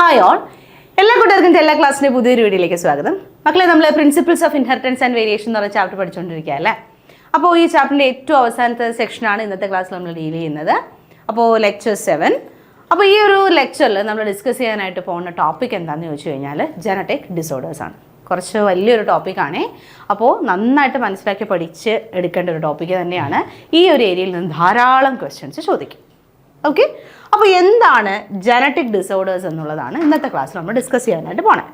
Hi all, എല്ലാ കൂട്ടുകാർക്കും എല്ലാ ക്ലാസ്സിൻ്റെ പുതിയൊരു വീഡിയോയിലേക്ക് സ്വാഗതം. മക്കളെ, നമ്മൾ principles of inheritance and variation എന്ന് പറഞ്ഞ ചാപ്റ്റർ പഠിച്ചുകൊണ്ടിരിക്കുക അല്ലേ. അപ്പോൾ ഈ ചാപ്റ്ററിൻ്റെ ഏറ്റവും അവസാനത്തെ സെക്ഷനാണ് ഇന്നത്തെ ക്ലാസ്സിൽ നമ്മൾ ഡീൽ ചെയ്യുന്നത്. അപ്പോൾ ലെക്ചർ 7. അപ്പോൾ ഈ ഒരു ലെക്ചറിൽ നമ്മൾ ഡിസ്കസ് ചെയ്യാനായിട്ട് പോകുന്ന ടോപ്പിക് എന്താണെന്ന് ചോദിച്ചു കഴിഞ്ഞാൽ ജനറ്റിക് ഡിസോർഡേഴ്സ് ആണ്. കുറച്ച് വലിയൊരു ടോപ്പിക്കാണേ. അപ്പോൾ നന്നായിട്ട് മനസ്സിലാക്കി പഠിച്ച് എടുക്കേണ്ട ഒരു ടോപ്പിക്ക് തന്നെയാണ്. ഈ ഒരു ഏരിയയിൽ നിന്ന് ധാരാളം ക്വസ്റ്റ്യൻസ് ചോദിക്കും. ഓക്കെ, അപ്പോൾ എന്താണ് ജനറ്റിക് ഡിസോർഡേഴ്സ് എന്നുള്ളതാണ് ഇന്നത്തെ ക്ലാസ്സിൽ നമ്മൾ ഡിസ്കസ് ചെയ്യാനായിട്ട് പോണേ.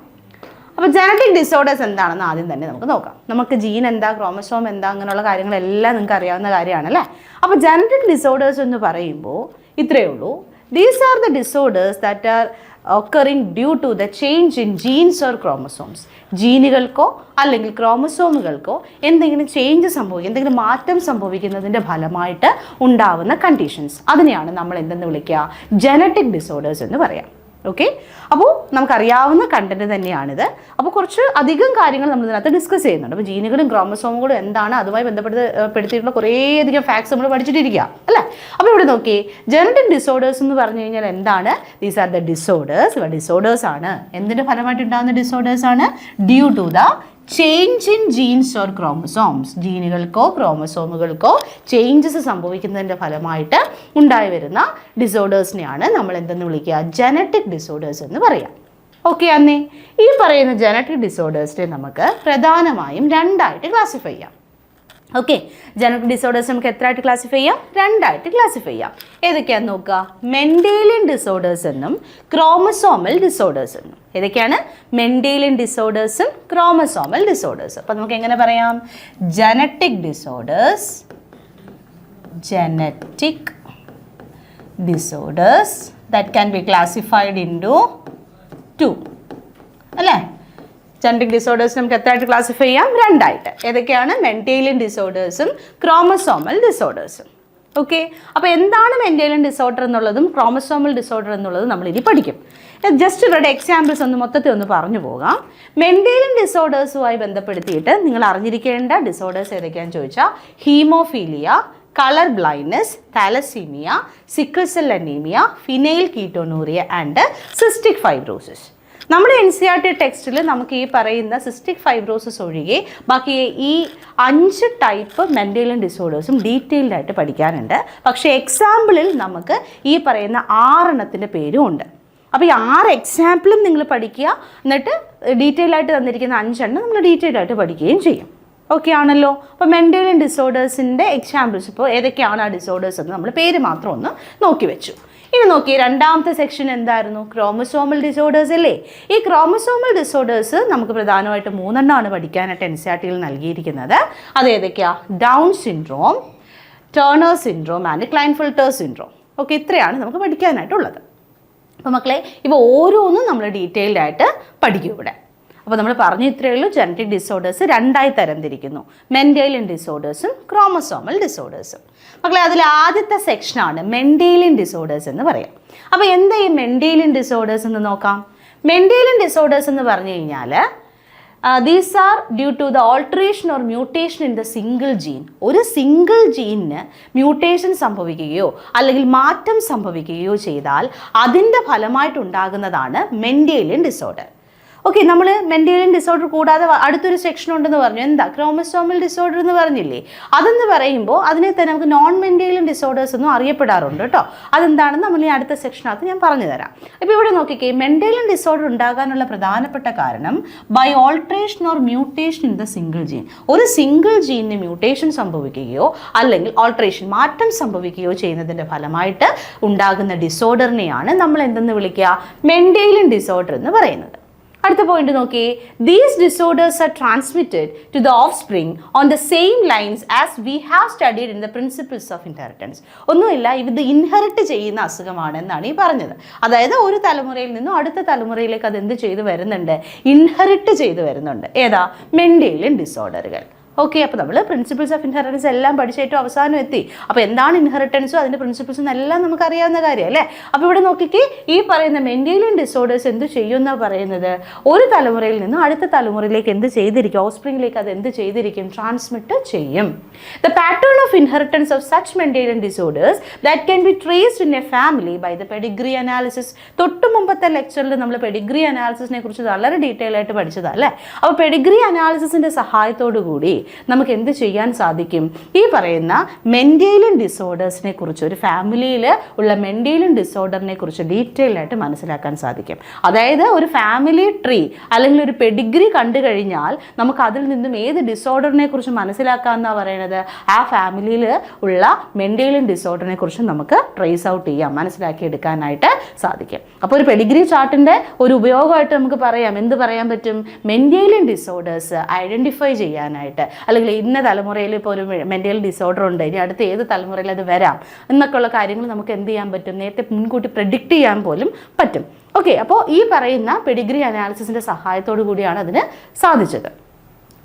അപ്പോൾ ജനറ്റിക് ഡിസോർഡേഴ്സ് എന്താണെന്ന് ആദ്യം തന്നെ നമുക്ക് നോക്കാം. നമുക്ക് ജീൻ എന്താ, ക്രോമസോം എന്താ, അങ്ങനെയുള്ള കാര്യങ്ങളെല്ലാം നിങ്ങൾക്ക് അറിയാവുന്ന കാര്യമാണല്ലേ. അപ്പോൾ ജനറ്റിക് ഡിസോർഡേഴ്സ് എന്ന് പറയുമ്പോൾ ഇത്രയേ ഉള്ളൂ. These are the disorders that are occurring due to the change in genes or chromosomes. ജീനുകൾക്കോ അല്ലെങ്കിൽ ക്രോമസോമുകൾക്കോ എന്തെങ്കിലും ചേഞ്ച് സംഭവിക്കുക, എന്തെങ്കിലും മാറ്റം സംഭവിക്കുന്നതിൻ്റെ ഫലമായിട്ട് ഉണ്ടാവുന്ന കണ്ടീഷൻസ്, അതിനെയാണ് നമ്മൾ എന്തെന്ന് വിളിക്കുക, ജനറ്റിക് ഡിസോർഡേഴ്സ് എന്ന് പറയാം. ഓക്കെ, അപ്പോൾ നമുക്കറിയാവുന്ന കണ്ടന്റ് തന്നെയാണിത്. അപ്പോൾ കുറച്ച് അധികം കാര്യങ്ങൾ നമ്മൾ ഇതിനകത്ത് ഡിസ്കസ് ചെയ്യുന്നുണ്ട്. അപ്പോൾ ജീനുകളും ക്രോമസോമുകളും എന്താണ്, അതുമായി ബന്ധപ്പെടുത്തിയിട്ടുള്ള കുറേയധികം ഫാക്ട്സ് നമ്മൾ പഠിച്ചിട്ടിരിക്കുക അല്ലേ. അപ്പോൾ ഇവിടെ നോക്കി, ജനറ്റിക് ഡിസോർഡേഴ്സ് എന്ന് പറഞ്ഞു കഴിഞ്ഞാൽ എന്താണ്? ദീസ് ആർ ദ ഡിസോർഡേഴ്സ് ആണ്. എന്തിൻ്റെ ഫലമായിട്ട് ഉണ്ടാകുന്ന ഡിസോർഡേഴ്സ് ആണ്? Due to the change in genes or chromosomes. ജീനുകൾക്കോ ക്രോമസോമുകൾക്കോ ചേഞ്ചസ് സംഭവിക്കുന്നതിൻ്റെ ഫലമായിട്ട് ഉണ്ടായി വരുന്ന ഡിസോർഡേഴ്സിനെയാണ് നമ്മൾ എന്തെന്ന് വിളിക്കുക, ജനറ്റിക് ഡിസോർഡേഴ്സ് എന്ന് പറയാം. ഓക്കെ, അന്നേ ഈ പറയുന്ന ജനറ്റിക് ഡിസോർഡേഴ്സിനെ നമുക്ക് പ്രധാനമായും രണ്ടായിട്ട് ക്ലാസിഫൈ ചെയ്യാം. ഓക്കെ, ജനറ്റിക് ഡിസോർഡേഴ്സ് നമുക്ക് എത്രയായിട്ട് ക്ലാസിഫൈ ചെയ്യാം? രണ്ടായിട്ട് ക്ലാസിഫൈ ചെയ്യാം. ഏതൊക്കെയാണെന്ന് നോക്കുക. മെൻഡേലിയൻ ഡിസോർഡേഴ്സ് എന്നും ക്രോമസോമൽ ഡിസോർഡേഴ്സ് എന്നും. ഏതൊക്കെയാണ്? മെൻഡേലിയൻ ഡിസോർഡേഴ്സും ക്രോമസോമൽ ഡിസോർഡേഴ്സും. അപ്പം നമുക്ക് എങ്ങനെ പറയാം? Genetic disorders that can be classified into 2 അല്ലേ. ജനറ്റിക് ഡിസോർഡേഴ്സ് നമുക്ക് എത്രയായിട്ട് ക്ലാസിഫൈ ചെയ്യാം? രണ്ടായിട്ട്. ഏതൊക്കെയാണ്? മെൻഡേലിയൻ ഡിസോർഡേഴ്സും ക്രോമസോമൽ ഡിസോർഡേഴ്സും. ഓക്കെ, അപ്പോൾ എന്താണ് മെൻഡേലിയൻ ഡിസോർഡർ എന്നുള്ളതും ക്രോമസോമൽ ഡിസോർഡർ എന്നുള്ളതും നമ്മൾ ഇനി പഠിക്കും. ജസ്റ്റ് ഇവരുടെ എക്സാമ്പിൾസ് മൊത്തത്തിൽ ഒന്ന് പറഞ്ഞു പോകാം. മെൻഡേലിയൻ ഡിസോർഡേഴ്സുമായി ബന്ധപ്പെടുത്തിയിട്ട് നിങ്ങൾ അറിഞ്ഞിരിക്കേണ്ട ഡിസോർഡേഴ്സ് ഏതൊക്കെയാണെന്ന് ചോദിച്ചാൽ haemophilia, colour blindness, thalassaemia, sickle cell anaemia, phenylketonuria and cystic fibrosis. നമ്മുടെ NCERT ടെക്സ്റ്റിൽ നമുക്ക് ഈ പറയുന്ന സിസ്റ്റിക് ഫൈബ്രോസിസ് ഒഴികെ ബാക്കി ഈ 5 ടൈപ്പ് മെൻഡേലിയൻ ഡിസോർഡേഴ്സും ഡീറ്റെയിൽഡ് ആയിട്ട് പഠിക്കാനുണ്ട്. പക്ഷേ എക്സാമ്പിളിൽ നമുക്ക് ഈ പറയുന്ന 6 എണ്ണത്തിൻ്റെ പേരും ഉണ്ട്. അപ്പോൾ ഈ 6 എക്സാമ്പിളും നിങ്ങൾ പഠിക്കുക. എന്നിട്ട് ഡീറ്റെയിൽ ആയിട്ട് തന്നിരിക്കുന്ന 5 എണ്ണം നമ്മൾ ഡീറ്റെയിൽ ആയിട്ട് പഠിക്കുകയും ചെയ്യും. ഓക്കെ ആണല്ലോ. അപ്പോൾ മെൻഡേലിയൻ ഡിസോർഡേഴ്സിൻ്റെ എക്സാമ്പിൾസ് ഇപ്പോൾ ഏതൊക്കെയാണ് ആ ഡിസോർഡേഴ്സ് എന്ന് നമ്മൾ പേര് മാത്രം ഒന്ന് നോക്കി വെച്ചു. ഇനി നോക്കി, രണ്ടാമത്തെ സെക്ഷൻ എന്തായിരുന്നു? ക്രോമസോമൽ ഡിസോർഡേഴ്സ് അല്ലേ. ഈ ക്രോമസോമൽ ഡിസോർഡേഴ്സ് നമുക്ക് പ്രധാനമായിട്ട് 3 എണ്ണമാണ് പഠിക്കാനായിട്ട് NCERTയിൽ നൽകിയിരിക്കുന്നത്. അത് ഏതൊക്കെയാ? Down syndrome, Turner syndrome and Klinefelter syndrome. Okay, ഇത്രയാണ് നമുക്ക് പഠിക്കാനായിട്ടുള്ളത്. അപ്പോൾ മക്കളെ, ഇവ ഓരോന്നും നമ്മൾ ഡീറ്റെയിൽഡ് ആയിട്ട് പഠിക്കും ഇവിടെ. അപ്പോൾ നമ്മൾ പറഞ്ഞു ഇത്രയേ ഉള്ളൂ. ജനറ്റിക് ഡിസോർഡേഴ്സ് രണ്ടായി തരംതിരിക്കുന്നു, മെൻഡേലിയൻ ഡിസോർഡേഴ്സും ക്രോമസോമൽ ഡിസോർഡേഴ്സും. മക്കളെ, അതിൽ ആദ്യത്തെ സെക്ഷനാണ് മെൻഡേലിയൻ ഡിസോർഡേഴ്സ് എന്ന് പറയാം. അപ്പോൾ എന്താ ഈ മെൻഡേലിയൻ ഡിസോർഡേഴ്സ് എന്ന് നോക്കാം. മെൻഡേലിയൻ ഡിസോർഡേഴ്സ് എന്ന് പറഞ്ഞു കഴിഞ്ഞാൽ these are due to the alteration or mutation in the single gene. ഒരു സിംഗിൾ ജീനിന് മ്യൂട്ടേഷൻ സംഭവിക്കുകയോ അല്ലെങ്കിൽ മാറ്റം സംഭവിക്കുകയോ ചെയ്താൽ അതിൻ്റെ ഫലമായിട്ടുണ്ടാകുന്നതാണ് മെൻഡേലിയൻ ഡിസോർഡർ. ഓക്കെ, നമ്മൾ മെൻഡേലിയൻ ഡിസോർഡർ കൂടാതെ അടുത്തൊരു സെക്ഷൻ ഉണ്ടെന്ന് പറഞ്ഞു. എന്താ? ക്രോമസോമൽ ഡിസോർഡർ എന്ന് പറഞ്ഞില്ലേ. അതെന്ന് പറയുമ്പോൾ അതിനെ തന്നെ നമുക്ക് നോൺ മെൻഡേലിയൻ ഡിസോർഡേഴ്സ് എന്നും അറിയപ്പെടാറുണ്ട് കേട്ടോ. അതെന്താണെന്ന് നമ്മൾ ഈ അടുത്ത സെക്ഷനകത്ത് ഞാൻ പറഞ്ഞു തരാം. ഇപ്പോൾ ഇവിടെ നോക്കിക്കേ, മെൻഡേലിയൻ ഡിസോർഡർ ഉണ്ടാകാനുള്ള പ്രധാനപ്പെട്ട കാരണം by alteration or mutation in the single gene. ഒരു സിംഗിൾ ജീനിന് മ്യൂട്ടേഷൻ സംഭവിക്കുകയോ അല്ലെങ്കിൽ ഓൾട്ടറേഷൻ മാറ്റം സംഭവിക്കുകയോ ചെയ്യുന്നതിൻ്റെ ഫലമായിട്ട് ഉണ്ടാകുന്ന ഡിസോർഡറിനെയാണ് നമ്മൾ എന്തെന്ന് വിളിക്കുക, മെൻഡേലിയൻ ഡിസോർഡർ എന്ന് പറയുന്നത്. അടുത്ത പോയിന്റ് നോക്കി, these disorders are transmitted to the offspring on the same lines as we have studied in the principles of inheritance. ഒന്നുമില്ല, ഇത് ഇൻഹെറിറ്റ് ചെയ്യുന്ന അസുഖമാണ് എന്നാണ് ഈ പറഞ്ഞത്. അതായത് ഒരു തലമുറയിൽ നിന്നും അടുത്ത തലമുറയിലേക്ക് അത് എന്ത് ചെയ്തു വരുന്നുണ്ട്? ഇൻഹെറിറ്റ് ചെയ്തു വരുന്നുണ്ട്. ഏതാ? മെൻഡേലിയൻ ഡിസോർഡറുകൾ. ഓക്കെ, അപ്പോൾ നമ്മൾ പ്രിൻസിപ്പിൾസ് ഓഫ് ഇൻഹെറിറ്റൻസ് എല്ലാം പഠിച്ച് ഏറ്റവും അവസാനം എത്തി. അപ്പോൾ എന്താണ് ഇൻഹെറിറ്റൻസും അതിൻ്റെ പ്രിൻസിപ്പിൾസും എല്ലാം നമുക്കറിയാവുന്ന കാര്യം അല്ലേ. അപ്പോൾ ഇവിടെ നോക്കിയിട്ട് ഈ പറയുന്ന മെൻറ്റേലിയൻ ഡിസോർഡേഴ്സ് എന്ത് ചെയ്യുമെന്നാണ് പറയുന്നത്, ഒരു തലമുറയിൽ നിന്നും അടുത്ത തലമുറയിലേക്ക് എന്ത് ചെയ്തിരിക്കും, ഓഫ്സ്പ്രിങ്ങിലേക്ക് അത് എന്ത് ചെയ്തിരിക്കും, ട്രാൻസ്മിറ്റ് ചെയ്യും. The pattern of inheritance of such Mendelian disorders that can be traced in a family by the pedigree analysis. തൊട്ട് മുമ്പത്തെ ലെക്ചറിൽ നമ്മൾ പെഡിഗ്രി അനാലിസിസിനെ കുറിച്ച് വളരെ ഡീറ്റെയിൽ ആയിട്ട് പഠിച്ചതാണ് അല്ലേ. അപ്പോൾ പെഡിഗ്രി അനാലിസിസിൻ്റെ സഹായത്തോടു കൂടി നമുക്ക് എന്ത് ചെയ്യാൻ സാധിക്കും, ഈ പറയുന്ന മെൻറ്റേലിയൻ ഡിസോർഡേഴ്സിനെ കുറിച്ച്, ഒരു ഫാമിലിയിൽ ഉള്ള മെൻറ്റേലിയൻ ഡിസോർഡറിനെ കുറിച്ച് ഡീറ്റെയിൽ ആയിട്ട് മനസ്സിലാക്കാൻ സാധിക്കും. അതായത് ഒരു ഫാമിലി ട്രീ അല്ലെങ്കിൽ ഒരു പെഡിഗ്രി കണ്ടു കഴിഞ്ഞാൽ നമുക്ക് അതിൽ നിന്നും ഏത് ഡിസോർഡറിനെ കുറിച്ച് മനസ്സിലാക്കാമെന്നാണ് പറയുന്നത്, ആ ഫാമിലിയിൽ ഉള്ള മെൻറ്റേലിയൻ ഡിസോർഡറിനെ കുറിച്ച് നമുക്ക് ട്രേസ് ഔട്ട് ചെയ്യാം, മനസ്സിലാക്കി എടുക്കാനായിട്ട് സാധിക്കും. അപ്പോൾ ഒരു പെഡിഗ്രി ചാർട്ടിൻ്റെ ഒരു ഉപയോഗമായിട്ട് നമുക്ക് പറയാം, എന്ത് പറയാൻ പറ്റും, മെൻറ്റേലിയൻ ഡിസോർഡേഴ്സ് ഐഡൻറ്റിഫൈ ചെയ്യാനായിട്ട്, അല്ലെങ്കിൽ ഇന്ന തലമുറയിൽ ഇപ്പോൾ ഒരു മെൻ്റൽ ഡിസോർഡർ ഉണ്ട്, ഇനി അടുത്ത ഏത് തലമുറയിൽ അത് വരാം എന്നൊക്കെയുള്ള കാര്യങ്ങൾ നമുക്ക് എന്ത് ചെയ്യാൻ പറ്റും, നേരത്തെ മുൻകൂട്ടി പ്രെഡിക്റ്റ് ചെയ്യാൻ പോലും പറ്റും. ഓക്കെ, അപ്പോൾ ഈ പറയുന്ന പെഡിഗ്രി അനാലിസിസിൻ്റെ സഹായത്തോടു കൂടിയാണ് അതിന് സാധിച്ചത്.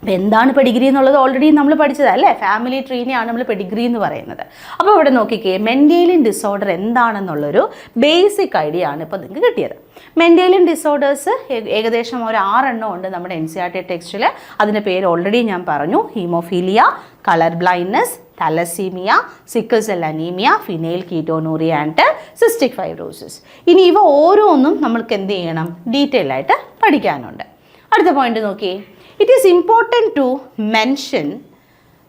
അപ്പോൾ എന്താണ് പെഡിഗ്രി എന്നുള്ളത് ഓൾറെഡി നമ്മൾ പഠിച്ചതാണ് അല്ലേ, ഫാമിലി ട്രീനെയാണ് നമ്മൾ പെഡിഗ്രി എന്ന് പറയുന്നത്. അപ്പോൾ ഇവിടെ നോക്കിക്കേ, മെൻറ്റേലിയൻ ഡിസോർഡർ എന്താണെന്നുള്ളൊരു ബേസിക് ഐഡിയ ആണ് ഇപ്പോൾ നിങ്ങൾക്ക് കിട്ടിയത്. മെൻറ്റേലിയൻ ഡിസോർഡേഴ്സ് ഏകദേശം ഒരു 6 എണ്ണം ഉണ്ട് നമ്മുടെ NCERT ടെക്സ്റ്റിൽ. അതിൻ്റെ പേര് ഓൾറെഡി ഞാൻ പറഞ്ഞു, haemophilia, colour blindness, thalassaemia, sickle cell anaemia, phenyl ketonuria and cystic fibrosis. ഇനി ഇവ ഓരോന്നും നമ്മൾക്ക് എന്ത് ചെയ്യണം, ഡീറ്റെയിൽ ആയിട്ട് പഠിക്കാനുണ്ട്. അടുത്ത പോയിന്റ് നോക്കിയേ, it is important to mention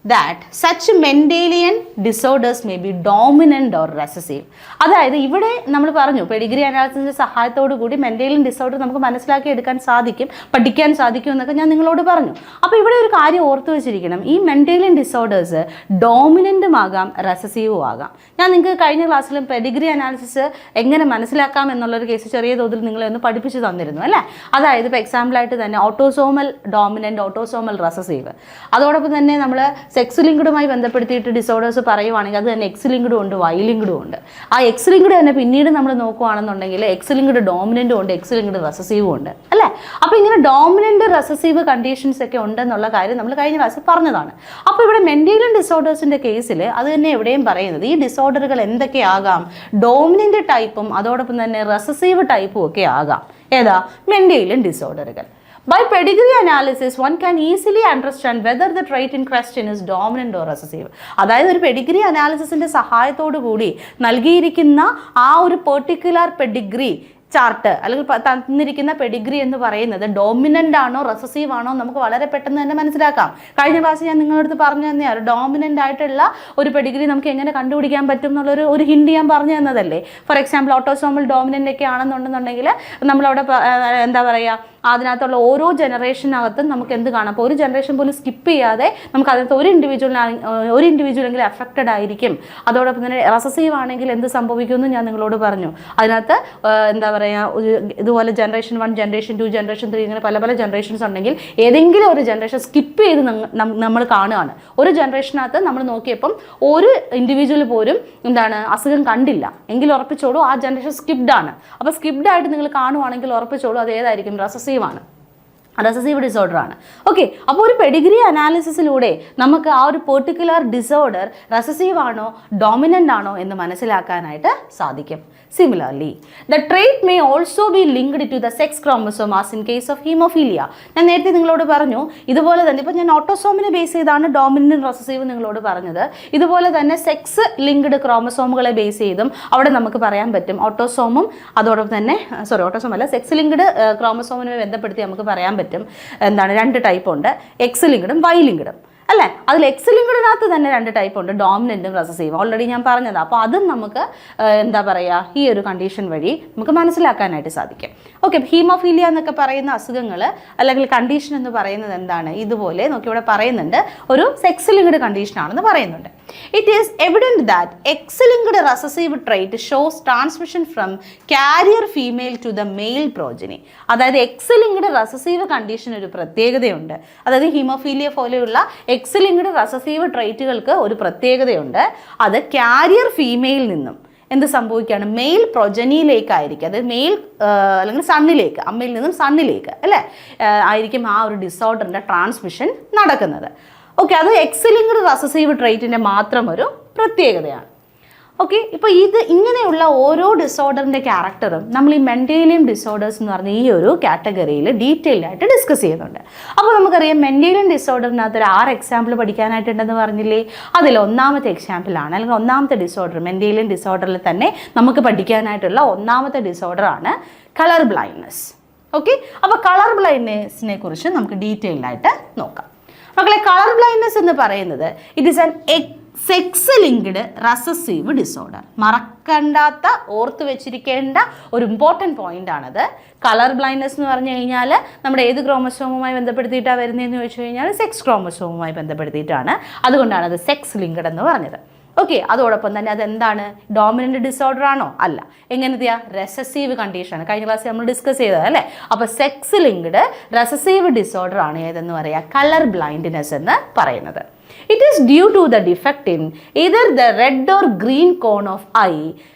that such Mendelian disorders may be dominant or recessive. അതായത് ഇവിടെ നമ്മൾ പറഞ്ഞു പെഡിഗ്രി അനാലിസിസിൻ്റെ സഹായത്തോടു കൂടി മെൻറ്റേലിയൻ ഡിസോർഡർ നമുക്ക് മനസ്സിലാക്കി എടുക്കാൻ സാധിക്കും, പഠിക്കാൻ സാധിക്കും എന്നൊക്കെ ഞാൻ നിങ്ങളോട് പറഞ്ഞു. അപ്പോൾ ഇവിടെ ഒരു കാര്യം ഓർത്ത് വെച്ചിരിക്കണം, ഈ മെൻറ്റേലിയൻ ഡിസോർഡേഴ്സ് ഡോമിനൻറ്റും ആകാം റെസസീവും ആകാം. ഞാൻ നിങ്ങൾക്ക് കഴിഞ്ഞ ക്ലാസ്സിലും പെഡിഗ്രി അനാലിസിസ് എങ്ങനെ മനസ്സിലാക്കാം എന്നുള്ളൊരു കേസ് ചെറിയ തോതിൽ നിങ്ങളെ ഒന്ന് പഠിപ്പിച്ച് തന്നിരുന്നു അല്ലേ. അതായത് ഇപ്പോൾ എക്സാമ്പിളായിട്ട് തന്നെ ഓട്ടോസോമൽ ഡോമിനൻറ്റ്, ഓട്ടോസോമൽ റെസസീവ്. അതോടൊപ്പം തന്നെ നമ്മൾ സെക്സ് ലിങ്ക്ഡുമായി ബന്ധപ്പെടുത്തിയിട്ട് ഡിസോർഡേഴ്സ് പറയുവാണെങ്കിൽ അത് തന്നെ എക്സ് ലിങ്ക്ഡും ഉണ്ട്, വൈ ലിങ്ക്ഡും ഉണ്ട്. ആ എക്സ് ലിങ്ക്ഡ് തന്നെ പിന്നീട് നമ്മൾ നോക്കുകയാണെന്നുണ്ടെങ്കിൽ എക്സ് ലിങ്ക്ഡ് ഡോമിനൻറ്റും ഉണ്ട്, എക്സ് ലിങ്ക്ഡ് റെസസീവും ഉണ്ട് അല്ലേ. അപ്പോൾ ഇങ്ങനെ ഡോമിനൻറ്റ് റെസസീവ് കണ്ടീഷൻസ് ഒക്കെ ഉണ്ടെന്നുള്ള കാര്യം നമ്മൾ കഴിഞ്ഞ ക്ലാസ്സിൽ പറഞ്ഞതാണ്. അപ്പോൾ ഇവിടെ മെൻറ്റേലിയൻ ഡിസോർഡേഴ്സിൻ്റെ കേസിൽ അത് തന്നെ എവിടെയും പറയുന്നത്, ഈ ഡിസോർഡറുകൾ എന്തൊക്കെയാകാം, ഡോമിനൻറ്റ് ടൈപ്പും അതോടൊപ്പം തന്നെ റെസസീവ് ടൈപ്പും ഒക്കെ ആകാം. ഏതാ, Mendelian ഡിസോർഡറുകൾ. By pedigree analysis, one can easily understand whether the trait in question is dominant or recessive. അതായത് ഒരു പെഡിഗ്രി അനാലിസിസിൻ്റെ സഹായത്തോടു കൂടി നൽകിയിരിക്കുന്ന ആ ഒരു പെർട്ടിക്കുലർ പെഡിഗ്രി ചാർട്ട് അല്ലെങ്കിൽ തന്നിരിക്കുന്ന പെഡിഗ്രി എന്ന് പറയുന്നത് ഡോമിനൻ്റ് ആണോ റെസസീവ് ആണോ നമുക്ക് വളരെ പെട്ടെന്ന് തന്നെ മനസ്സിലാക്കാം. കഴിഞ്ഞ ക്ലാസ്സിൽ ഞാൻ നിങ്ങളുടെ അടുത്ത് പറഞ്ഞു തന്നെയാണ്, ഡോമിനൻ്റ് ആയിട്ടുള്ള ഒരു പെഡിഗ്രി നമുക്ക് എങ്ങനെ കണ്ടുപിടിക്കാൻ പറ്റും എന്നുള്ളൊരു ഹിൻഡ് ഞാൻ പറഞ്ഞു തന്നതല്ലേ. ഫോർ എക്സാമ്പിൾ ഓട്ടോസോമൽ ഡോമിനൻ്റ് ഒക്കെ ആണെന്നുണ്ടെന്നുണ്ടെങ്കിൽ നമ്മളവിടെ എന്താ പറയുക, അതിനകത്തുള്ള ഓരോ ജനറേഷനകത്തും നമുക്ക് എന്ത് കാണാം, അപ്പോൾ ഒരു ജനറേഷൻ പോലും സ്കിപ്പ് ചെയ്യാതെ നമുക്ക് അതിനകത്ത് ഒരു ഇൻഡിവിജ്വലെങ്കിലും അഫക്റ്റഡ് ആയിരിക്കും. അതോടൊപ്പം തന്നെ റെസസീവ് ആണെങ്കിൽ എന്ത് സംഭവിക്കുമെന്ന് ഞാൻ നിങ്ങളോട് പറഞ്ഞു. അതിനകത്ത് എന്താ പറയുക, ഇതുപോലെ ജനറേഷൻ 1, ജനറേഷൻ 2, ജനറേഷൻ 3 ഇങ്ങനെ പല പല ജനറേഷൻസ് ഉണ്ടെങ്കിൽ ഏതെങ്കിലും ഒരു ജനറേഷൻ സ്കിപ്പ് ചെയ്ത് നമ്മൾ കാണുകയാണ്. ഒരു ജനറേഷനകത്ത് നമ്മൾ നോക്കിയപ്പം ഒരു ഇൻഡിവിജ്വൽ പോലും എന്താണ് അസുഖം കണ്ടില്ല എങ്കിൽ ഉറപ്പിച്ചോളൂ ആ ജനറേഷൻ സ്കിപ്ഡ് ആണ്. അപ്പോൾ സ്കിപ്ഡ് ആയിട്ട് നിങ്ങൾ കാണുവാണെങ്കിൽ ഉറപ്പിച്ചോളൂ അത് ഏതായിരിക്കും, റെസസീവ് ഡിസോർഡർ ആണ്. ഓക്കെ, അപ്പോൾ ഒരു പെഡിഗ്രി അനാലിസിസിലൂടെ നമുക്ക് ആ ഒരു പെർട്ടിക്കുലർ ഡിസോർഡർ റെസസീവ് ആണോ ഡോമിനൻ്റ് ആണോ എന്ന് മനസ്സിലാക്കാനായിട്ട് സാധിക്കും. Similarly, the trait may also be linked to the sex chromosomes in case of hemophilia. ഞാൻ നേരത്തെ നിങ്ങളോട് പറഞ്ഞു ഇതുപോലെ തന്നെ, ഇപ്പോൾ ഞാൻ ഓട്ടോസോമിനെ ബേസ് ചെയ്താണ് ഡോമിനൻ്റ് റെസസീവ് നിങ്ങളോട് പറഞ്ഞത്. ഇതുപോലെ തന്നെ സെക്സ് ലിങ്ക്ഡ് ക്രോമസോമുകളെ ബേസ് ചെയ്തും അവിടെ നമുക്ക് പറയാൻ പറ്റും ഓട്ടോസോമും അതോടൊപ്പം തന്നെ ഓട്ടോസോം അല്ല, സെക്സ് ലിങ്ക്ഡ് ക്രോമസോമിനെ ബന്ധപ്പെടുത്തി നമുക്ക് പറയാൻ പറ്റും എന്താണ്, 2 ടൈപ്പ് ഉണ്ട്, എക്സ് ലിങ്ക്ഡും വൈ ലിങ്ക്ഡും അല്ലേ. അതിൽ എക്സ് ലിങ്ക്ഡിനകത്ത് തന്നെ 2 ടൈപ്പ് ഉണ്ട്, ഡോമിനൻറ്റും റെസസീവും. ഓൾറെഡി ഞാൻ പറഞ്ഞത്. അപ്പോൾ അതും നമുക്ക് എന്താ പറയുക, ഈ ഒരു കണ്ടീഷൻ വഴി നമുക്ക് മനസ്സിലാക്കാനായിട്ട് സാധിക്കും. ഓക്കെ, ഹീമോഫീലിയ എന്നൊക്കെ പറയുന്ന അസുഖങ്ങൾ അല്ലെങ്കിൽ കണ്ടീഷൻ എന്ന് പറയുന്നത് എന്താണ്, ഇതുപോലെ നോക്കി ഇവിടെ പറയുന്നുണ്ട്, ഒരു സെക്സ് ലിങ്ക്ഡ് കണ്ടീഷനാണെന്ന് പറയുന്നുണ്ട്. It is evident that X-linked recessive trait shows transmission from carrier female to the male progeny. അതായത് X-linked recessive കണ്ടീഷൻ ഒരു പ്രത്യേകതയുണ്ട്. അതായത് ഹീമോഫീലിയ പോലെയുള്ള X-linked recessive ട്രൈറ്റുകൾക്ക് ഒരു പ്രത്യേകതയുണ്ട്. അത് കാരിയർ ഫീമെയിൽ നിന്നും എന്ത് സംഭവിക്കുകയാണ്, മെയിൽ പ്രൊജനിയിലേക്കായിരിക്കും, അതായത് മെയിൽ അല്ലെങ്കിൽ സണ്ണിലേക്ക്, അമ്മയിൽ നിന്നും സണ്ണിലേക്ക് അല്ലേ ആയിരിക്കും ആ ഒരു ഡിസോർഡറിൻ്റെ ട്രാൻസ്മിഷൻ നടക്കുന്നത്. ഓക്കെ, അത് എക്സ് ലിങ്ക്ഡ് റെസസീവ് ട്രേറ്റിൻ്റെ മാത്രം ഒരു പ്രത്യേകതയാണ്. ഓക്കെ, ഇപ്പോൾ ഇങ്ങനെയുള്ള ഓരോ ഡിസോർഡറിൻ്റെ ക്യാരക്ടറും നമ്മൾ ഈ മെൻറ്റേലിയം ഡിസോർഡേഴ്സ് എന്ന് പറഞ്ഞ ഈ ഒരു കാറ്റഗറിയിൽ ഡീറ്റെയിൽഡ് ആയിട്ട് ഡിസ്കസ് ചെയ്യുന്നുണ്ട്. അപ്പോൾ നമുക്കറിയാം മെൻറ്റേലിയം ഡിസോർഡറിനകത്ത് ഒരു 6 എക്സാമ്പിൾ പഠിക്കാനായിട്ടുണ്ടെന്ന് പറഞ്ഞില്ലേ? അതിൽ ഒന്നാമത്തെ എക്സാമ്പിളാണ്, അല്ലെങ്കിൽ ഒന്നാമത്തെ ഡിസോർഡർ, മെൻറ്റേലിയം ഡിസോർഡറിൽ തന്നെ നമുക്ക് പഠിക്കാനായിട്ടുള്ള ഒന്നാമത്തെ ഡിസോർഡറാണ് കളർ ബ്ലൈൻഡ്നെസ്. ഓക്കെ, അപ്പോൾ കളർ ബ്ലൈൻഡ്നെസ്സിനെ കുറിച്ച് നമുക്ക് ഡീറ്റെയിൽഡ് ആയിട്ട് നോക്കാം. മക്കളെ, കളർ ബ്ലൈൻഡ്നെസ് എന്ന് പറയുന്നത് it is an sex linked recessive disorder. മറക്കണ്ടാത്ത, ഓർത്ത് വെച്ചിരിക്കേണ്ട ഒരു ഇമ്പോർട്ടൻറ്റ് പോയിന്റ് ആണത്. കളർ ബ്ലൈൻഡ്നെസ് എന്ന് പറഞ്ഞു കഴിഞ്ഞാൽ നമ്മുടെ ഏത് ക്രോമസോമുമായി ബന്ധപ്പെടുത്തിയിട്ടാണ് വരുന്നതെന്ന് ചോദിച്ചു കഴിഞ്ഞാൽ സെക്സ് ക്രോമസോമുമായി ബന്ധപ്പെടുത്തിയിട്ടാണ്. അതുകൊണ്ടാണ് അത് സെക്സ് ലിങ്ക്ഡ് എന്ന് പറഞ്ഞത്. ഓക്കെ, അതോടൊപ്പം തന്നെ അതെന്താണ്, ഡോമിനൻ്റ് ഡിസോർഡർ ആണോ? അല്ല. എങ്ങനത്തെയാ? റെസസീവ് കണ്ടീഷനാണ്. കഴിഞ്ഞ ക്ലാസ്സിൽ നമ്മൾ ഡിസ്കസ് ചെയ്തത് അല്ലേ? അപ്പോൾ സെക്സ് ലിങ്ക്ഡ് റെസസീവ് ഡിസോർഡർ ആണ് ഏതെന്ന് പറയുക? കളർ ബ്ലൈൻഡ്നെസ് എന്ന് പറയുന്നത്. It is due to the defect in either the red or green cone of eye,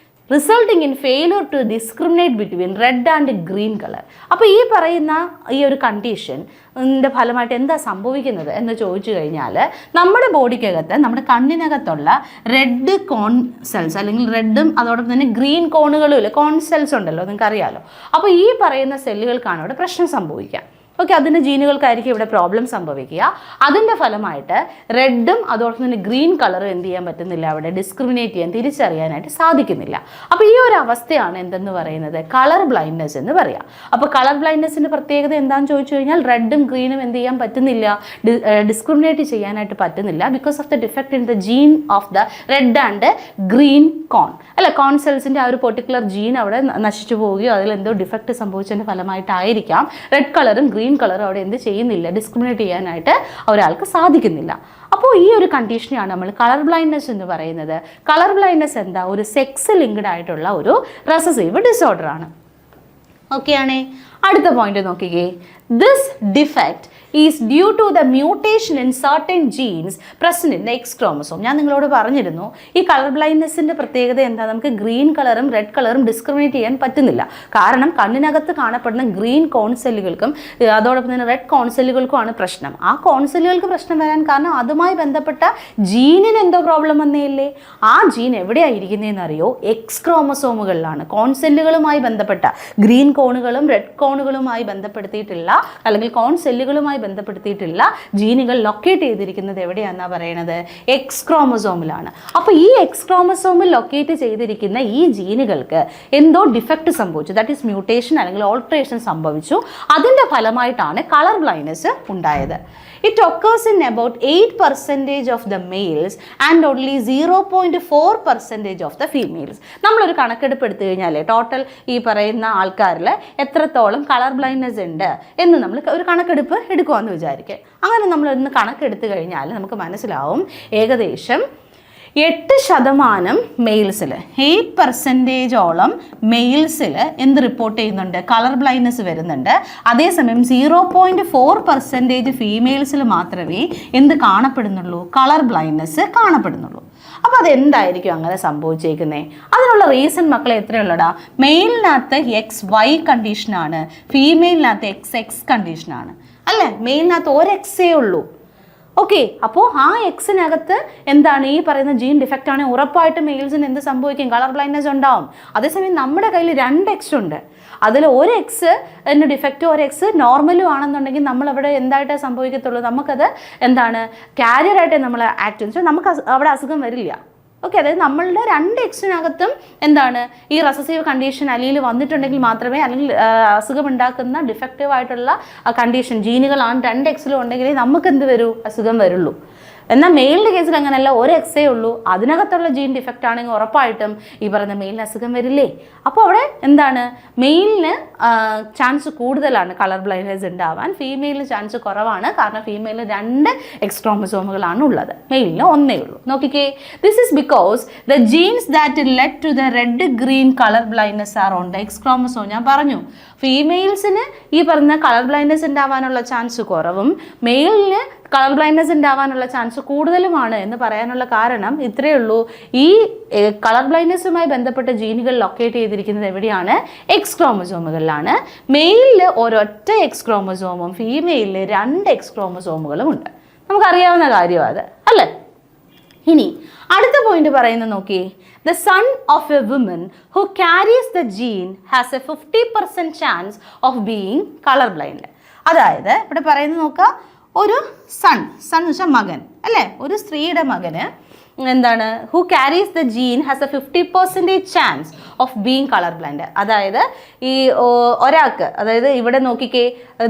resulting in failure to discriminate between red and green color. അപ്പോൾ ഈ പറയുന്ന ഈ ഒരു കണ്ടീഷൻ്റെ ഫലമായിട്ട് എന്താ സംഭവിക്കുന്നത് എന്ന് ചോദിച്ചു കഴിഞ്ഞാൽ, നമ്മുടെ ബോഡിക്കകത്ത്, നമ്മുടെ കണ്ണിനകത്തുള്ള റെഡ് കോൺ സെൽസ്, അല്ലെങ്കിൽ റെഡും അതോടൊപ്പം തന്നെ ഗ്രീൻ കോണുകളും ഇല്ല, കോൺ സെൽസ് ഉണ്ടല്ലോ, നിങ്ങൾക്ക് അറിയാമല്ലോ. അപ്പോൾ ഈ പറയുന്ന സെല്ലുകൾക്കാണ് ഇവിടെ പ്രശ്നം സംഭവിക്കുക. ഓക്കെ, അതിൻ്റെ ജീനുകൾക്കായിരിക്കും ഇവിടെ പ്രോബ്ലം സംഭവിക്കുക. അതിൻ്റെ ഫലമായിട്ട് റെഡും അതോടൊപ്പം തന്നെ ഗ്രീൻ കളറും എന്ത് ചെയ്യാൻ പറ്റുന്നില്ല, അവിടെ ഡിസ്ക്രിമിനേറ്റ് ചെയ്യാൻ, തിരിച്ചറിയാനായിട്ട് സാധിക്കുന്നില്ല. അപ്പോൾ ഈ ഒരു അവസ്ഥയാണ് എന്തെന്ന് പറയുന്നത്? കളർ ബ്ലൈൻഡ്നെസ് എന്ന് പറയാം. അപ്പോൾ കളർ ബ്ലൈൻഡ്നെസ്സിൻ്റെ പ്രത്യേകത എന്താണെന്ന് ചോദിച്ചു കഴിഞ്ഞാൽ, റെഡും ഗ്രീനും എന്ത് ചെയ്യാൻ പറ്റുന്നില്ല, ഡിസ്ക്രിമിനേറ്റ് ചെയ്യാനായിട്ട് പറ്റുന്നില്ല, because of the defect in the gene of the red and green cone. അല്ല, കോൺ സെൽസിൻ്റെ ആ ഒരു പെർട്ടിക്കുലർ ജീൻ അവിടെ നശിച്ചു പോവുകയോ അതിലെന്തോ ഡിഫക്റ്റ് സംഭവിച്ചതിൻ്റെ ഫലമായിട്ടായിരിക്കാം റെഡ് കളറും ഗ്രീൻ കളർ അവിടെ എന്ത് ചെയ്യുന്നില്ല, ഡിസ്ക്രിമിനേറ്റ് ചെയ്യാനായിട്ട് ഒരാൾക്ക് സാധിക്കുന്നില്ല. അപ്പോൾ ഈ ഒരു കണ്ടീഷനെയാണ് നമ്മൾ കളർ ബ്ലൈൻഡ്നെസ് എന്ന് പറയുന്നത്. കളർ ബ്ലൈൻഡ്നെസ് എന്താ? ഒരു സെക്സ് ലിങ്ക്ഡ് ആയിട്ടുള്ള ഒരു റെസസീവ് ഡിസോർഡർ ആണ്. ഓക്കെ ആണേ. അടുത്ത പോയിന്റ് നോക്കിക്കേ. This defect is due to the mutation in certain genes present in the X chromosome. ഞാൻ നിങ്ങളോട് പറഞ്ഞിരുന്നു ഈ കളർ ബ്ലൈൻഡ്നെസ്സിൻ്റെ പ്രത്യേകത എന്താ? നമുക്ക് ഗ്രീൻ കളറും റെഡ് കളറും ഡിസ്ക്രിമിനേറ്റ് ചെയ്യാൻ പറ്റുന്നില്ല. കാരണം കണ്ണിനകത്ത് കാണപ്പെടുന്ന ഗ്രീൻ കോൺ സെല്ലുകൾക്കും അതോടൊപ്പം തന്നെ റെഡ് കോൺ സെല്ലുകൾക്കുമാണ് പ്രശ്നം. ആ കോൺ സെല്ലുകൾക്ക് പ്രശ്നം വരാൻ കാരണം അതുമായി ബന്ധപ്പെട്ട ജീനിന് എന്തോ പ്രോബ്ലം വന്നേയില്ലേ? ആ ജീൻ എവിടെയാണ് ഇരിക്കുന്നതെന്ന് അറിയോ? എക്സ് ക്രോമസോമുകളിലാണ്. കോൺ സെല്ലുകളുമായി ബന്ധപ്പെട്ട ഗ്രീൻ കോണുകളും റെഡ് കോണുകളുമായി ബന്ധപ്പെടുത്തിയിട്ടുള്ള, അല്ലെങ്കിൽ കോൺ സെല്ലുകളുമായി ബന്ധപ്പെടുത്തിയിട്ടുള്ള ജീനുകൾ ലൊക്കേറ്റ് ചെയ്തിരിക്കുന്നത് എവിടെയാണെന്നാണ് പറയണത്? എക്സ് ക്രോമസോമിലാണ്. അപ്പോൾ ഈ എക്സ് ക്രോമസോമിൽ ലൊക്കേറ്റ് ചെയ്തിരിക്കുന്ന ഈ ജീനുകൾക്ക് എന്തോ ഡിഫക്റ്റ് സംഭവിച്ചു, ദാറ്റ് ഈസ് മ്യൂട്ടേഷൻ അല്ലെങ്കിൽ ഓൾട്ടറേഷൻ സംഭവിച്ചു. അതിൻ്റെ ഫലമായിട്ടാണ് കളർ ബ്ലൈൻഡ്നെസ് ഉണ്ടായത്. It occurs in about 8% of the males and only 0.4% of the females. നമ്മളൊരു കണക്കെടുപ്പ് എടുത്തു കഴിഞ്ഞാൽ ടോട്ടൽ ഈ പറയുന്ന ആൾക്കാരിൽ എത്രത്തോളം കളർ ബ്ലൈൻഡ്നെസ് ഉണ്ട് എന്ന് നമ്മൾ ഒരു കണക്കെടുപ്പ് എടുക്കുമെന്ന് വിചാരിക്കുക. അങ്ങനെ നമ്മളൊന്ന് കണക്കെടുത്ത് കഴിഞ്ഞാൽ നമുക്ക് മനസ്സിലാവും ഏകദേശം 8% മെയിൽസിൽ, 8% മെയിൽസിൽ എന്ത് റിപ്പോർട്ട് ചെയ്യുന്നുണ്ട്? കളർ ബ്ലൈൻഡ്നെസ് വരുന്നുണ്ട്. അതേസമയം 0.4% ഫീമെയിൽസിൽ മാത്രമേ എന്ത് കാണപ്പെടുന്നുള്ളൂ? Colour blindness കാണപ്പെടുന്നുള്ളൂ. അപ്പോൾ അതെന്തായിരിക്കും അങ്ങനെ സംഭവിച്ചേക്കുന്നത്? അതിനുള്ള റീസൺ മക്കളെ എത്രയുള്ളടാ? മെയിലിനകത്ത് XY കണ്ടീഷനാണ്, ഫീമെയിലിനകത്ത് XX കണ്ടീഷനാണ് അല്ലേ? മെയിലിനകത്ത് ഒരു എക്സേ ഉള്ളൂ. ഓക്കെ, അപ്പോൾ ആ എക്സിനകത്ത് എന്താണ് ഈ പറയുന്ന ജീൻ ഡിഫക്റ്റ് ആണെങ്കിൽ ഉറപ്പായിട്ടും മെയിൽസിന് എന്ത് സംഭവിക്കും? കളർ ബ്ലൈൻഡ്നെസ് ഉണ്ടാവും. അതേസമയം നമ്മുടെ കയ്യിൽ 2 എക്സ് ഉണ്ട്. അതിൽ ഒരു എക്സ് ഡിഫക്റ്റും ഒരു എക്സ് നോർമലും ആണെന്നുണ്ടെങ്കിൽ നമ്മളവിടെ എന്തായിട്ടേ സംഭവിക്കത്തുള്ളൂ? നമുക്കത് എന്താണ് കാരിയറായിട്ട് നമ്മൾ ആക്ട് ചെയ്യുന്നത്, നമുക്ക് അവിടെ അസുഖം വരില്ല. ഓക്കെ, അതായത് നമ്മളുടെ 2 എക്സിനകത്തും എന്താണ് ഈ റെസസീവ് കണ്ടീഷൻ അലിയിൽ വന്നിട്ടുണ്ടെങ്കിൽ മാത്രമേ, അല്ലെങ്കിൽ അസുഖമുണ്ടാക്കുന്ന ഡിഫക്റ്റീവ് ആയിട്ടുള്ള കണ്ടീഷൻ ജീനുകളാണ് 2 എക്സിലും ഉണ്ടെങ്കിലേ നമുക്ക് എന്ത് വരൂ? അസുഖം വരുള്ളൂ. എന്നാൽ മെയിലിൻ്റെ കേസിൽ അങ്ങനെയല്ല, ഒരു എക്സേ ഉള്ളൂ. അതിനകത്തുള്ള ജീൻ ഡിഫക്റ്റ് ആണെങ്കിൽ ഉറപ്പായിട്ടും ഈ പറയുന്ന മെയിലിന് അസുഖം വരില്ലേ? അപ്പോൾ അവിടെ എന്താണ് മെയിലിന് ചാൻസ് കൂടുതലാണ് കളർ ബ്ലൈൻഡ്നെസ് ഉണ്ടാവാൻ, ഫീമെയിലിന് ചാൻസ് കുറവാണ്. കാരണം ഫീമെയിലിന് 2 എക്സ് ക്രോമസോമുകളാണ് ഉള്ളത്, മെയിലിന് 1 ഉള്ളൂ. നോക്കിക്കേ, this is because the genes that lead to the red green colour blindness are on the X chromosome. ഞാൻ പറഞ്ഞു ഫീമെയിൽസിന് ഈ പറഞ്ഞ കളർ ബ്ലൈൻഡ്നെസ് ഉണ്ടാവാനുള്ള ചാൻസ് കുറവും മെയിലിന് കളർ ബ്ലൈൻഡ്നെസ് ഉണ്ടാവാനുള്ള ചാൻസ് കൂടുതലുമാണ് എന്ന് പറയാനുള്ള കാരണം ഇത്രയേ ഉള്ളൂ. ഈ കളർ ബ്ലൈൻഡ്നെസ്സുമായി ബന്ധപ്പെട്ട ജീനുകൾ ലൊക്കേറ്റ് ചെയ്തിരിക്കുന്നത് എവിടെയാണ്? എക്സ് ക്രോമസോമുകളിലാണ്. മെയിലിൽ ഒരൊറ്റ എക്സ് ക്രോമസോമും ഫീമെയിലിൽ 2 എക്സ് ക്രോമസോമുകളും ഉണ്ട്. നമുക്കറിയാവുന്ന കാര്യമാണ് അത്, അല്ലേ? ഇനി അടുത്ത പോയിന്റ് പറയുന്നത് നോക്കി, the son of a woman who carries the gene has a 50% chance of being colorblind. അതായത് ഇവിടെ പറയുന്നത് നോക്കുക, ഒരു സൺ എന്ന് വെച്ചാൽ മകൻ, അല്ലേ? ഒരു സ്ത്രീയുടെ മകന് എന്താണ്, who carries the gene has a 50% chance of being colour blind. അതായത് ഈ ഒരാൾക്ക്, അതായത് ഇവിടെ നോക്കിക്കേ,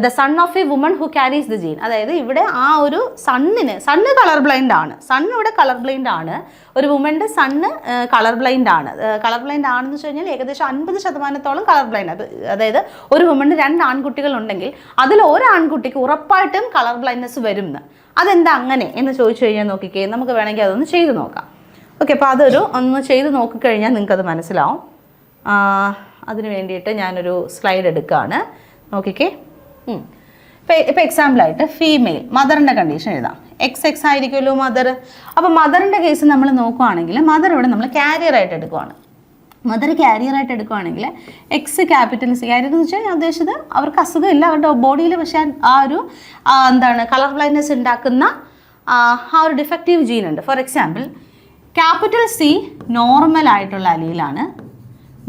the son of a woman who carries the gene, അതായത് ഇവിടെ ആ ഒരു സണ്ണ് കളർ ബ്ലൈൻഡ് ആണ്, സണ്ണ് ഇവിടെ കളർ ബ്ലൈൻഡ് ആണ്, ഒരു വുമൻ്റെ സണ്ണ് കളർ ബ്ലൈൻഡ് ആണ്. കളർ ബ്ലൈൻഡ് ആണെന്ന് വെച്ച് കഴിഞ്ഞാൽ ഏകദേശം 50% കളർ ബ്ലൈൻഡ്. അതായത് ഒരു വുമണ് 2 ആൺകുട്ടികൾ ഉണ്ടെങ്കിൽ അതിൽ ഒരു ആൺകുട്ടിക്ക് ഉറപ്പായിട്ടും കളർ ബ്ലൈൻഡ്നെസ് വരും. അതെന്താ അങ്ങനെ എന്ന് ചോദിച്ചു കഴിഞ്ഞാൽ നോക്കിക്കേ, നമുക്ക് വേണമെങ്കിൽ അതൊന്ന് ചെയ്ത് നോക്കാം. ഓക്കെ, അപ്പോൾ ഒന്ന് ചെയ്ത് നോക്കിക്കഴിഞ്ഞാൽ നിങ്ങൾക്കത് മനസ്സിലാവും. അതിന് വേണ്ടിയിട്ട് ഞാനൊരു സ്ലൈഡ് എടുക്കുകയാണ്, നോക്കിക്കേ. ഇപ്പോൾ എക്സാമ്പിളായിട്ട് ഫീമെയിൽ മദറിൻ്റെ കണ്ടീഷൻ എഴുതാം. XX ആയിരിക്കുമല്ലോ മദർ. അപ്പോൾ മദറിൻ്റെ കേസ് നമ്മൾ നോക്കുകയാണെങ്കിൽ മദർ ഇവിടെ നമ്മൾ ക്യാരിയറായിട്ട് എടുക്കുകയാണ്. മദർ ക്യാരിയറായിട്ട് എടുക്കുകയാണെങ്കിൽ എക്സ് ക്യാപിറ്റൽ സി, ക്യാരിയർ എന്ന് വെച്ചാൽ ഞാൻ ഉദ്ദേശിച്ചത് അവർക്ക് അസുഖമില്ല അവരുടെ ബോഡിയിൽ, പക്ഷേ ആ ഒരു എന്താണ് കളർ ബ്ലൈൻഡ്നെസ് ഉണ്ടാക്കുന്ന ആ ഒരു ഡിഫക്റ്റീവ് ജീൻ ഉണ്ട്. For example capital C normal ആയിട്ടുള്ള അലീലാണ്,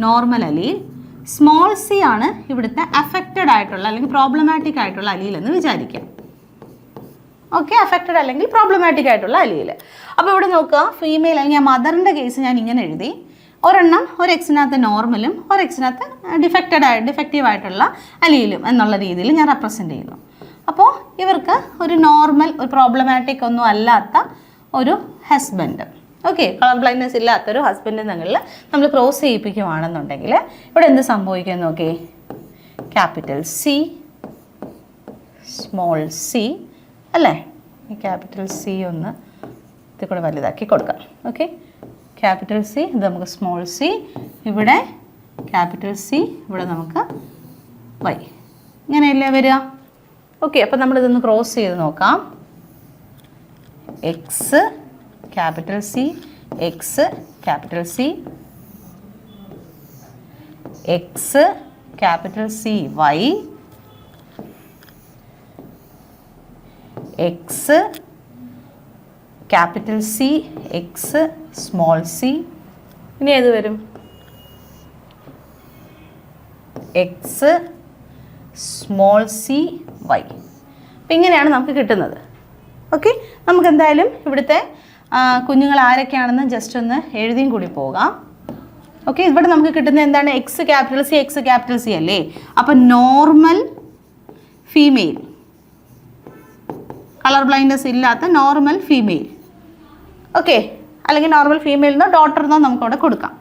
നോർമൽ അലീൽ. സ്മോൾ സി ആണ് ഇവിടുത്തെ അഫക്റ്റഡ് ആയിട്ടുള്ള അല്ലെങ്കിൽ പ്രോബ്ലമാറ്റിക് ആയിട്ടുള്ള അലീൽ എന്ന് വിചാരിക്കാം. ഓക്കെ, അഫക്റ്റഡ് അല്ലെങ്കിൽ പ്രോബ്ലമാറ്റിക് ആയിട്ടുള്ള അലീൽ. അപ്പോൾ ഇവിടെ നോക്കുക, ഫീമെയിൽ അല്ലെങ്കിൽ മദറിൻ്റെ കേസ് ഞാൻ ഇങ്ങനെ എഴുതി, ഒരെണ്ണം ഒരു എക്സിനകത്ത് നോർമലും ഒരു എക്സിനകത്ത് ഡിഫക്റ്റീവ് ആയിട്ടുള്ള അലീലും എന്നുള്ള രീതിയിൽ ഞാൻ റെപ്രസെൻ്റ് ചെയ്യുന്നു. അപ്പോൾ ഇവർക്ക് ഒരു നോർമൽ, ഒരു പ്രോബ്ലമാറ്റിക് ഒന്നും അല്ലാത്ത ഒരു ഹസ്ബൻഡ്, ഓക്കെ, കളർ ബ്ലൈൻഡ്നെസ് ഇല്ലാത്തൊരു ഹസ്ബൻഡ് തങ്ങളിൽ നമ്മൾ ക്രോസ് ചെയ്യിപ്പിക്കുകയാണെന്നുണ്ടെങ്കിൽ ഇവിടെ എന്ത് സംഭവിക്കും നോക്കി, ക്യാപിറ്റൽ സി സ്മോൾ സി, അല്ലേ? ഈ ക്യാപിറ്റൽ സി ഒന്ന് ഇത് കൂടെ വലുതാക്കി കൊടുക്കാം. ഓക്കെ, ക്യാപിറ്റൽ സി, ഇത് നമുക്ക് സ്മോൾ സി, ഇവിടെ ക്യാപിറ്റൽ സി, ഇവിടെ നമുക്ക് വൈ, ഇങ്ങനെയല്ലേ വരിക? ഓക്കെ, അപ്പോൾ നമ്മളിതൊന്ന് ക്രോസ് ചെയ്ത് നോക്കാം. X capital C, X capital C, X capital C Y, X capital C, X small C. ഇനി ഏത് വരും? X small C Y. അപ്പം ഇങ്ങനെയാണ് നമുക്ക് കിട്ടുന്നത്. ഓക്കെ, നമുക്ക് എന്തായാലും ഇവിടുത്തെ കുഞ്ഞുങ്ങൾ ആരൊക്കെയാണെന്ന് ജസ്റ്റ് ഒന്ന് എഴുതിയും കൂടി പോകാം. ഓക്കെ, ഇവിടെ നമുക്ക് കിട്ടുന്നത് എന്താണ്? X capital C, X capital C അല്ലേ? അപ്പം നോർമൽ ഫീമെയിൽ, കളർ ബ്ലൈൻഡ്നെസ് ഇല്ലാത്ത നോർമൽ ഫീമെയിൽ. ഓക്കെ, അല്ലെങ്കിൽ നോർമൽ ഫീമെയിലിനോ ഡോട്ടറിനോ നമുക്കവിടെ കൊടുക്കാം.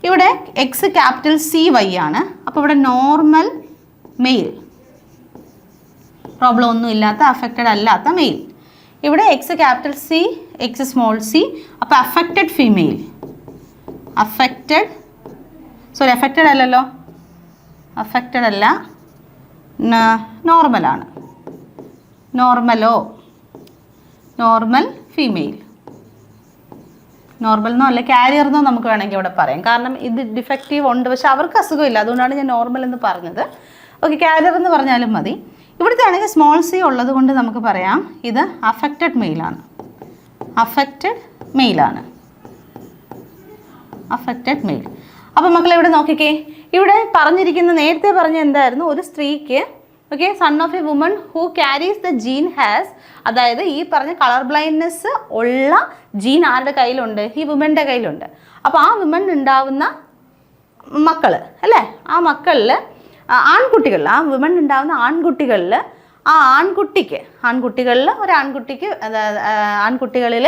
ഇവിടെ എക്സ് ക്യാപിറ്റൽ സി വൈ ആണ്. അപ്പോൾ ഇവിടെ നോർമൽ മെയിൽ, പ്രോബ്ലം ഒന്നും ഇല്ലാത്ത അഫക്റ്റഡ് അല്ലാത്ത മെയിൽ. ഇവിടെ X capital C, X small C, അപ്പോൾ അഫക്റ്റഡ് ഫീമെയിൽ, അഫക്റ്റഡ് അല്ലല്ലോ, അഫക്റ്റഡ് അല്ല, നോർമലാണ്, നോർമൽ ഫീമെയിൽ. നോർമൽ എന്നോ അല്ല ക്യാരിയർ എന്നോ നമുക്ക് വേണമെങ്കിൽ ഇവിടെ പറയാം, കാരണം ഇത് ഡിഫക്റ്റീവ് ഉണ്ട് പക്ഷെ അവർക്ക് അസുഖമില്ല, അതുകൊണ്ടാണ് ഞാൻ നോർമൽ എന്ന് പറഞ്ഞത്. ഓക്കെ, ക്യാരിയർ എന്ന് പറഞ്ഞാലും മതി. ഇവിടുത്തെ ആണെങ്കിൽ സ്മോൾ സി ഉള്ളത് കൊണ്ട് നമുക്ക് പറയാം ഇത് അഫക്റ്റഡ് മെയിലാണ്, അഫക്റ്റഡ് മെയിൽ. അപ്പോൾ മക്കളെ ഇവിടെ നോക്കിക്കേ, ഇവിടെ പറഞ്ഞിരിക്കുന്ന നേരത്തെ പറഞ്ഞ എന്തായിരുന്നു, ഒരു സ്ത്രീക്ക് okay son of a woman who carries the gene has, അതായത് ഈ പറഞ്ഞ കളർ ബ്ലൈൻഡ്നെസ് ഉള്ള ജീൻ ആരുടെ കയ്യിലുണ്ട്? ഈ വുമൻ്റെ കയ്യിലുണ്ട്. അപ്പോൾ ആ വുമൺ ഉണ്ടാവുന്ന മക്കൾ അല്ലേ, ആ മക്കളിൽ ആൺകുട്ടികളിൽ, ആ വുമൺ ഉണ്ടാവുന്ന ആൺകുട്ടികളിൽ, ആ ആൺകുട്ടികളിൽ ആൺകുട്ടികളിൽ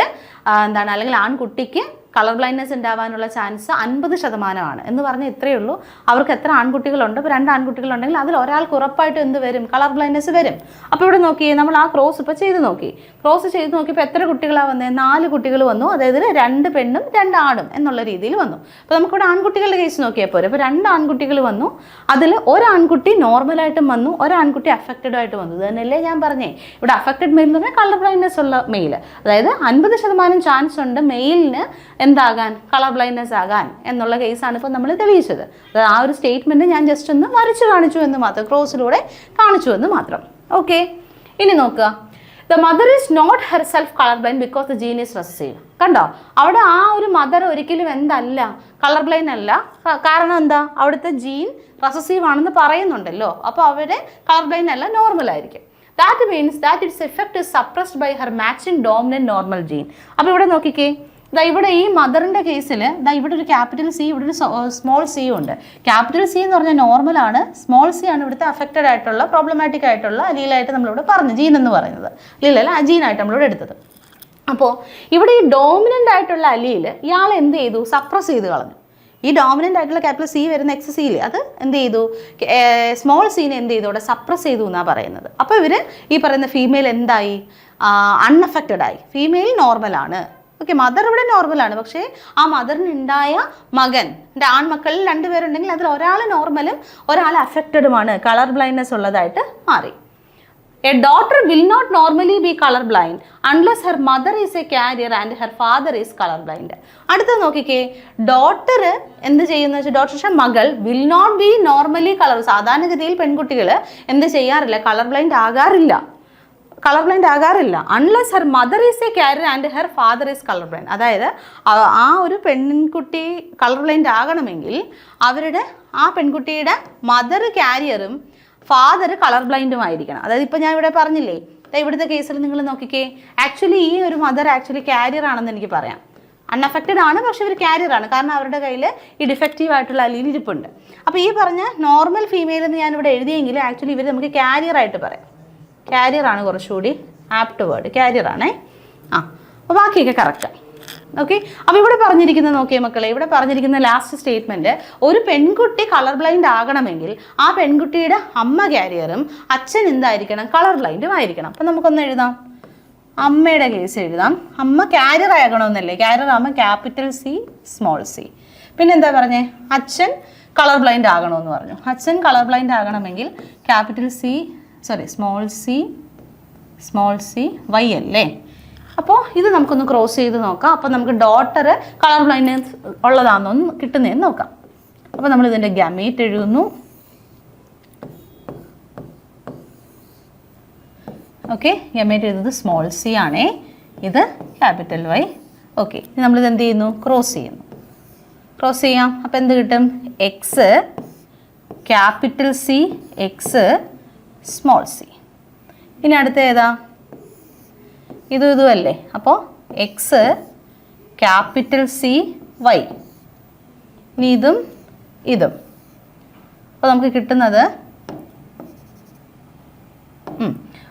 എന്താണ്, അല്ലെങ്കിൽ ആൺകുട്ടിക്ക് കളർ ബ്ലൈൻഡ്നെസ് ഉണ്ടാവാനുള്ള ചാൻസ് 50% എന്ന് പറഞ്ഞാൽ ഇത്രയേ ഉള്ളൂ. അവർക്ക് എത്ര ആൺകുട്ടികളുണ്ട്? ഇപ്പോൾ 2 ആൺകുട്ടികളുണ്ടെങ്കിൽ അതിൽ ഒരാൾക്ക് ഉറപ്പായിട്ടും എന്ത് വരും? കളർ ബ്ലൈൻഡ്നെസ് വരും. അപ്പോൾ ഇവിടെ നോക്കിയേ, നമ്മൾ ആ ക്രോസ് ഇപ്പോൾ ചെയ്ത് നോക്കിയപ്പോൾ എത്ര കുട്ടികളാണ് വന്നത്? 4 കുട്ടികൾ വന്നു, അതായത് 2 പെണ്ണും 2 ആണും എന്നുള്ള രീതിയിൽ വന്നു. അപ്പോൾ നമുക്കിവിടെ ആൺകുട്ടികളുടെ കേസ് നോക്കിയാൽ പോരെ. അപ്പോൾ 2 ആൺകുട്ടികൾ വന്നു, അതിൽ ഒരു ആൺകുട്ടി നോർമലായിട്ടും വന്നു, ഒരു ആൺകുട്ടി അഫക്റ്റഡ് ആയിട്ട് വന്നു. ഇത് തന്നെയല്ലേ ഞാൻ പറഞ്ഞേ, ഇവിടെ അഫക്റ്റഡ് മെയിൽ എന്ന് പറഞ്ഞാൽ കളർ ബ്ലൈൻഡ്നെസ് ഉള്ള മെയിൽ, അതായത് 50% ചാൻസ് ഉണ്ട് മെയിലിന് എന്താകാൻ, കളർ ബ്ലൈൻഡ്നെസ് ആകാൻ എന്നുള്ള കേസാണ് ഇപ്പോൾ നമ്മൾ തെളിയിച്ചത്. അതായത് ആ ഒരു സ്റ്റേറ്റ്മെൻറ്റ് ഞാൻ ജസ്റ്റ് ഒന്ന് വരച്ച് കാണിച്ചു എന്ന് മാത്രം, ക്രോസിലൂടെ കാണിച്ചു എന്ന് മാത്രം. ഓക്കെ, ഇനി നോക്കുക, the mother is not herself colour blind because the gene is recessive. കണ്ടോ, അവിടെ ആ ഒരു മദർ ഒരിക്കലും എന്തല്ല, കളർ ബ്ലൈൻഡ് അല്ല. കാരണം എന്താ, അവിടുത്തെ ജീൻ റെസസീവ് ആണെന്ന് പറയുന്നുണ്ടല്ലോ. അപ്പോൾ അവരെ കളർ ബ്ലൈൻഡ് അല്ല, നോർമൽ ആയിരിക്കും. That means that its effect is suppressed by her matching dominant normal gene. അപ്പോൾ ഇവിടെ നോക്കിക്കേ, ദാ ഇവിടെ ഈ മദറിൻ്റെ കേസിൽ ദാ ഇവിടെ ഒരു ക്യാപിറ്റൽ സി, ഇവിടെ ഒരു സ്മോൾ സി ഉണ്ട്. ക്യാപിറ്റൽ സി എന്ന് പറഞ്ഞാൽ നോർമലാണ്, സ്മോൾ സി ആണ് ഇവിടുത്തെ അഫക്റ്റഡ് ആയിട്ടുള്ള പ്രോബ്ലമാറ്റിക് ആയിട്ടുള്ള അലീലായിട്ട് നമ്മളിവിടെ പറഞ്ഞു, ജീൻ എന്ന് പറയുന്നത്. അല്ലല്ല, ജീനായിട്ട് നമ്മളിവിടെ എടുത്തത്. അപ്പോൾ ഇവിടെ ഈ ഡോമിനൻ്റ് ആയിട്ടുള്ള അലീൽ ഇയാൾ എന്ത് ചെയ്തു, സപ്രസ് ചെയ്ത് കളഞ്ഞു. ഈ ഡോമിനൻ്റ് ആയിട്ടുള്ള ക്യാപിറ്റൽ സി വരുന്ന എക്സ് സിയിൽ അത് എന്ത് ചെയ്തു, സ്മോൾ സീനെ എന്ത് ചെയ്തു, അവിടെ സപ്രസ് ചെയ്തു എന്നാണ് പറയുന്നത്. അപ്പോൾ ഇവർ ഈ പറയുന്ന ഫീമെയിൽ എന്തായി, അൺഅഫക്റ്റഡ് ആയി. ഫീമെയിൽ നോർമലാണ്. ഓക്കെ, മദർ ഇവിടെ നോർമലാണ്. പക്ഷേ ആ മദറിനുണ്ടായ മകൻ, എൻ്റെ ആൺമക്കളിൽ 2 പേരുണ്ടെങ്കിൽ അതിൽ ഒരാൾ നോർമലും ഒരാൾ അഫക്റ്റഡുമാണ്, കളർ ബ്ലൈൻഡ്നെസ് ഉള്ളതായിട്ട് മാറി. A daughter will not normally be color blind unless her mother is a carrier and her father is color blind. അടുത്ത നോക്കിക്കേ, ഡോട്ടർ എന്ത് ചെയ്യുന്ന വെച്ചാൽ, ഡോട്ടർ മകൾ will not be normally colour. സാധാരണഗതിയിൽ പെൺകുട്ടികൾ എന്ത് ചെയ്യാറില്ല, കളർ ബ്ലൈൻഡ് ആകാറില്ല unless her mother is a carrier and her father is colour blind. അതായത് ആ ഒരു പെൺകുട്ടി കളർ ബ്ലൈൻഡ് ആകണമെങ്കിൽ അവരുടെ ആ പെൺകുട്ടിയുടെ മദർ കാരിയറും ഫാദർ കളർ ബ്ലൈൻഡും ആയിരിക്കണം. അതായത് ഇപ്പോൾ ഞാൻ ഇവിടെ പറഞ്ഞില്ലേ, ഇവിടുത്തെ കേസിൽ നിങ്ങൾ നോക്കിക്കേ, ആക്ച്വലി ഈ ഒരു മദർ ആക്ച്വലി കാരിയർ ആണെന്ന് എനിക്ക് പറയാം. അൺഅഫക്റ്റഡ് ആണ്, പക്ഷെ ഇവർ കാരിയർ ആണ്. കാരണം അവരുടെ കയ്യിൽ ഈ ഡിഫക്റ്റീവ് ആയിട്ടുള്ള അലീൽ ഇരിപ്പുണ്ട്. അപ്പോൾ ഈ പറഞ്ഞ നോർമൽ ഫീമെയിൽ എന്ന് ഞാനിവിടെ എഴുതിയെങ്കിൽ ആക്ച്വലി ഇവർ നമുക്ക് കാരിയർ ആയിട്ട് പറയാം. കാരിയർ ആണ് കുറച്ചുകൂടി ആപ്റ്റ് വേർഡ്, കാരിയർ ആണേ. അപ്പോൾ ബാക്കിയൊക്കെ കറക്റ്റാണ്. ഓക്കെ, അപ്പോൾ ഇവിടെ പറഞ്ഞിരിക്കുന്നത് നോക്കിയേ മക്കളെ, ഇവിടെ പറഞ്ഞിരിക്കുന്ന ലാസ്റ്റ് സ്റ്റേറ്റ്മെൻറ്റ്, ഒരു പെൺകുട്ടി കളർ ബ്ലൈൻഡ് ആകണമെങ്കിൽ ആ പെൺകുട്ടിയുടെ അമ്മ കാരിയറും അച്ഛൻ എന്തായിരിക്കണം, കളർ ബ്ലൈൻഡും ആയിരിക്കണം. അപ്പം നമുക്കൊന്ന് എഴുതാം, അമ്മയുടെ കേസ് എഴുതാം. അമ്മ കാരിയർ ആകണമെന്നല്ലേ, കാരിയർ ആകുമ്പോൾ ക്യാപിറ്റൽ സി സ്മോൾ സി. പിന്നെ എന്താ പറഞ്ഞേ, അച്ഛൻ കളർ ബ്ലൈൻഡ് ആകണമെന്ന് പറഞ്ഞു. അച്ഛൻ കളർ ബ്ലൈൻഡ് ആകണമെങ്കിൽ capital C small C Y അല്ലേ. അപ്പോൾ ഇത് നമുക്കൊന്ന് ക്രോസ് ചെയ്ത് നോക്കാം. അപ്പോൾ നമുക്ക് ഡോട്ടർ കളർ ബ്ലൈൻഡ്നെസ് ഉള്ളതാണെന്നൊന്ന് കിട്ടുന്നതെന്ന് നോക്കാം. അപ്പോൾ നമ്മൾ ഇതിൻ്റെ ഗമേറ്റ് എഴുതുന്നു. ഓക്കെ, ഗമേറ്റ് എഴുതുന്നത് സ്മോൾ സി ആണേ, ഇത് ക്യാപിറ്റൽ വൈ. ഓക്കെ, നമ്മളിത് എന്ത് ചെയ്യുന്നു, ക്രോസ് ചെയ്യുന്നു. ക്രോസ് ചെയ്യാം. അപ്പോൾ എന്ത് കിട്ടും, X capital C X small C. ഇനി അടുത്ത ഏതാ, ഇതും അല്ലേ. അപ്പോൾ എക്സ് ക്യാപിറ്റൽ സി വൈ. ഇനി ഇതും. അപ്പോൾ നമുക്ക് കിട്ടുന്നത്,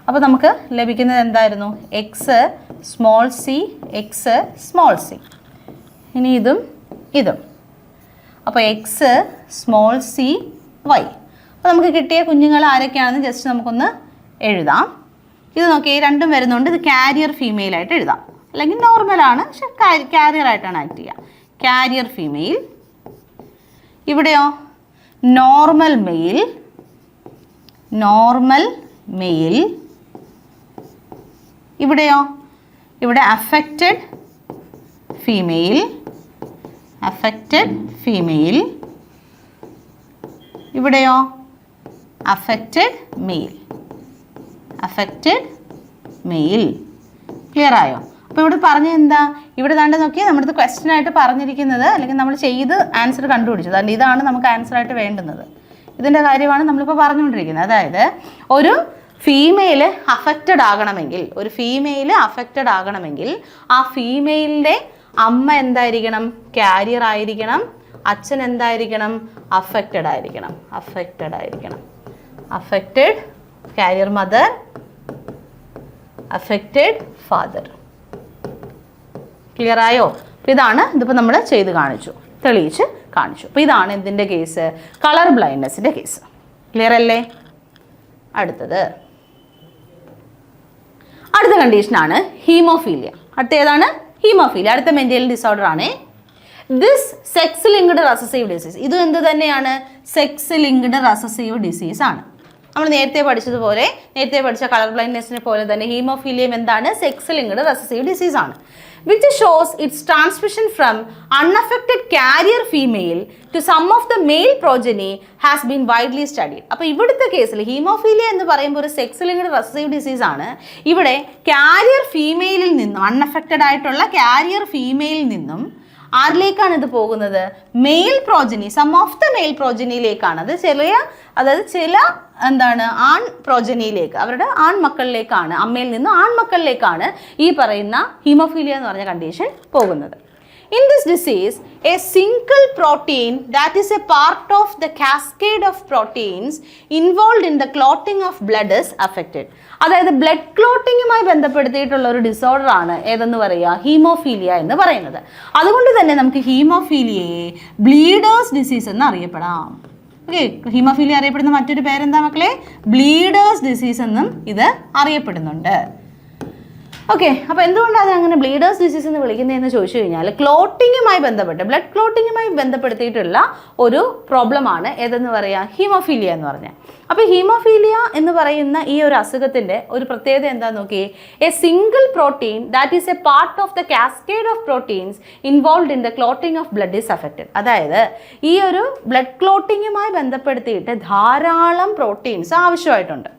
അപ്പോൾ നമുക്ക് ലഭിക്കുന്നത് എന്തായിരുന്നു, X small C X small C. ഇനി ഇതും. അപ്പോൾ എക്സ് സ്മോൾ സി വൈ. അപ്പോൾ നമുക്ക് കിട്ടിയ കുഞ്ഞുങ്ങൾ ആരൊക്കെയാണെന്ന് ജസ്റ്റ് നമുക്കൊന്ന് എഴുതാം. ഇത് നോക്കി, രണ്ടും വരുന്നുണ്ട്. ഇത് കാരിയർ ഫീമെയിൽ ആയിട്ട് എഴുതാം, അല്ലെങ്കിൽ നോർമലാണ്, പക്ഷെ കാരിയർ ആയിട്ടാണ് ആക്ട് ചെയ്യുക. Carrier female. ഇവിടെയോ നോർമൽ മെയിൽ. ഇവിടെ അഫക്റ്റഡ് ഫീമെയിൽ. ഇവിടെയോ അഫക്റ്റഡ് മെയിൽ. ക്ലിയർ ആയോ? അപ്പോൾ ഇവിടെ പറഞ്ഞ എന്താ, ഇവിടെ താണ്ട് നോക്കിയാൽ നമ്മുടെ ക്വസ്റ്റ്യൻ ആയിട്ട് പറഞ്ഞിരിക്കുന്നത്, അല്ലെങ്കിൽ നമ്മൾ ചെയ്ത് ആൻസർ കണ്ടുപിടിച്ചത്, അതുകൊണ്ട് ഇതാണ് നമുക്ക് ആൻസറായിട്ട് വേണ്ടുന്നത്. ഇതിൻ്റെ കാര്യമാണ് നമ്മളിപ്പോൾ പറഞ്ഞുകൊണ്ടിരിക്കുന്നത്. അതായത് ഒരു ഫീമെയിൽ അഫക്റ്റഡ് ആകണമെങ്കിൽ ആ ഫീമെയിലിൻ്റെ അമ്മ എന്തായിരിക്കണം, കാരിയർ ആയിരിക്കണം. അച്ഛൻ എന്തായിരിക്കണം, അഫക്റ്റഡ് ആയിരിക്കണം. Affected carrier mother, affected father. Clear ആയോ? അപ്പോൾ ഇതാണ്, ഇതിപ്പോൾ നമ്മൾ തെളിയിച്ച് കാണിച്ചു. അപ്പോൾ ഇതാണ് എന്തിൻ്റെ കേസ്, കളർ ബ്ലൈൻഡ്നെസ്സിൻ്റെ കേസ്. ക്ലിയർ അല്ലേ? അടുത്ത കണ്ടീഷനാണ് ഹീമോഫീലിയ. അടുത്ത ഏതാണ്, ഹീമോഫീലിയ. അടുത്ത മെൻ്റൽ ഡിസോർഡർ ആണ് this sex linked recessive disease. ഇതും എന്ത് തന്നെയാണ്, സെക്സ് ലിങ്ക്ഡ് റെസസീവ് ഡിസീസ് ആണ്. നമ്മൾ നേരത്തെ പഠിച്ച കളർ ബ്ലൈൻഡ്നെസ്സിനെ പോലെ തന്നെ ഹീമോഫീലിയം എന്താണ്, സെക്സ് ലിങ്ക്ഡ് റെസസീവ് ഡിസീസ് ആണ്. which shows its transmission from unaffected carrier female to some of the male progeny has been widely studied. അപ്പോൾ ഇവിടുത്തെ കേസിൽ ഹീമോഫീലിയ എന്ന് പറയുമ്പോൾ ഒരു സെക്സ് ലിങ്ക്ഡ് റെസസീവ് ഡിസീസ് ആണ്. ഇവിടെ കാരിയർ ഫീമെയിലിൽ നിന്നും അൺഅഫക്റ്റഡ് ആയിട്ടുള്ള കാരിയർ ഫീമെയിലിൽ നിന്നും ആരിലേക്കാണ് ഇത് പോകുന്നത്? Male progeny, some of the male പ്രോജനിയിലേക്കാണ്. അത് അതായത് ചില ആൺ പ്രോജനിയിലേക്ക്, അവരുടെ ആൺമക്കളിലേക്കാണ്, അമ്മയിൽ നിന്ന് ആൺമക്കളിലേക്കാണ് ഈ പറയുന്ന ഹീമോഫീലിയ എന്ന് പറഞ്ഞ കണ്ടീഷൻ പോകുന്നത്. In this disease, a single protein that is a part of the cascade of proteins involved in the clotting of blood is affected. അതായത് ബ്ലഡ് ക്ലോട്ടിങ്ങുമായി ബന്ധപ്പെടുത്തിയിട്ടുള്ള ഒരു ഡിസോർഡർ ആണ് ഏതെന്ന് പറയുക? ഹീമോഫീലിയ എന്ന് പറയുന്നത്. അതുകൊണ്ട് തന്നെ നമുക്ക് ഹീമോഫീലിയയെ ബ്ലീഡേഴ്സ് ഡിസീസ് എന്ന് അറിയപ്പെടാം. ഓക്കെ, ഹീമോഫീലിയ അറിയപ്പെടുന്ന മറ്റൊരു പേരെന്താ മക്കളെ? ബ്ലീഡേഴ്സ് ഡിസീസ് എന്നും ഇത് അറിയപ്പെടുന്നുണ്ട്. ഓക്കെ, അപ്പോൾ എന്തുകൊണ്ടാണ് അങ്ങനെ ബ്ലീഡേഴ്സ് ഡിസീസ് എന്ന് വിളിക്കുന്നതെന്ന് ചോദിച്ചു കഴിഞ്ഞാൽ ക്ലോട്ടിങ്ങുമായി ബന്ധപ്പെട്ട്, ബ്ലഡ് ക്ലോട്ടിങ്ങുമായി ബന്ധപ്പെടുത്തിയിട്ടുള്ള ഒരു പ്രോബ്ലമാണ് ഏതെന്ന് പറയുക? ഹീമോഫീലിയ എന്ന് പറഞ്ഞാൽ. അപ്പോൾ ഹീമോഫീലിയ എന്ന് പറയുന്ന ഈ ഒരു അസുഖത്തിൻ്റെ ഒരു പ്രത്യേകത എന്താണെന്ന് നോക്കിയേ. A single protein that is a part of the cascade of proteins involve in the clotting of blood is affected. അതായത് ഈ ഒരു ബ്ലഡ് ക്ലോട്ടിങ്ങുമായി ബന്ധപ്പെടുത്തിയിട്ട് ധാരാളം പ്രോട്ടീൻസ് ആവശ്യമായിട്ടുണ്ട്.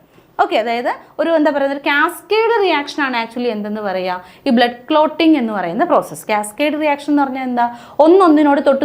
ഓക്കെ, അതായത് ഒരു എന്താ പറയുക, ഒരു കാസ്കേഡ് റിയാക്ഷൻ ആണ് ആക്ച്വലി എന്തെന്ന് പറയുക? ഈ ബ്ലഡ് ക്ലോട്ടിംഗ് എന്ന് പറയുന്ന പ്രോസസ്സ്. കാസ്കേഡ് റിയാക്ഷൻ എന്ന് പറഞ്ഞാൽ എന്താ? ഒന്നൊന്നിനോട് തൊട്ട്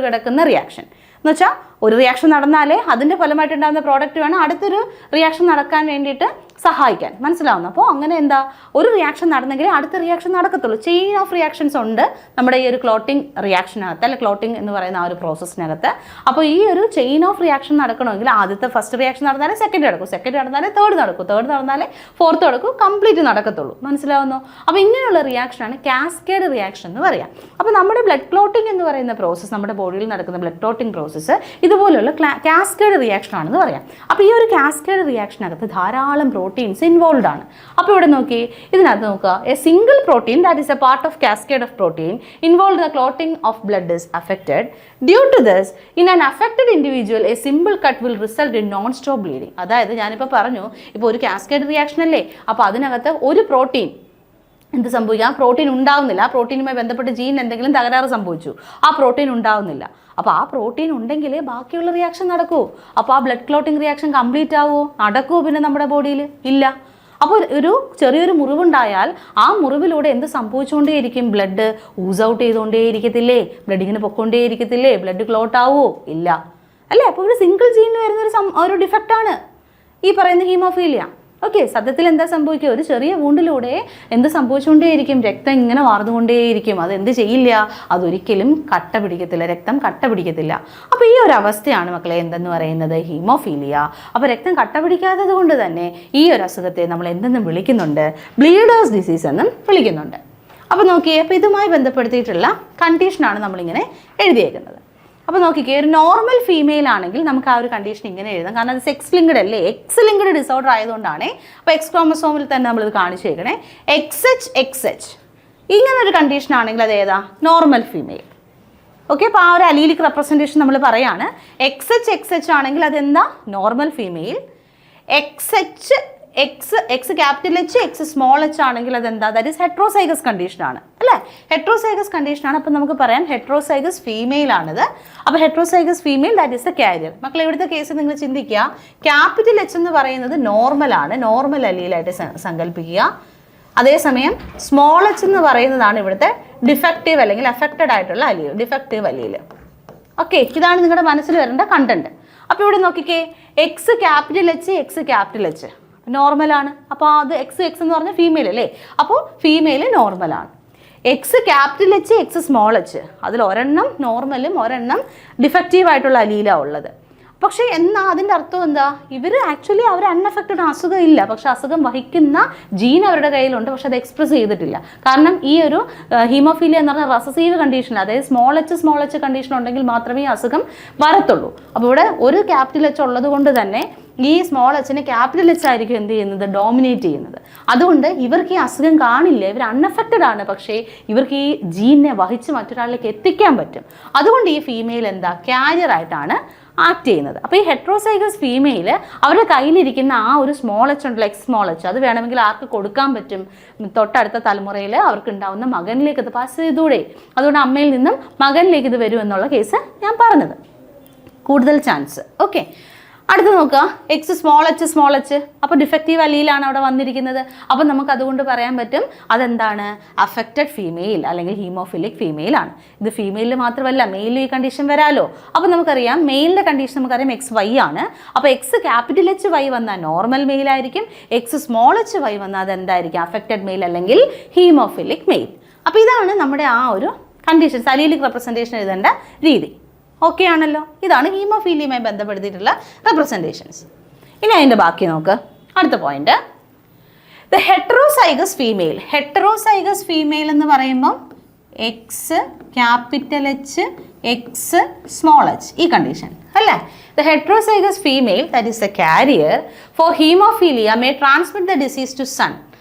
കിടക്കുന്ന റിയാക്ഷൻ എന്ന് വെച്ചാൽ ഒരു റിയാക്ഷൻ നടന്നാലേ അതിൻ്റെ ഫലമായിട്ടുണ്ടാകുന്ന പ്രോഡക്റ്റ് വേണം അടുത്തൊരു റിയാക്ഷൻ നടക്കാൻ വേണ്ടിയിട്ട് സഹായിക്കാൻ. മനസ്സിലാവുന്നു? അപ്പോൾ അങ്ങനെ എന്താ, ഒരു റിയാക്ഷൻ നടന്നെങ്കിലേ അടുത്ത റിയാക്ഷൻ നടക്കത്തുള്ളൂ. ചെയിൻ ഓഫ് റിയാക്ഷൻസ് ഉണ്ട് നമ്മുടെ ഈ ഒരു ക്ലോട്ടിംഗ് റിയാക്ഷനകത്ത്, അല്ലെ ക്ലോട്ടിംഗ് എന്ന് പറയുന്ന ആ ഒരു പ്രോസസ്സിനകത്ത്. അപ്പോൾ ഈ ഒരു ചെയിൻ ഓഫ് റിയാക്ഷൻ നടക്കണമെങ്കിൽ ആദ്യത്തെ ഫസ്റ്റ് റിയാക്ഷൻ നടന്നാലേ സെക്കൻഡ് നടക്കും, സെക്കൻഡ് നടന്നാലേ തേർഡ് നടക്കും, തേർഡ് നടന്നാലേ ഫോർത്ത് നടക്കും, കംപ്ലീറ്റ് നടക്കത്തുള്ളൂ. മനസ്സിലാവുന്നു? അപ്പോൾ ഇങ്ങനെയുള്ള റിയാക്ഷനാണ് കാസ്കേഡ് റിയാക്ഷൻ എന്ന് പറയാം. അപ്പോൾ നമ്മുടെ ബ്ലഡ് ക്ലോട്ടിംഗ് എന്ന് പറയുന്ന പ്രോസസ്സ്, നമ്മുടെ ബോഡിയിൽ നടക്കുന്ന ബ്ലഡ് ക്ലോട്ടിംഗ് പ്രോസസ്സ് ഇതുപോലുള്ള കാസ്കേഡ് റിയാക്ഷൻ ആണെന്ന് പറയാം. അപ്പോൾ ഈ ഒരു കാസ്കേഡ് റിയാക്ഷനകത്ത് ധാരാളം പ്രോട്ടീൻസ് ഇൻവോൾവ് ആണ്. അപ്പോൾ ഇവിടെ നോക്കി, ഇതിനകത്ത് നോക്കുക, a single protein that is a part of cascade of protein involve in the clotting of blood is affected. Due to this in an affected individual a simple cut will result in non stop bleeding. അതായത് ഞാനിപ്പോൾ പറഞ്ഞു, ഇപ്പോൾ ഒരു cascade reaction അല്ലേ, അപ്പോൾ അതിനകത്ത് ഒരു protein എന്ത് സംഭവിക്കുക? ആ പ്രോട്ടീൻ ഉണ്ടാവുന്നില്ല. ആ പ്രോട്ടീനുമായി ബന്ധപ്പെട്ട് ജീൻ എന്തെങ്കിലും തകരാറ് സംഭവിച്ചു, ആ പ്രോട്ടീൻ ഉണ്ടാവുന്നില്ല. അപ്പോൾ ആ പ്രോട്ടീൻ ഉണ്ടെങ്കിലേ ബാക്കിയുള്ള റിയാക്ഷൻ നടക്കൂ. അപ്പോൾ ആ ബ്ലഡ് ക്ലോട്ടിംഗ് റിയാക്ഷൻ കംപ്ലീറ്റ് ആവുമോ? നടക്കുമോ പിന്നെ നമ്മുടെ ബോഡിയിൽ? ഇല്ല. അപ്പോൾ ഒരു ചെറിയൊരു മുറിവുണ്ടായാൽ ആ മുറിവിലൂടെ എന്ത് സംഭവിച്ചുകൊണ്ടേയിരിക്കും? ബ്ലഡ് ഊസ് ഔട്ട് ചെയ്തുകൊണ്ടേയിരിക്കത്തില്ലേ? ബ്ലഡ് ഇങ്ങനെ പൊക്കോണ്ടേയിരിക്കത്തില്ലേ? ബ്ലഡ് ക്ലോട്ട് ആവുമോ? ഇല്ല, അല്ലേ? അപ്പോൾ ഒരു സിംഗിൾ ജീനിന് വരുന്നൊരു ഒരു ഡിഫക്റ്റാണ് ഈ പറയുന്ന ഹീമോഫീലിയ. ഓക്കെ, സത്യത്തിൽ എന്താ സംഭവിക്കുക? ഒരു ചെറിയ വൂണ്ടിലൂടെ എന്ത് സംഭവിച്ചുകൊണ്ടേയിരിക്കും? രക്തം ഇങ്ങനെ വാർന്നുകൊണ്ടേയിരിക്കും. അത് എന്ത് ചെയ്യില്ല? അതൊരിക്കലും കട്ട പിടിക്കത്തില്ല, രക്തം കട്ട പിടിക്കത്തില്ല. അപ്പോൾ ഈ ഒരു അവസ്ഥയാണ് മക്കളെ എന്തെന്ന് പറയുന്നത്? ഹീമോഫീലിയ. അപ്പോൾ രക്തം കട്ട പിടിക്കാത്തത് കൊണ്ട് തന്നെ ഈ ഒരു അസുഖത്തെ നമ്മൾ എന്തെന്നും വിളിക്കുന്നുണ്ട്? ബ്ലീഡേഴ്സ് ഡിസീസ് എന്നും വിളിക്കുന്നുണ്ട്. അപ്പോൾ നോക്കിയേ, അപ്പോൾ ഇതുമായി ബന്ധപ്പെടുത്തിയിട്ടുള്ള കണ്ടീഷനാണ് നമ്മളിങ്ങനെ എഴുതിയേക്കുന്നത്. അപ്പോൾ നോക്കിക്കേ, ഒരു നോർമൽ ഫീമെയിൽ ആണെങ്കിൽ നമുക്ക് ആ ഒരു കണ്ടീഷൻ ഇങ്ങനെ എഴുതാം. കാരണം അത് സെക്സ് ലിങ്ക്ഡ് അല്ലേ, എക്സ് ലിങ്ക്ഡ് ഡിസോർഡർ ആയതുകൊണ്ടാണ്. അപ്പോൾ എക്സ് ക്രോമസോമിൽ തന്നെ നമ്മളിത് കാണിച്ചേക്കണേ. XH ഇങ്ങനെ ഒരു കണ്ടീഷൻ ആണെങ്കിൽ അത് ഏതാ? Normal female. ഓക്കെ, അപ്പോൾ ആ ഒരു അലീലിക് റെപ്രസെൻറ്റേഷൻ നമ്മൾ പറയാണ്. XH ആണെങ്കിൽ അതെന്താ? Normal female. X capital H, X small H ആണെങ്കിൽ അതെന്താ? ദാറ്റ് ഈസ് ഹെട്രോസൈഗസ് കണ്ടീഷനാണ്, അല്ലേ? ഹെട്രോസൈഗസ് കണ്ടീഷനാണ്. അപ്പോൾ നമുക്ക് പറയാം ഹെട്രോസൈഗസ് ഫീമെയിൽ ആണിത്. അപ്പോൾ heterozygous female that is a carrier. മക്കളെ ഇവിടുത്തെ കേസ് നിങ്ങൾ ചിന്തിക്കുക, ക്യാപിറ്റൽ എച്ച് എന്ന് പറയുന്നത് നോർമലാണ്, നോർമൽ അലീലായിട്ട് സങ്കല്പിക്കുക. അതേസമയം സ്മോൾ എച്ച് എന്ന് പറയുന്നതാണ് ഇവിടുത്തെ ഡിഫക്റ്റീവ് അല്ലെങ്കിൽ അഫക്റ്റഡ് ആയിട്ടുള്ള അലീൽ, ഡിഫക്റ്റീവ് അലീൽ. ഓക്കെ, ഇതാണ് നിങ്ങളുടെ മനസ്സിൽ വരേണ്ട കണ്ടന്റ്. അപ്പോൾ ഇവിടെ നോക്കിക്കേ, എക്സ് ക്യാപിറ്റൽ എച്ച് നോർമലാണ്. അപ്പോൾ അത് എക്സ് എന്ന് പറഞ്ഞാൽ ഫീമെയിൽ അല്ലേ, അപ്പോൾ ഫീമെയിൽ നോർമലാണ്. X capital H, X small H, അതിൽ ഒരെണ്ണം നോർമലും ഒരെണ്ണം ഡിഫക്റ്റീവായിട്ടുള്ള അലീലാണ് ഉള്ളത്. പക്ഷേ എന്നാൽ അതിൻ്റെ അർത്ഥം എന്താ? ഇവർ ആക്ച്വലി അവർ അൺഅഫക്റ്റഡ്, അസുഖം ഇല്ല, പക്ഷെ അസുഖം വഹിക്കുന്ന ജീൻ അവരുടെ കയ്യിലുണ്ട്, പക്ഷെ അത് എക്സ്പ്രസ് ചെയ്തിട്ടില്ല. കാരണം ഈ ഒരു ഹീമോഫീലിയ എന്ന് പറഞ്ഞാൽ റെസസീവ് കണ്ടീഷൻ, അതായത് സ്മോൾ എച്ച് കണ്ടീഷൻ ഉണ്ടെങ്കിൽ മാത്രമേ ഈ അസുഖം വരത്തുള്ളൂ. അപ്പോൾ ഇവിടെ ഒരു ക്യാപിറ്റൽ എച്ച് ഉള്ളത് കൊണ്ട് തന്നെ ഈ സ്മോൾ എച്ചിനെ ക്യാപിറ്റൽ എച്ച് ആയിരിക്കും എന്ത് ചെയ്യുന്നത്? ഡോമിനേറ്റ് ചെയ്യുന്നത്. അതുകൊണ്ട് ഇവർക്ക് ഈ അസുഖം കാണില്ല, ഇവർ അൺഅഫക്റ്റഡ് ആണ്, പക്ഷേ ഇവർക്ക് ഈ ജീനിനെ വഹിച്ച് മറ്റൊരാളിലേക്ക് എത്തിക്കാൻ പറ്റും. അതുകൊണ്ട് ഈ ഫീമെയിൽ എന്താ? കാരിയർ ആയിട്ടാണ് ആക്ട് ചെയ്യുന്നത്. അപ്പോൾ ഈ ഹെട്രോസൈഗസ് ഫീമെയിൽ അവരുടെ കയ്യിലിരിക്കുന്ന ആ ഒരു സ്മോൾ എച്ച് ഉണ്ടല്ലോ, എക്സ് സ്മോൾ എച്ച്, അത് വേണമെങ്കിൽ ആർക്ക് കൊടുക്കാൻ പറ്റും? തൊട്ടടുത്ത തലമുറയിൽ അവർക്ക് ഉണ്ടാവുന്ന മകനിലേക്ക് ഇത് പാസ് ചെയ്തൂടെ? അതുകൊണ്ട് അമ്മയിൽ നിന്നും മകനിലേക്ക് ഇത് വരും എന്നുള്ള കേസ് ഞാൻ പറഞ്ഞത്, കൂടുതൽ ചാൻസ്. ഓക്കെ, അടുത്ത് നോക്കുക, എക്സ് സ്മോൾ എച്ച്. അപ്പോൾ ഡിഫക്റ്റീവ് അലീലാണ് അവിടെ വന്നിരിക്കുന്നത്. അപ്പോൾ നമുക്ക് അതുകൊണ്ട് പറയാൻ പറ്റും അതെന്താണ്? അഫക്റ്റഡ് ഫീമെയിൽ അല്ലെങ്കിൽ ഹീമോഫിലിക് ഫീമെയിൽ ആണ്. ഇത് ഫീമെയിലിൽ മാത്രമല്ല മെയിലും ഈ കണ്ടീഷൻ വരാലോ. അപ്പോൾ നമുക്കറിയാം മെയിലിൻ്റെ കണ്ടീഷൻ നമുക്കറിയാം എക്സ് വൈ ആണ്. അപ്പോൾ എക്സ് ക്യാപിറ്റൽ എച്ച് വൈ വന്നാൽ നോർമൽ മെയിൽ ആയിരിക്കും, എക്സ് സ്മോൾ എച്ച് വൈ വന്നാൽ അതെന്തായിരിക്കും? അഫക്റ്റഡ് മെയിൽ അല്ലെങ്കിൽ ഹീമോഫിലിക് മെയിൽ. അപ്പോൾ ഇതാണ് നമ്മുടെ ആ ഒരു കണ്ടീഷൻസ്, അലീലിക് റെപ്രസെൻറ്റേഷൻ എഴുതേണ്ട രീതി. ഓക്കെ ആണല്ലോ? ഇതാണ് ഹീമോഫീലിയുമായി ബന്ധപ്പെടുത്തിയിട്ടുള്ള റെപ്രസെൻറ്റേഷൻസ്. ഇനി അതിൻ്റെ ബാക്കി നോക്ക്. അടുത്ത point, the heterozygous female. Heterozygous female എന്ന് പറയുമ്പം X capital H X small H, ഈ കണ്ടീഷൻ അല്ലേ? The heterozygous female that is the carrier for haemophilia may transmit the disease to son